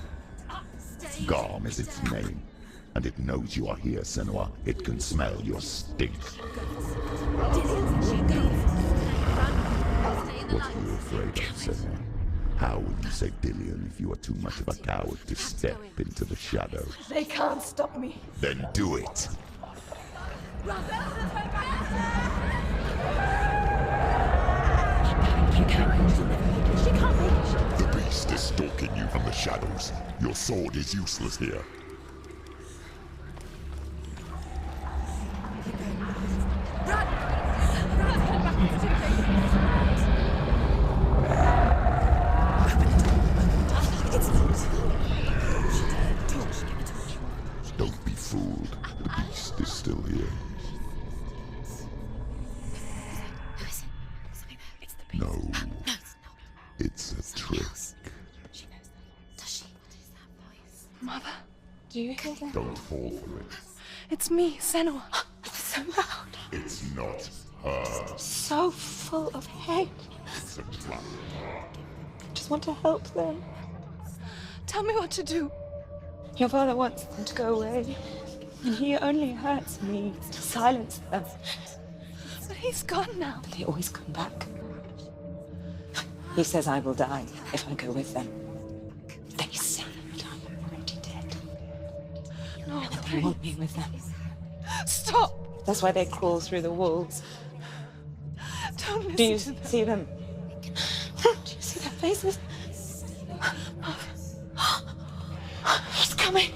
Garm is its name, and it knows you are here, Senua. It can smell your stink. What are you afraid of, Senua? How will you save Dillion if you are too much of a coward to step into the shadows? They can't stop me. Then do it! She can't make it. The beast is stalking you from the shadows. Your sword is useless here. Don't be fooled. The beast is still here. Who is it? Something there. It's the beast. No. No, it's not. It's a trick. She knows that. Does she? What is that voice? Mother, do you hear that? Don't fall for it. It's me, Senua. It's so loud. It's not her. So full of hate. It's a trap. I just want to help them. Tell me what to do. Your father wants them to go away, and he only hurts me to silence them. But he's gone now. They always come back. He says I will die if I go with them. They say that I'm already dead. No, And they want me with them. stop! That's why they crawl through the walls. Don't listen Do you to them. see them? Do you see their faces? He's coming.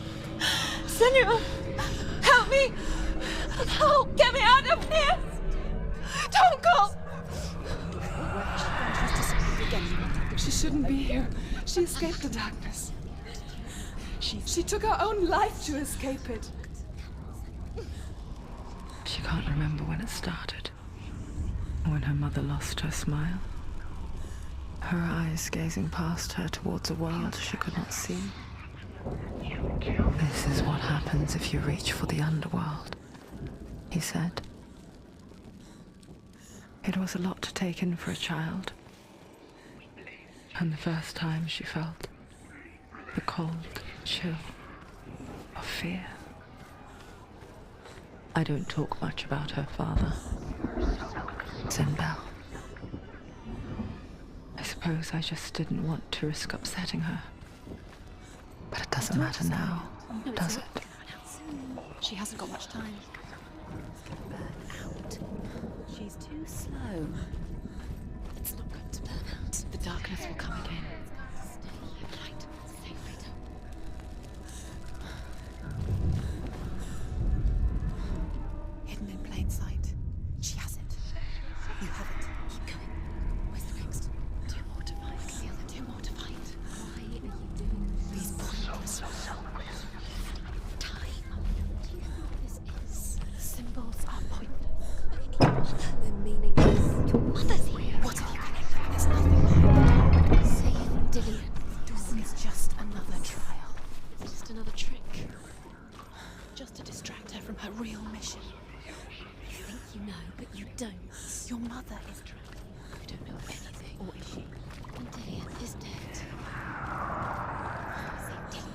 Senua, help me! Help! Get me out of here! Don't go! She shouldn't be here. She escaped the darkness. She took her own life to escape it. She can't remember when it started. When her mother lost her smile. Her eyes gazing past her towards a world she could not see. This is what happens if you reach for the underworld, he said. It was a lot to take in for a child. And the first time she felt the cold chill of fear. I don't talk much about her father, Zenbel. I suppose I just didn't want to risk upsetting her. But it doesn't matter now, does it? She hasn't got much time. Out. She's too slow. It's not going to burn out. The darkness will come again. Light. Stay later. Hidden in plain sight. She has it. You have it. Keep going. Where's the next? 2 more to fight. The other 2 more to fight. know, but you don't. Your mother is trapped. You don't know anything. Or is she? And Dillion is dead. Say Dillion.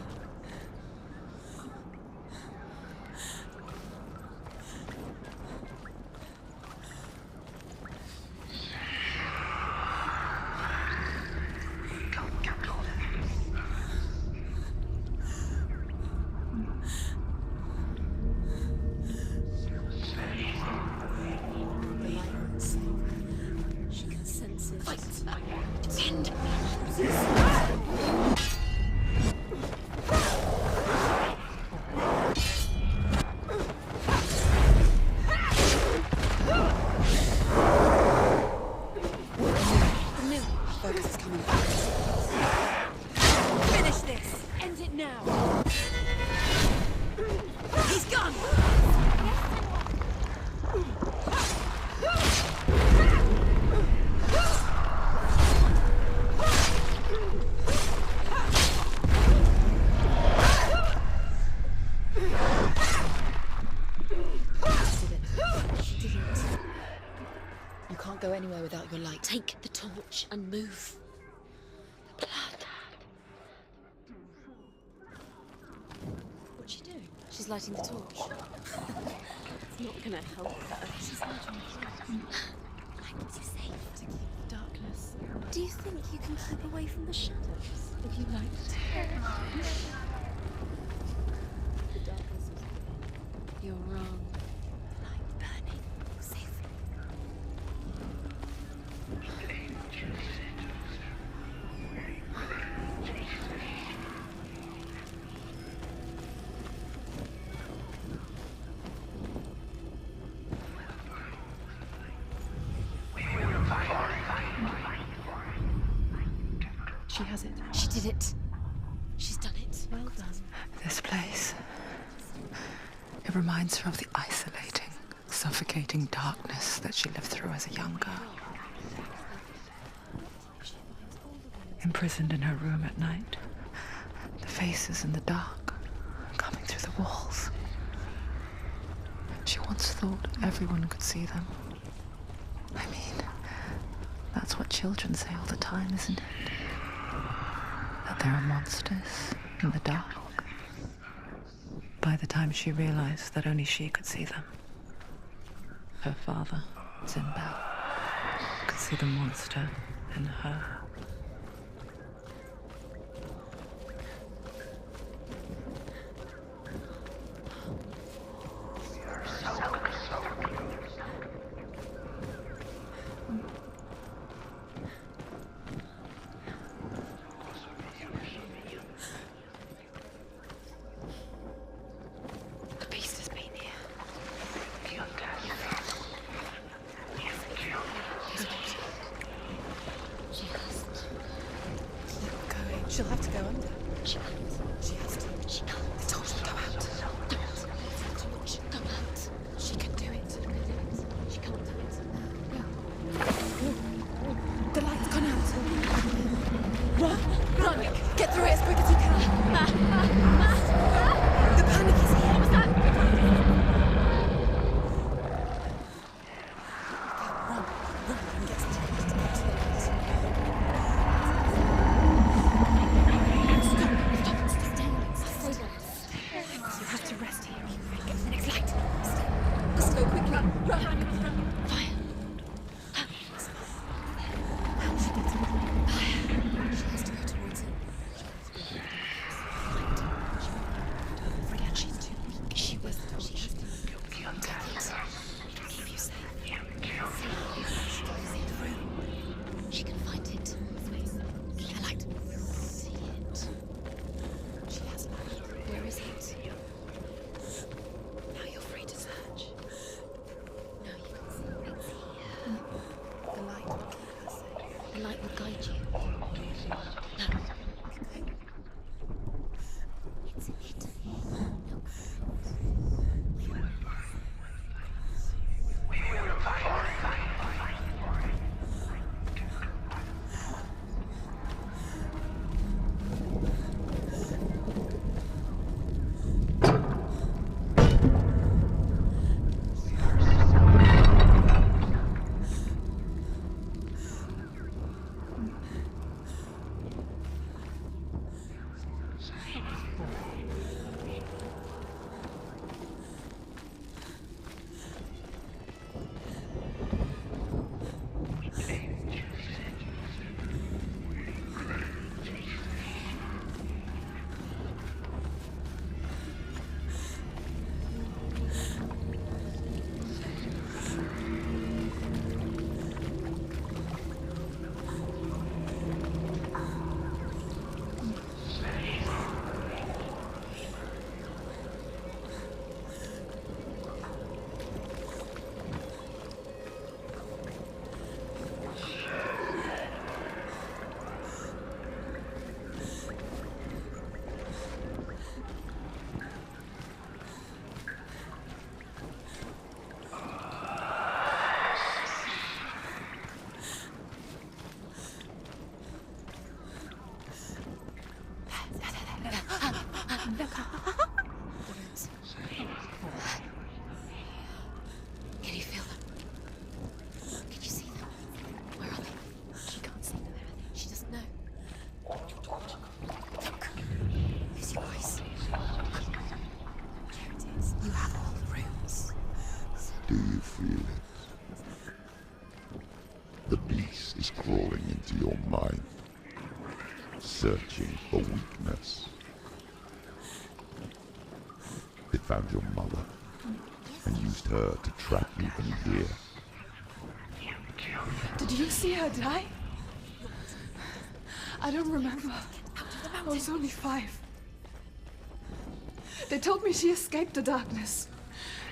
Go anywhere without your light. Take the torch and move. The blood. What's she doing? She's lighting the torch. It's not gonna help her. She's lighting it. Keeps you safe. To keep the darkness. Do you think you can keep away from the shadows if you light it? The darkness is good. You're wrong. Light burning. Safe. She has it. She did it. She's done it. Well done. This place. It reminds her of the isolating, suffocating darkness that she lived through as a young girl. Imprisoned in her room at night. The faces in the dark, coming through the walls. She once thought everyone could see them. I mean, that's what children say all the time, isn't it? That there are monsters in the dark. By the time she realized that only she could see them, her father, Zinbel, could see the monster in her. She'll have to go under. She can't. She has to. She can't. The torch will go out. Don't. The torch go out. She can do it. She can't do it. Yeah. The light's gone out. Run! Run! Get through it as quick as you can. The panic is here. What was that? Run! Run and get to the light. You have to rest here. Get to the next light. Let's go quickly. Run. Fire. She gets it. Fire. She has to go towards it. Forget she's too weak. She was the torch. She has to keep you safe. She can find it. The light. See it. She has a light. Where is it? Now you're free to search. Now you can see. Do you feel it? The beast is crawling into your mind, searching for weakness. It found your mother and used her to trap you in here. Did you see her die? I don't remember. I was only 5. They told me she escaped the darkness,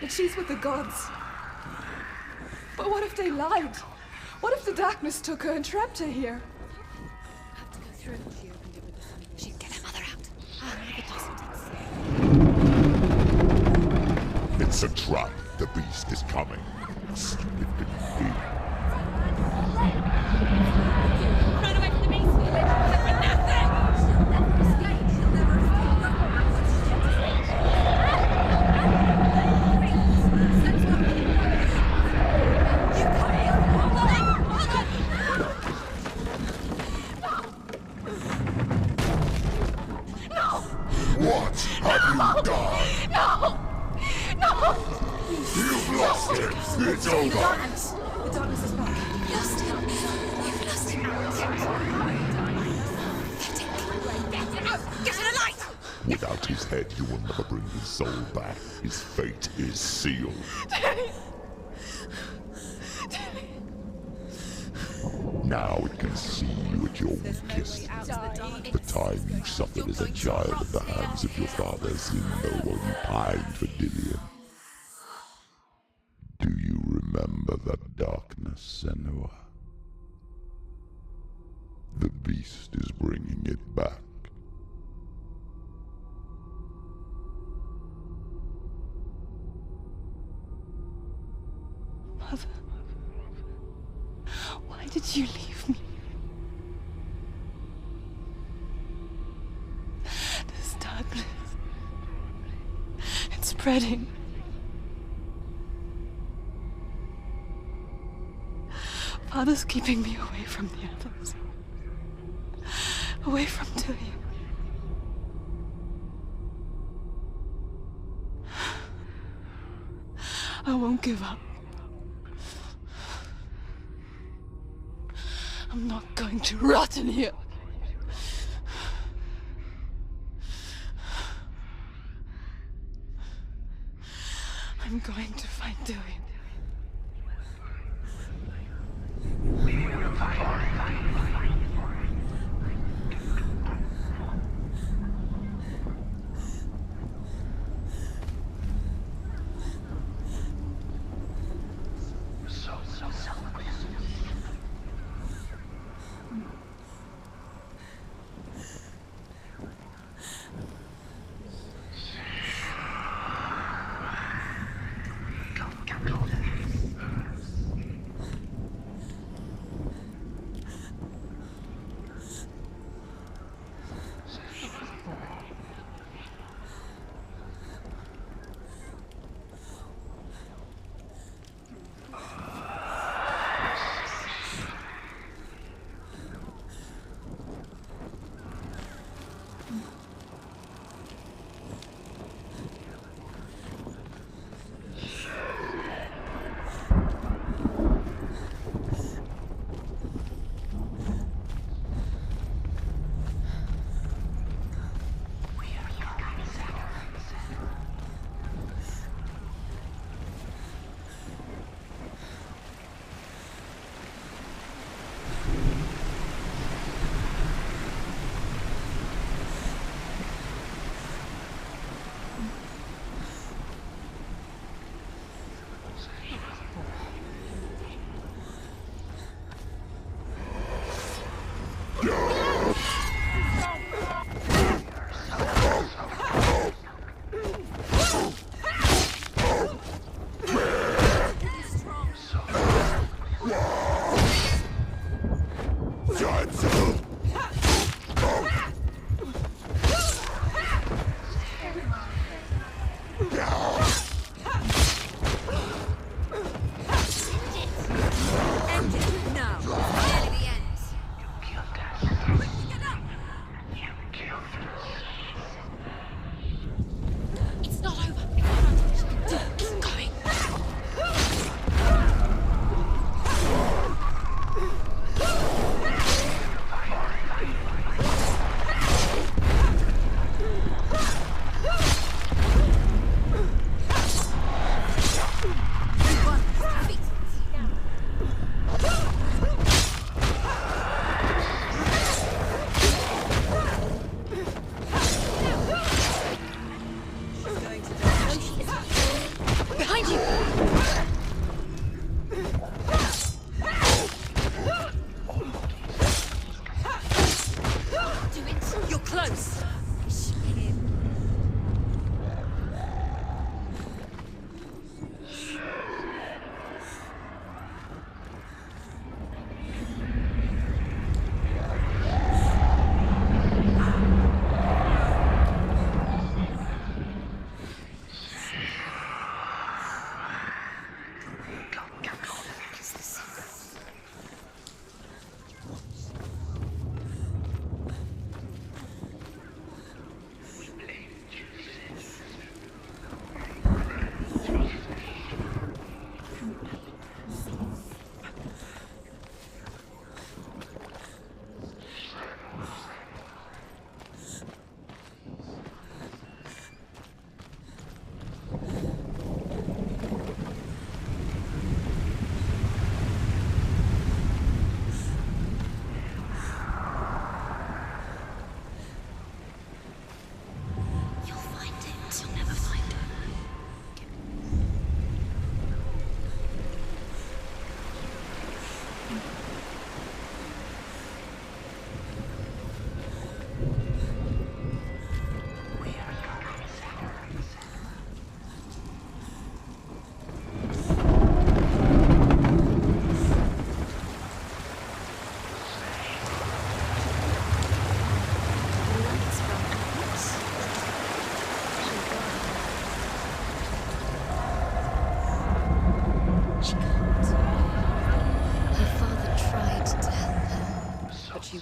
that she's with the gods. But what if they lied? What if the darkness took her and trapped her here? Have to go through. She opened it with the sun. She'd get her mother out. It's a trap. The beast is coming. Stupid thing. Run away from the beast! For nothing! She'll never escape. She'll never What have you done? No! No! You've lost it! It's over! The darkness is back. You've lost him. You've lost him. Get it out! Get in a light! Without his head, you will never bring his soul back. His fate is sealed. Daddy! Now it can see you at your weakest. The time you suffered as a child at the hands of your fathers, you know while you pined for Dillion. Do you remember that darkness, Senua? The beast is bringing it back. Mother, why did you leave me? This darkness, it's spreading. Father's keeping me away from the others. Away from Dillion. I won't give up. I'm not going to rot in here. I'm going to find Dillion.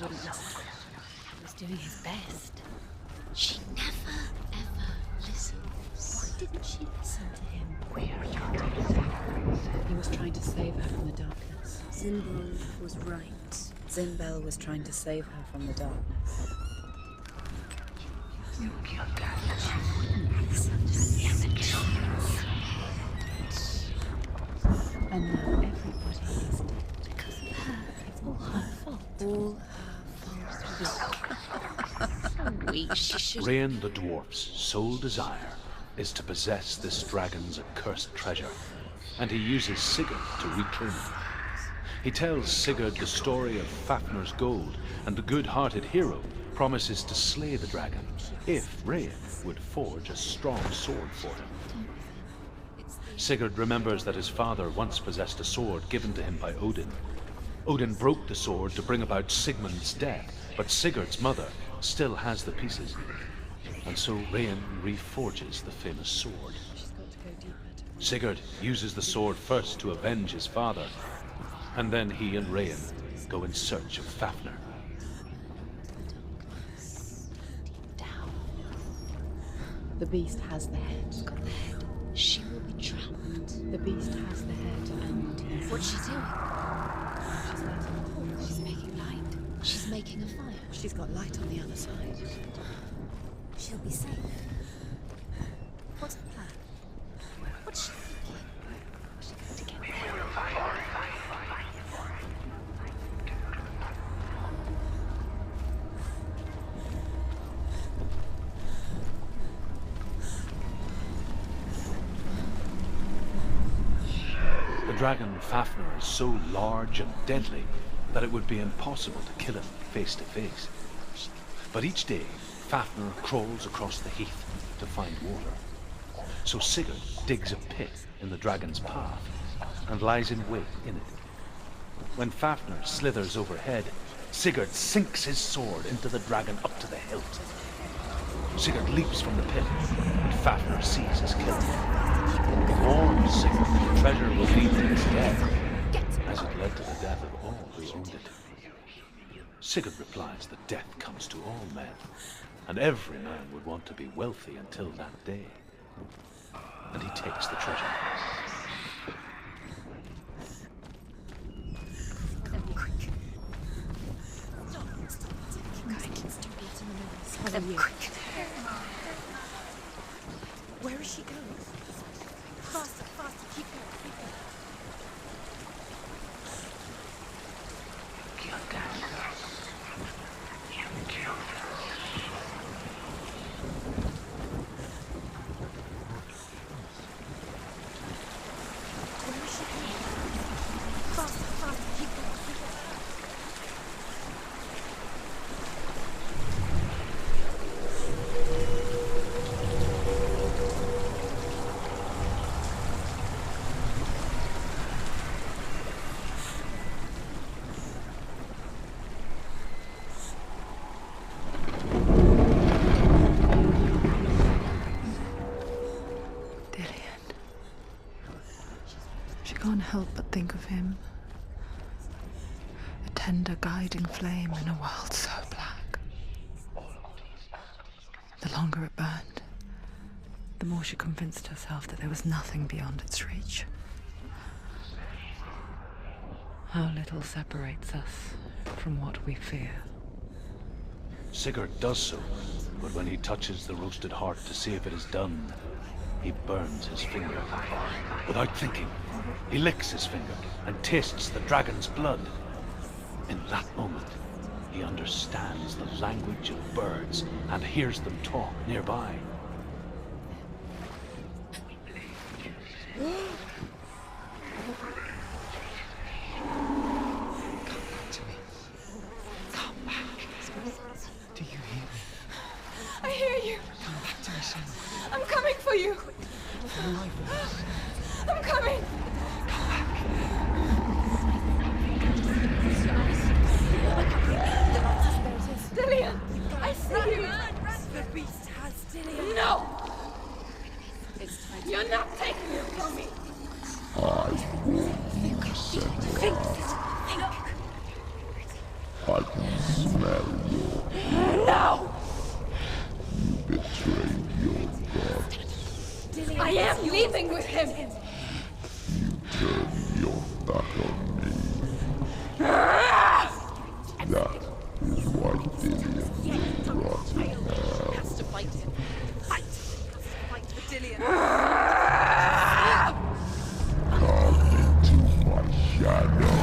wouldn't listen. He was doing his best. She never, ever listens. Why didn't she listen to him? He was trying to save her from the darkness. Zimbel was right. Zimbel was trying to save her from the darkness. And now everybody is dead because of her. It's all her fault. All her fault. So weak. She should. Rain the dwarf's sole desire is to possess this dragon's accursed treasure, and he uses Sigurd to reclaim it. He tells Sigurd the story of Fafnir's gold, and the good-hearted hero promises to slay the dragon if Rain would forge a strong sword for him. Sigurd remembers that his father once possessed a sword given to him by Odin. Odin broke the sword to bring about Sigmund's death, but Sigurd's mother still has the pieces. And so Rain reforges the famous sword. Sigurd uses the sword first to avenge his father, and then he and Rain go in search of Fafnir. The beast has the head. It's got the head. She will be trapped. The beast has the head and he's... What's she doing? She's lighting a torch. She's making light. She's making a fire. She's got light on the other side. She'll be safe. What's the plan? What's she thinking? What's she going to get there? The dragon Fafnir is so large and deadly that it would be impossible to kill him face to face. But each day, Fafnir crawls across the heath to find water. So Sigurd digs a pit in the dragon's path and lies in wait in it. When Fafnir slithers overhead, Sigurd sinks his sword into the dragon up to the hilt. Sigurd leaps from the pit, and Fafnir sees his kill. He warns Sigurd the treasure will lead to his death, as it led to the death of all who owned it. Sigurd replies that death comes to all men, and every man would want to be wealthy until that day. And he takes the treasure. Where is she going? Faster, faster, keep going, keep going. Where is she going? Faster, faster, keep going, keep going. Can't help but think of him. A tender guiding flame in a world so black. The longer it burned, the more she convinced herself that there was nothing beyond its reach. How little separates us from what we fear. Sigurd does so, but when he touches the roasted heart to see if it is done, he burns his finger. Without thinking, he licks his finger and tastes the dragon's blood. In that moment, he understands the language of birds and hears them talk nearby. I hear you. Come back to me, Senua. I'm coming for you. I'm coming. Dillion, I see you. The beast has Dillion. No. You're not taking it from me. I warn you, Senua. I can smell leaving with him. Turn your back on me. That is why Dillion will rot in hell. Has to fight him. Fight. Fight for Dillion. Come into my shadow.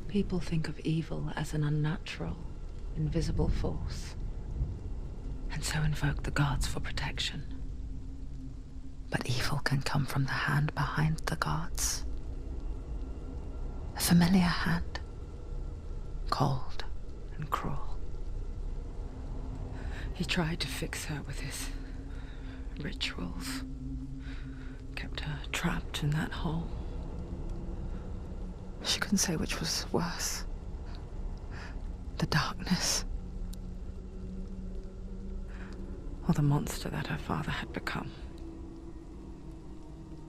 People think of evil as an unnatural, invisible force, and so invoke the gods for protection. But evil can come from the hand behind the gods. A familiar hand, cold and cruel. He tried to fix her with his rituals, kept her trapped in that hole. She couldn't say which was worse. The darkness, or the monster that her father had become.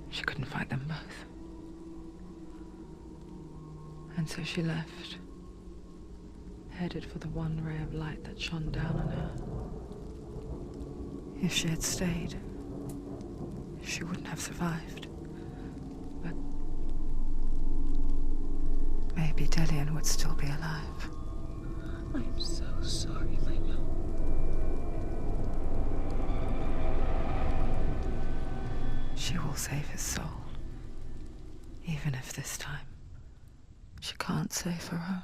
She couldn't fight them both. And so she left, headed for the one ray of light that shone down on her. If she had stayed, she wouldn't have survived. But maybe Dillion would still be alive. I'm so sorry, Lena. She will save his soul, even if this time she can't save her own.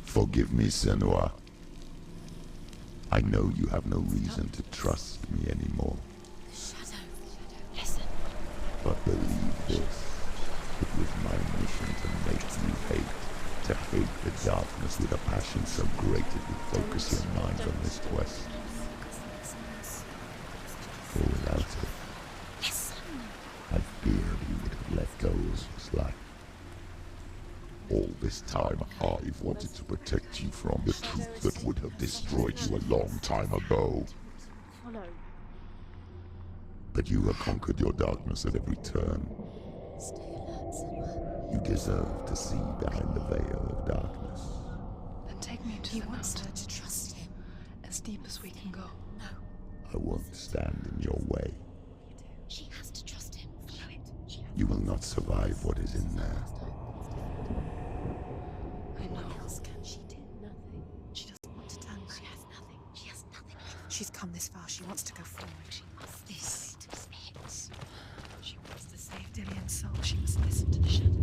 Forgive me, Senua. I know you have no reason to trust me anymore. Shadow, listen. But believe this. It was my mission to make you hate. To hate the darkness with a passion so great it would focus your mind on this quest. For without it, I fear you would have let go as was like. All this time, I've wanted to protect you from the truth that would have destroyed you a long time ago. But you have conquered your darkness at every turn. You deserve to see behind the veil of darkness. Then take me to the mountain. To trust him. As deep as we can go. No. I won't stand in your way. She has to trust him. You will not survive what is in there. I know. What else can she do? Nothing. She doesn't want to turn back. She has nothing. She has nothing. She's come this far. She wants to go forward. She must. This is it. She wants to save Dillion's soul. She must listen to the shadow.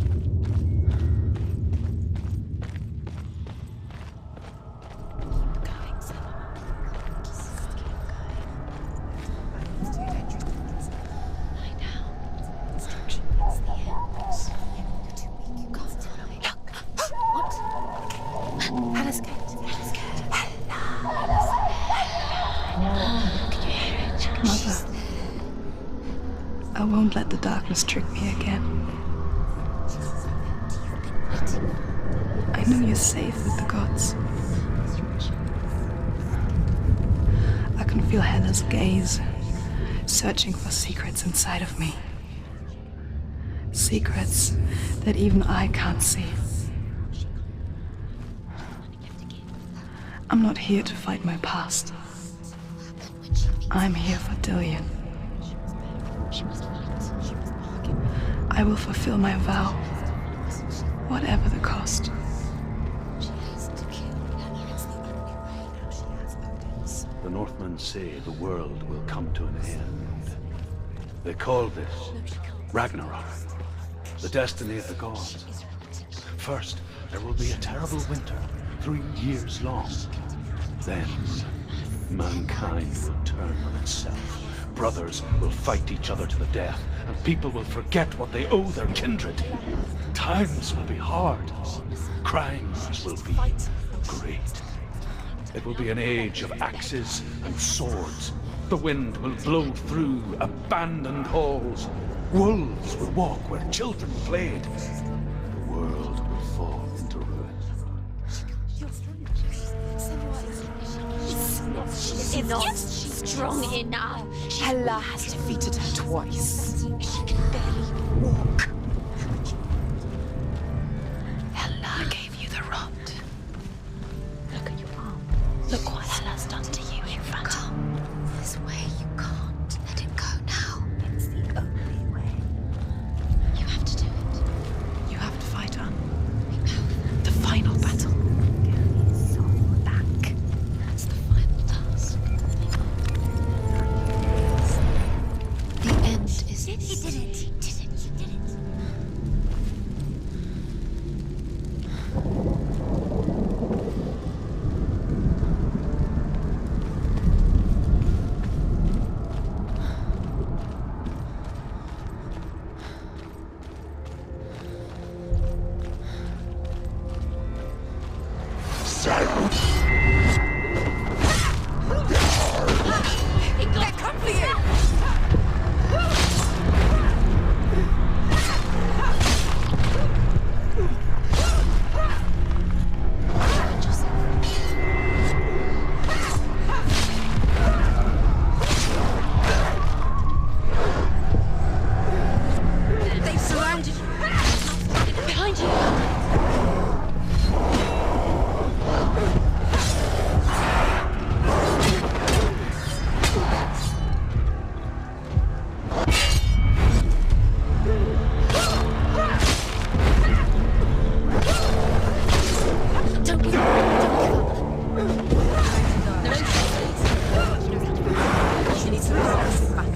I won't let the darkness trick me again. I know you're safe with the gods. I can feel Hela's gaze, searching for secrets inside of me. Secrets that even I can't see. I'm not here to fight my past. I'm here for Dillion. I will fulfill my vow, whatever the cost. The Northmen say the world will come to an end. They call this Ragnarok, the destiny of the gods. First, there will be a terrible winter, 3 years long. Then, mankind will turn on itself. Brothers will fight each other to the death, and people will forget what they owe their kindred. Times will be hard. Crimes will be great. It will be an age of axes and swords. The wind will blow through abandoned halls. Wolves will walk where children played. The world will fall into ruin. She's not strong enough. Hela has defeated her twice. She can barely walk. Hela gave you the rod. Look at your arm. Look what Hela's done to you in front. Come this way. You can't let it go now. It's the only way. You have to do it. You have to fight her. The final battle. That's the final task. The end is... He did it. He did it. He did it. They're come for you! They've surrounded you. Behind you. Don't give up. She needs to relax it back.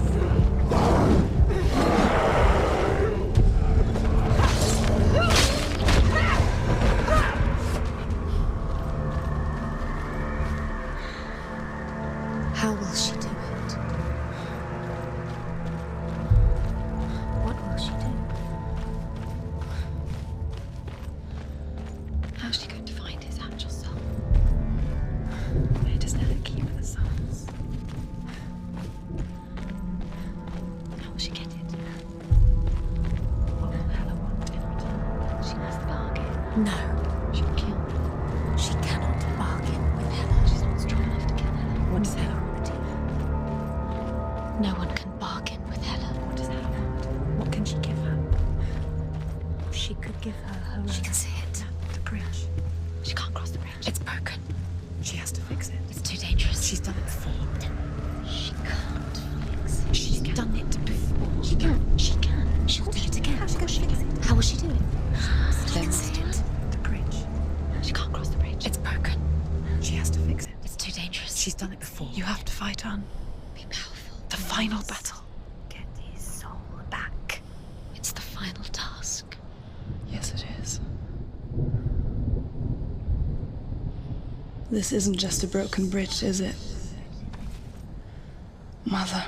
How will she do it? What will she do? She has to fix it. It's too dangerous. She's done it before. You have to fight on. Be powerful. The final battle. Get his soul back. It's the final task. Yes, it is. This isn't just a broken bridge, is it? Mother,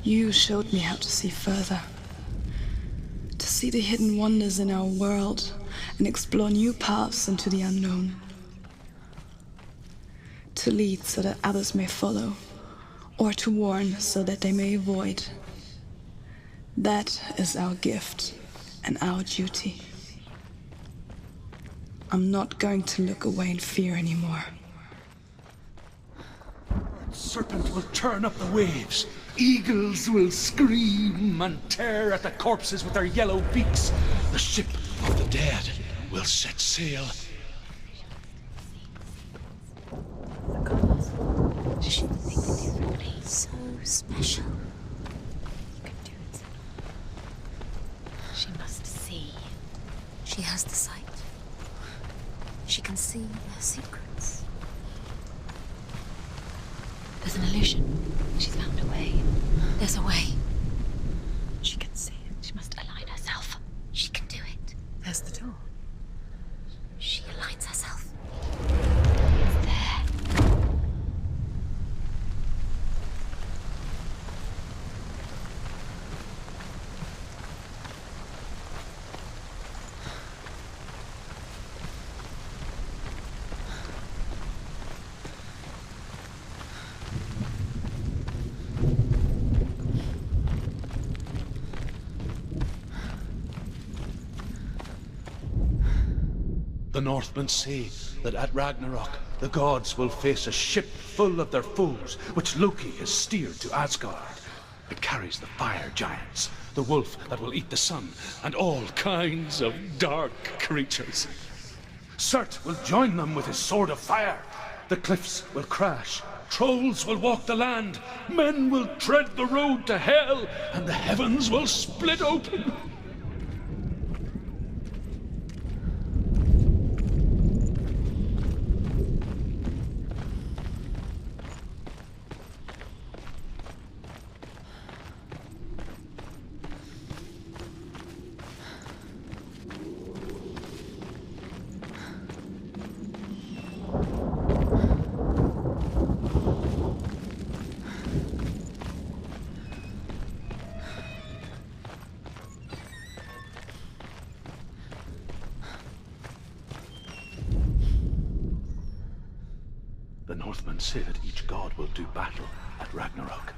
you showed me how to see further. To see the hidden wonders in our world and explore new paths into the unknown. To lead so that others may follow, or to warn so that they may avoid. That is our gift and our duty. I'm not going to look away in fear anymore. Serpent will turn up the waves. Eagles will scream and tear at the corpses with their yellow beaks. The ship of the dead will set sail. She thinks differently. So special. You can do it. She must see. She has the sight. She can see their secrets. There's an illusion. She's found a way. There's a way. She can see it. She must align herself. She can do it. There's the door. She aligns herself. It's there. The Northmen say that at Ragnarok, the gods will face a ship full of their foes, which Loki has steered to Asgard. It carries the fire giants, the wolf that will eat the sun, and all kinds of dark creatures. Surtr will join them with his sword of fire. The cliffs will crash, trolls will walk the land, men will tread the road to hell, and the heavens will split open. The Northmen say that each god will do battle at Ragnarok.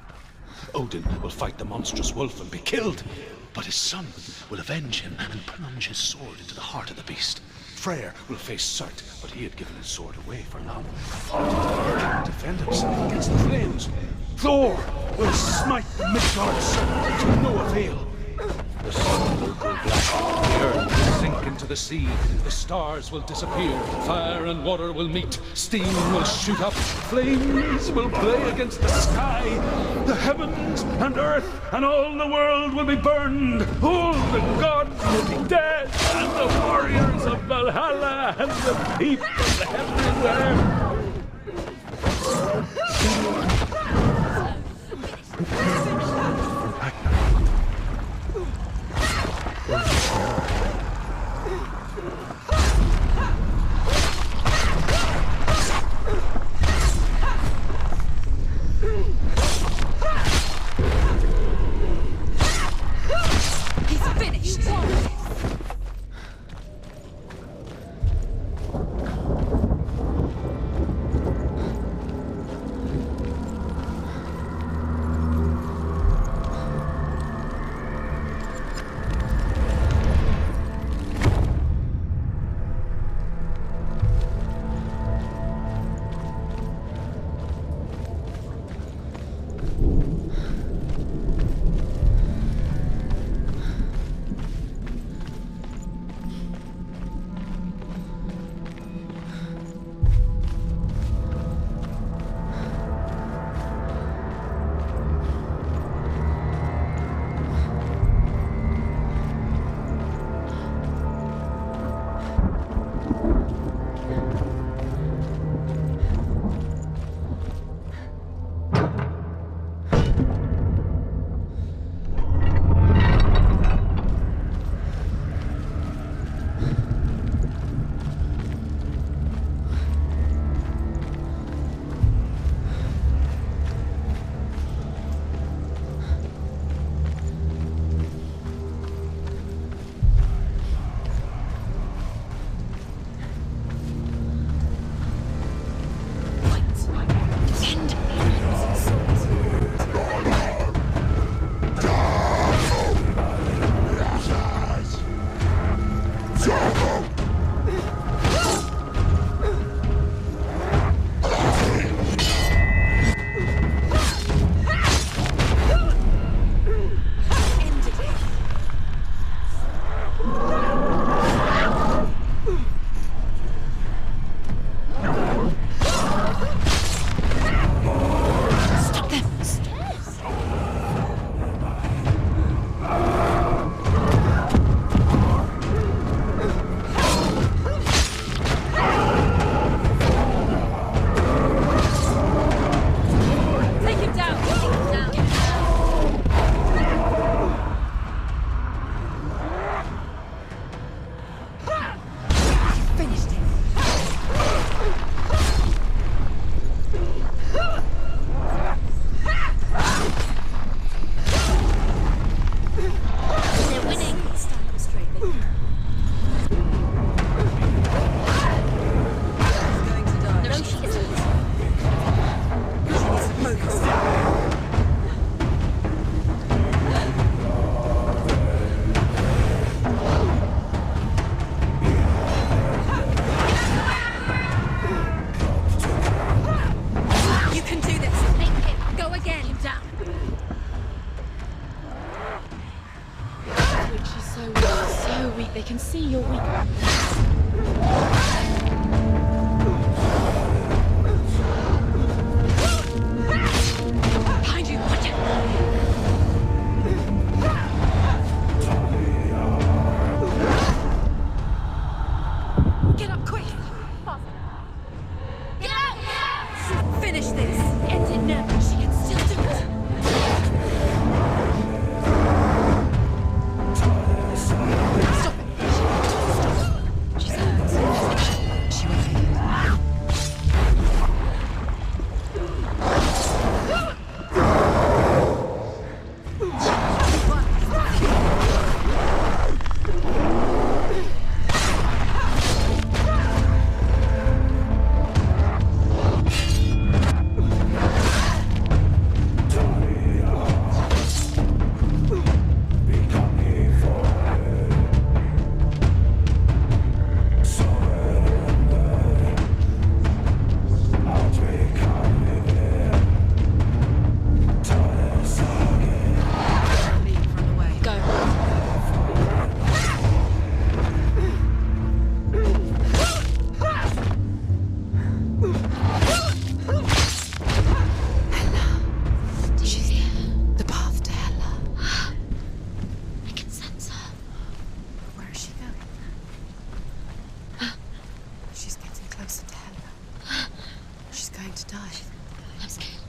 Odin will fight the monstrous wolf and be killed, but his son will avenge him and plunge his sword into the heart of the beast. Freyr will face Surtr, but he had given his sword away for love. He can't defend himself against the flames. Thor will smite the Midgard serpent to no avail. The sun will go black, the earth will sink into the sea, the stars will disappear, fire and water will meet, steam will shoot up, flames will play against the sky, the heavens and earth and all the world will be burned, all the gods will be dead, and the warriors of Valhalla and the people everywhere. see your weakness. Behind you, watch it! Get up quick! Get out! Finish this! End it now! She can still do it! Stop it! She's hurt. She will fade.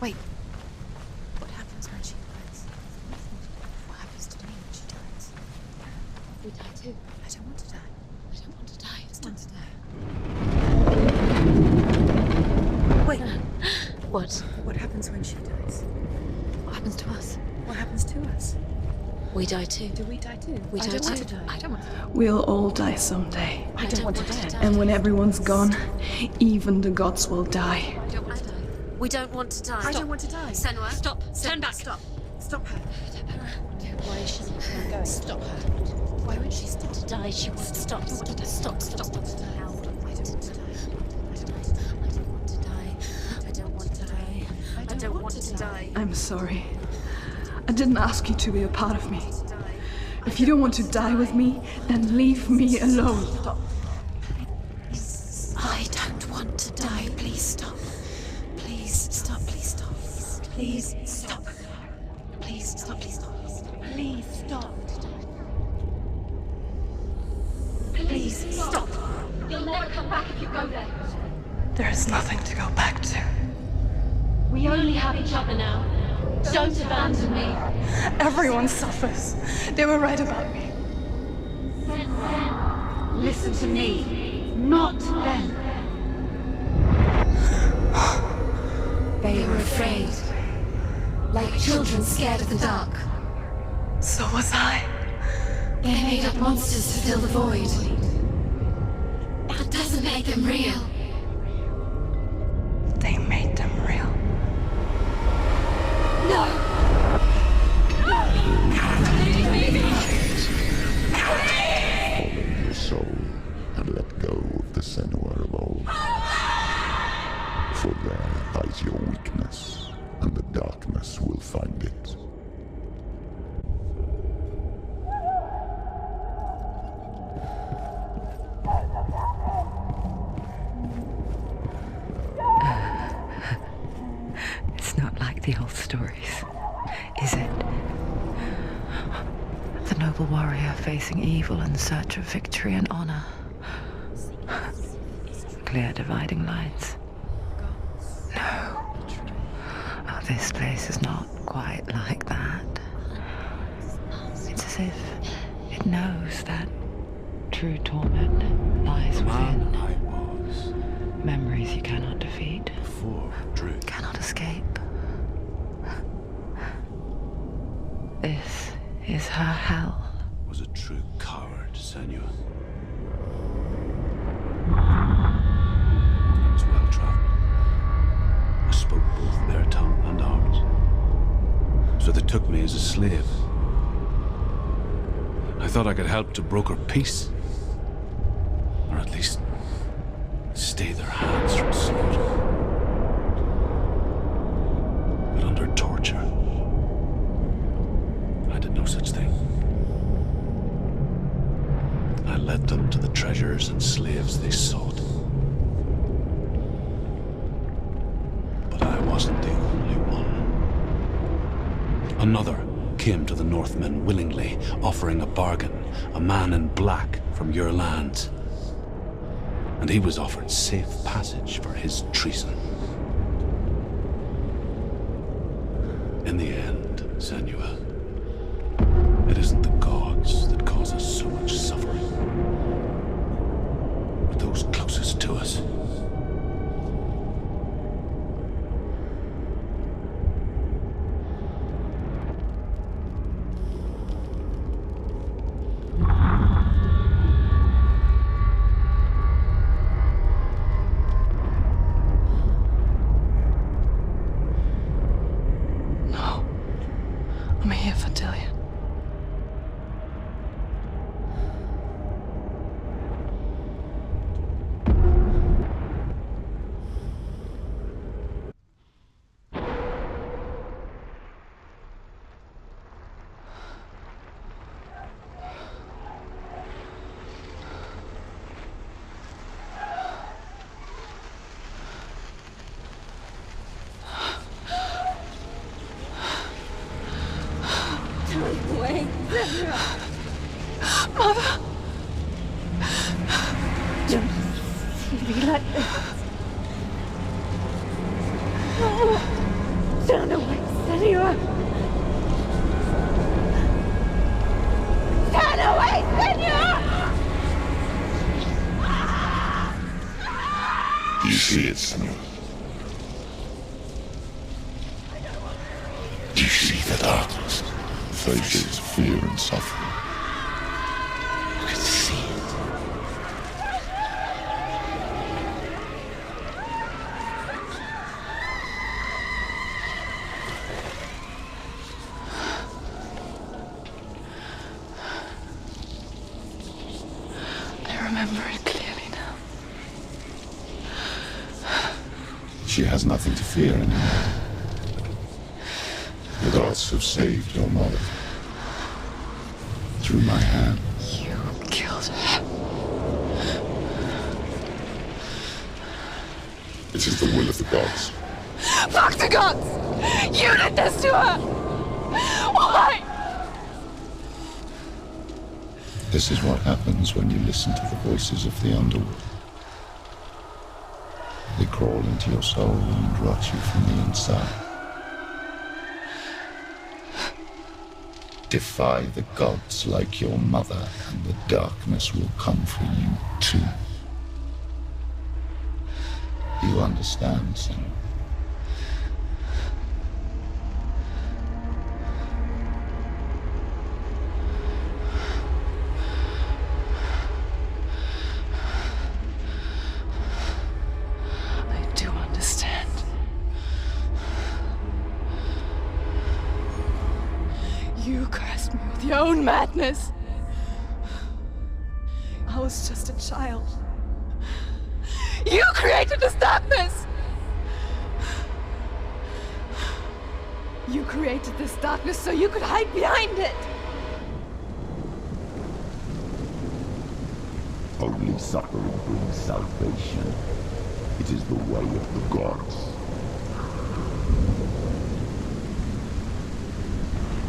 Wait. What happens when she dies? What happens to me when she dies? We die too. I don't want to die. I don't want to die. I just want to die. Wait. What? What happens when she dies? What happens to us? What happens to us? We die too. Do we die too? We I die don't too. want to die. I don't want to die. We'll all die someday. I don't want to die. And when everyone's gone, even the gods will die. I don't want to die. We don't want to die. I don't want to die. Senua, Stop. Turn back. Stop. Stop her. Why is she not going? Stop her. Why won't she stop to die? She wants to stop. Stop. Stop. Stop. I don't want to die. I don't want to die. I don't want to die. I'm sorry. I didn't ask you to be a part of me. If you don't want to die with me, then leave me alone. Stop. I don't want to die. Please stop. Please stop. Please stop. Please stop. Please stop. Please stop. Please stop. Please stop. You'll never come back if you go there. There is nothing to go back to. We only have each other now. Don't abandon me. Everyone suffers. They were right about me. Listen to me, not them. They were afraid, like children scared of the dark. So was I. They made up monsters to fill the void. That doesn't make them real. They made them real. No! Follow your soul and let go of the Senua of old. For there lies your weakness, and the darkness will find it. It's not like the old stories, is it? The noble warrior facing evil in search of victory and honor. Clear dividing lines. No. Oh, this place is not quite like that. It's as if it knows that true torment lies within. I was Memories you cannot defeat. before Druth. Cannot escape. This is her hell. Was a true coward, Senua. I was well traveled. I spoke both their tongue and ours. So they took me as a slave. I thought I could help to broker peace. Or at least stay their hands from slaughter. But under torture, I did no such thing. I led them wasn't the only one. Another came to the Northmen willingly, offering a bargain, a man in black from your lands. And he was offered safe passage for his treason. In the end, Senua, it isn't the gods that cause us so much suffering, but those closest to us. I'm here for Dillion. Wait, Mother! Don't see me like this. No! Turn away, Senua! Turn away, Senua! Do you see it, Senua? Do you see the darkness? Faces fear and suffering. You can see it. I remember it clearly now. She has nothing to fear anymore. The gods have saved your mother. Through my hand. You killed her. It is the will of the gods. Fuck the gods! You did this to her! Why? This is what happens when you listen to the voices of the underworld. They crawl into your soul and rot you from the inside. Defy the gods like your mother, and the darkness will come for you too. You understand, Senua? I do understand. You cursed me with your own madness. I was just a child. You created this darkness! You created this darkness so you could hide behind it! Only suffering brings salvation. It is the way of the gods.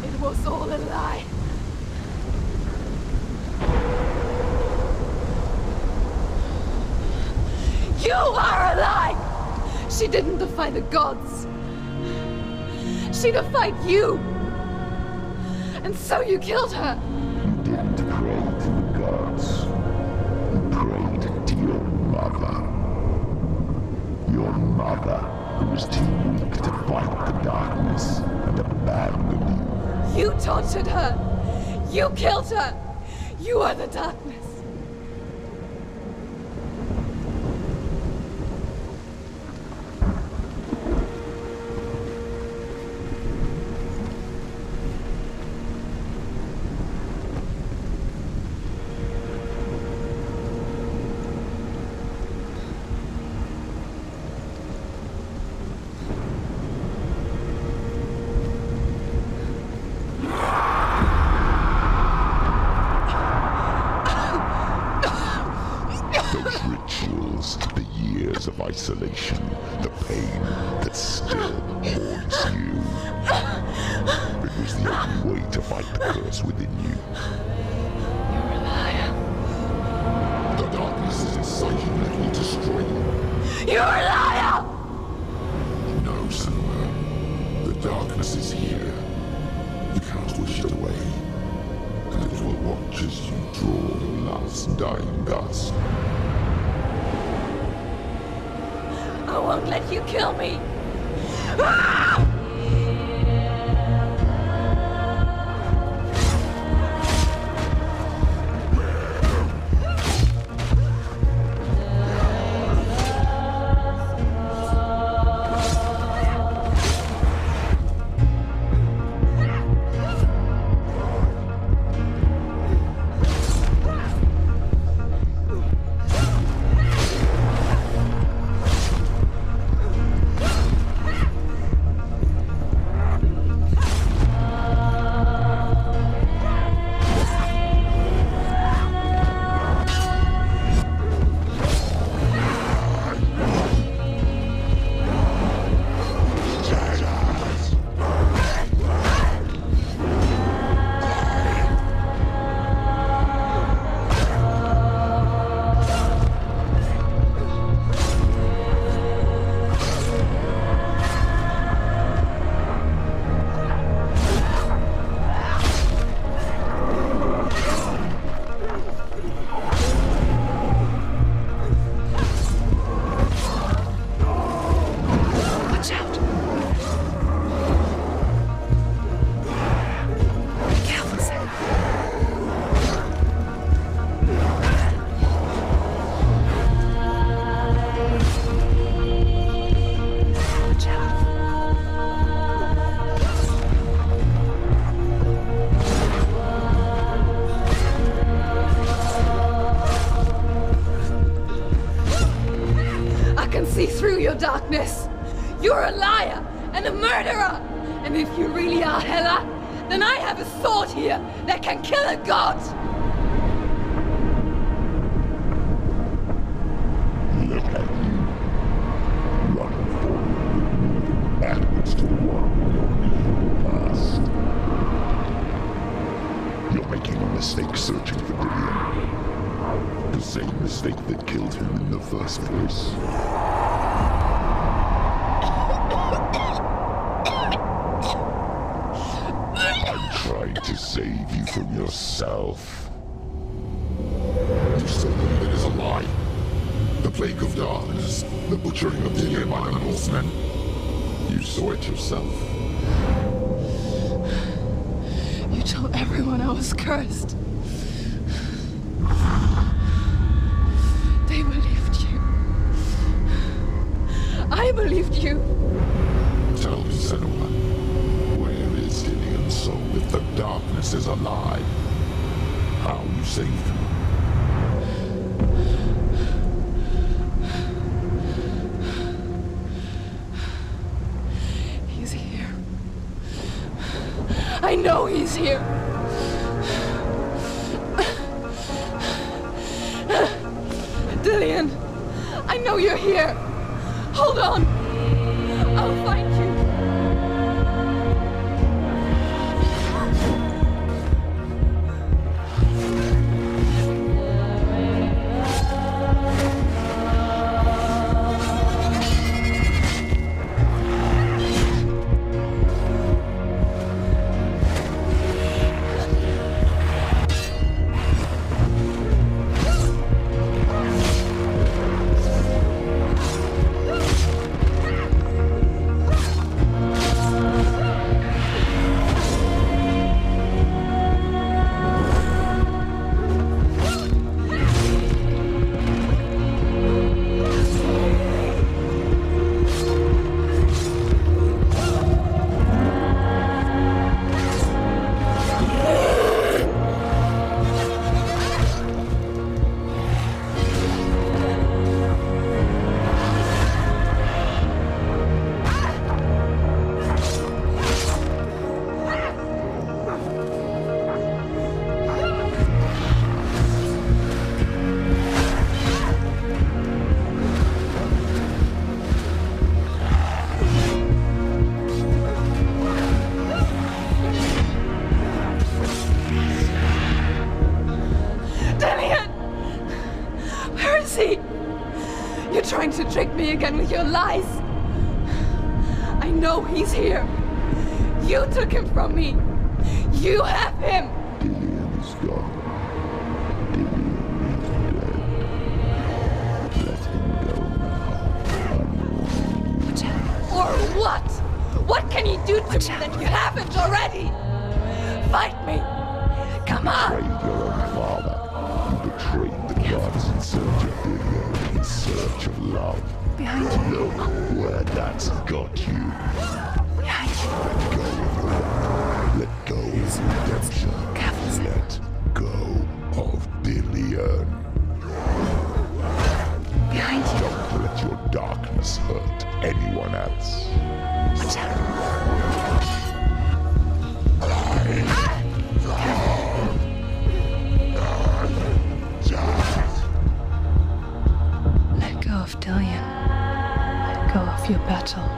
It was all a lie. You are a lie! She didn't defy the gods. She defied you. And so you killed her. You didn't pray to the gods. You prayed to your mother. Your mother, who was too weak to fight the darkness and abandoned you. You tortured her. You killed her. You are the darkness. Of isolation, the pain that still the only way to fight the curse within you. You're a liar. The darkness is inside you, let me destroy you. You're a liar! No, Senua. The darkness is here. You cannot wish it away. And it will watch as you draw your last dying gasp. I won't let you kill me! Ah! Darkness. You're a liar and a murderer! And if you really are Hela, then I have a sword here that can kill a god! Look at you. Running forward, backwards to one past. You're making a mistake searching for Dillion. The same mistake that killed him in the first place. To save you from yourself. You still believe it is a lie. The plague of darkness, the butchering of Dillion by the Norsemen. You saw it yourself. You told everyone I was cursed. They believed you. I believed you. Tell me, Senua. So if the darkness is alive, how you saved him? He's here. I know he's here. Dillion, I know you're here. Hold on. I'll find you. me again with your lies. I know he's here. You took him from me. You have him. Dillion is gone. Dillion is dead. Let him go now. Or what? What can he do to me that you haven't already? Fight me. Come on. You betrayed your own father. You betrayed the gods in search of Dillion, in search of love. Behind you. Look where that's got you. Behind you. Let go of redemption. Let go of Dillion. Behind you. Don't let your darkness hurt anyone else. Watch out. Let go of Dillion. Let go of your battle.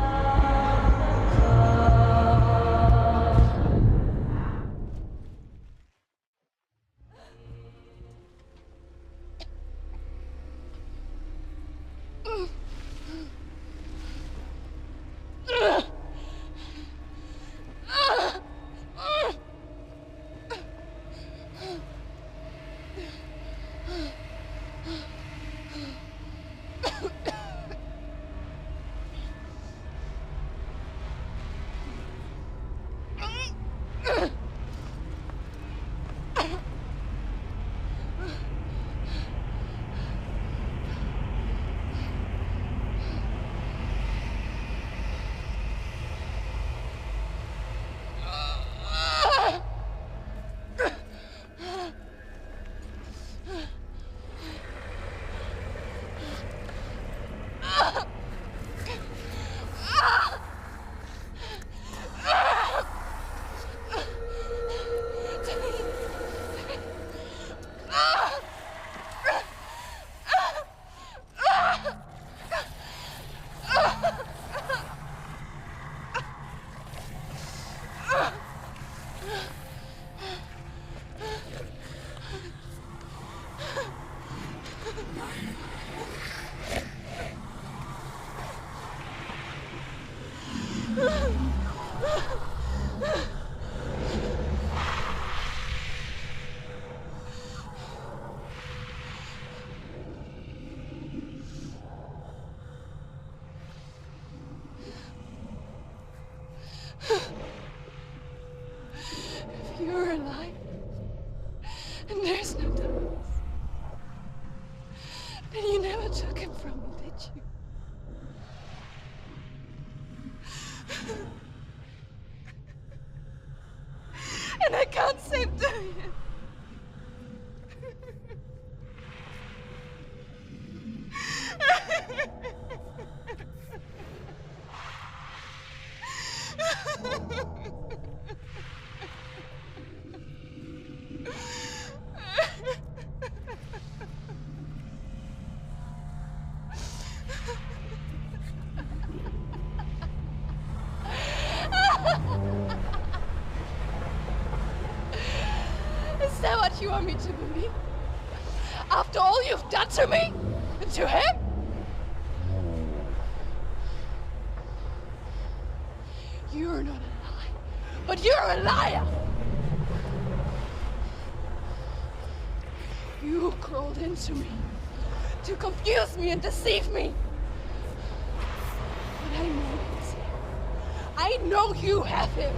If you're alive, and there's no darkness, then you never took him from me, did you? And I can't save Dillion. Is that what you want me to believe? After all you've done to me? And to him? You're not a lie, but you're a liar! You crawled into me to confuse me and deceive me. But I know he's here. I know you have him.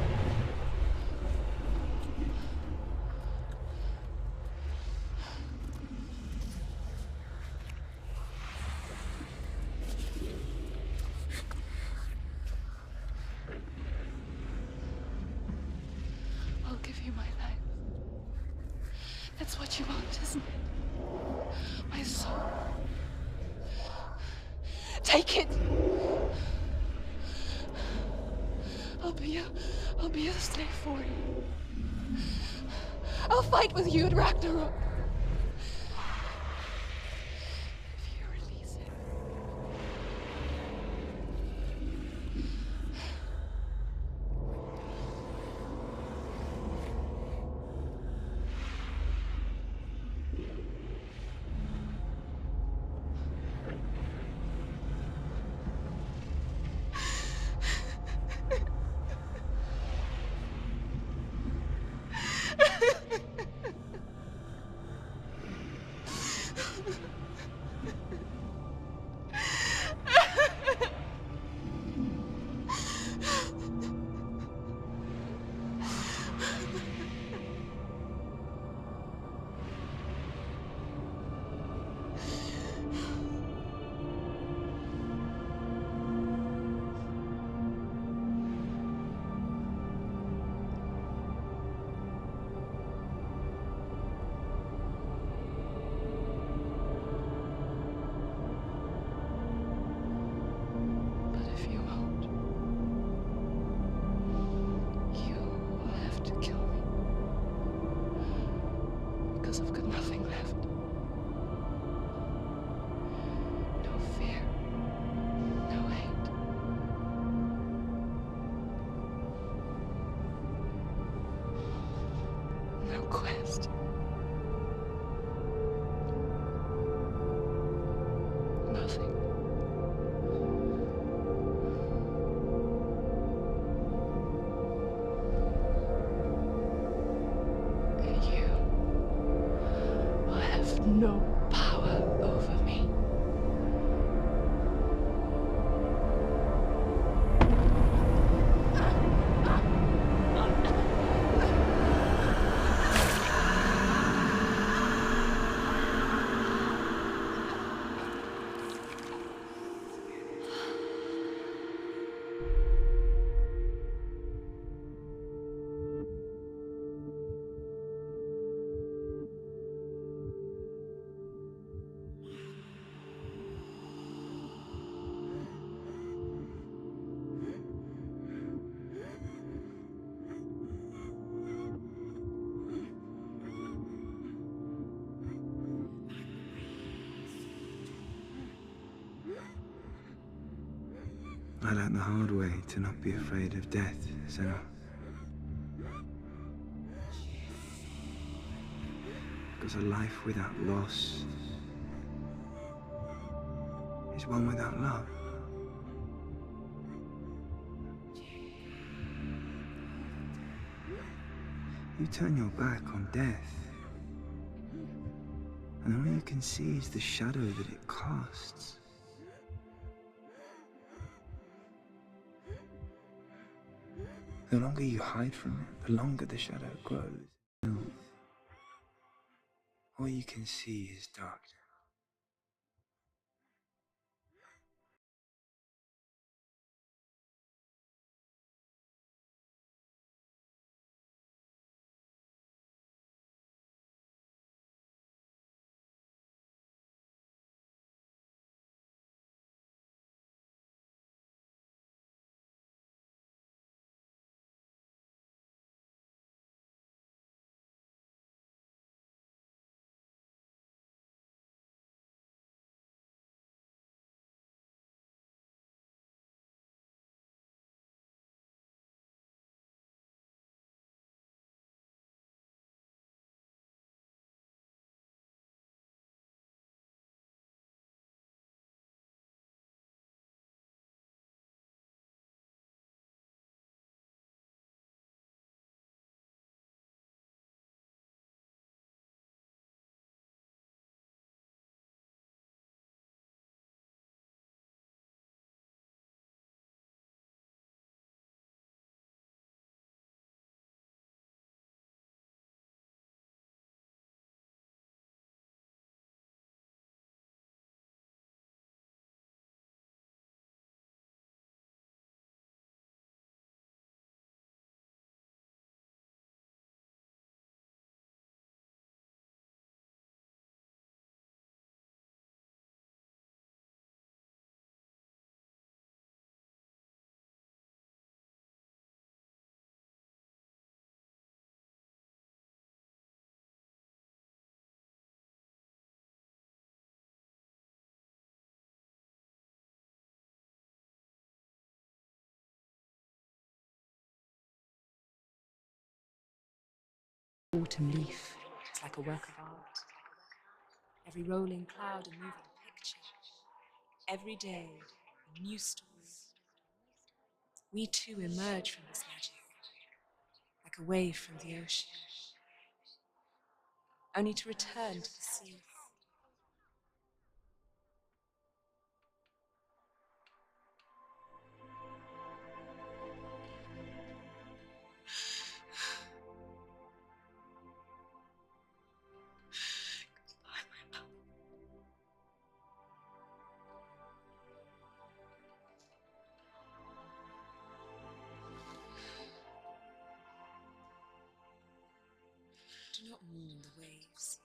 I'll give you my life. That's what you want, isn't it? My soul. Take it. I'll be a slave for you. I'll fight with you at Ragnarok. If you release him. quest. Nothing. You will have no power over me. I learned the hard way to not be afraid of death, Senua. Because a life without loss is one without love. You turn your back on death, and all you can see is the shadow that it casts. The longer you hide from it, the longer the shadow grows. All you can see is darkness. Autumn leaf. It's like a work of art. Every rolling cloud a moving picture. Every day, a new story. We too emerge from this magic, like a wave from the ocean, only to return to the sea. Do not mourn the waves,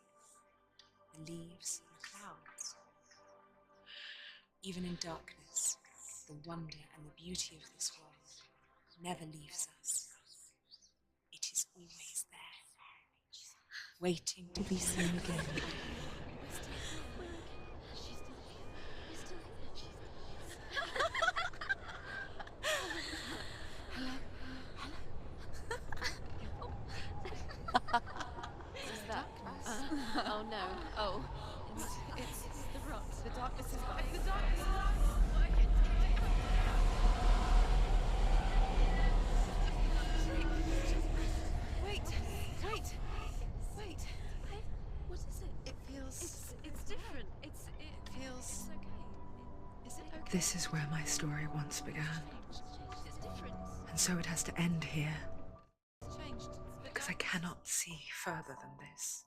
the leaves, the clouds. Even in darkness, the wonder and the beauty of this world never leaves us. It is always there, waiting to be seen again. This is where my story once began. And so it has to end here. Because I cannot see further than this.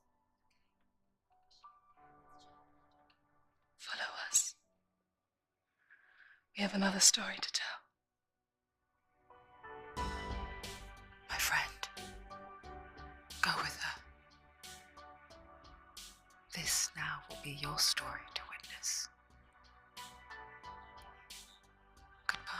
Follow us. We have another story to tell. My friend, go with her. This now will be your story to witness.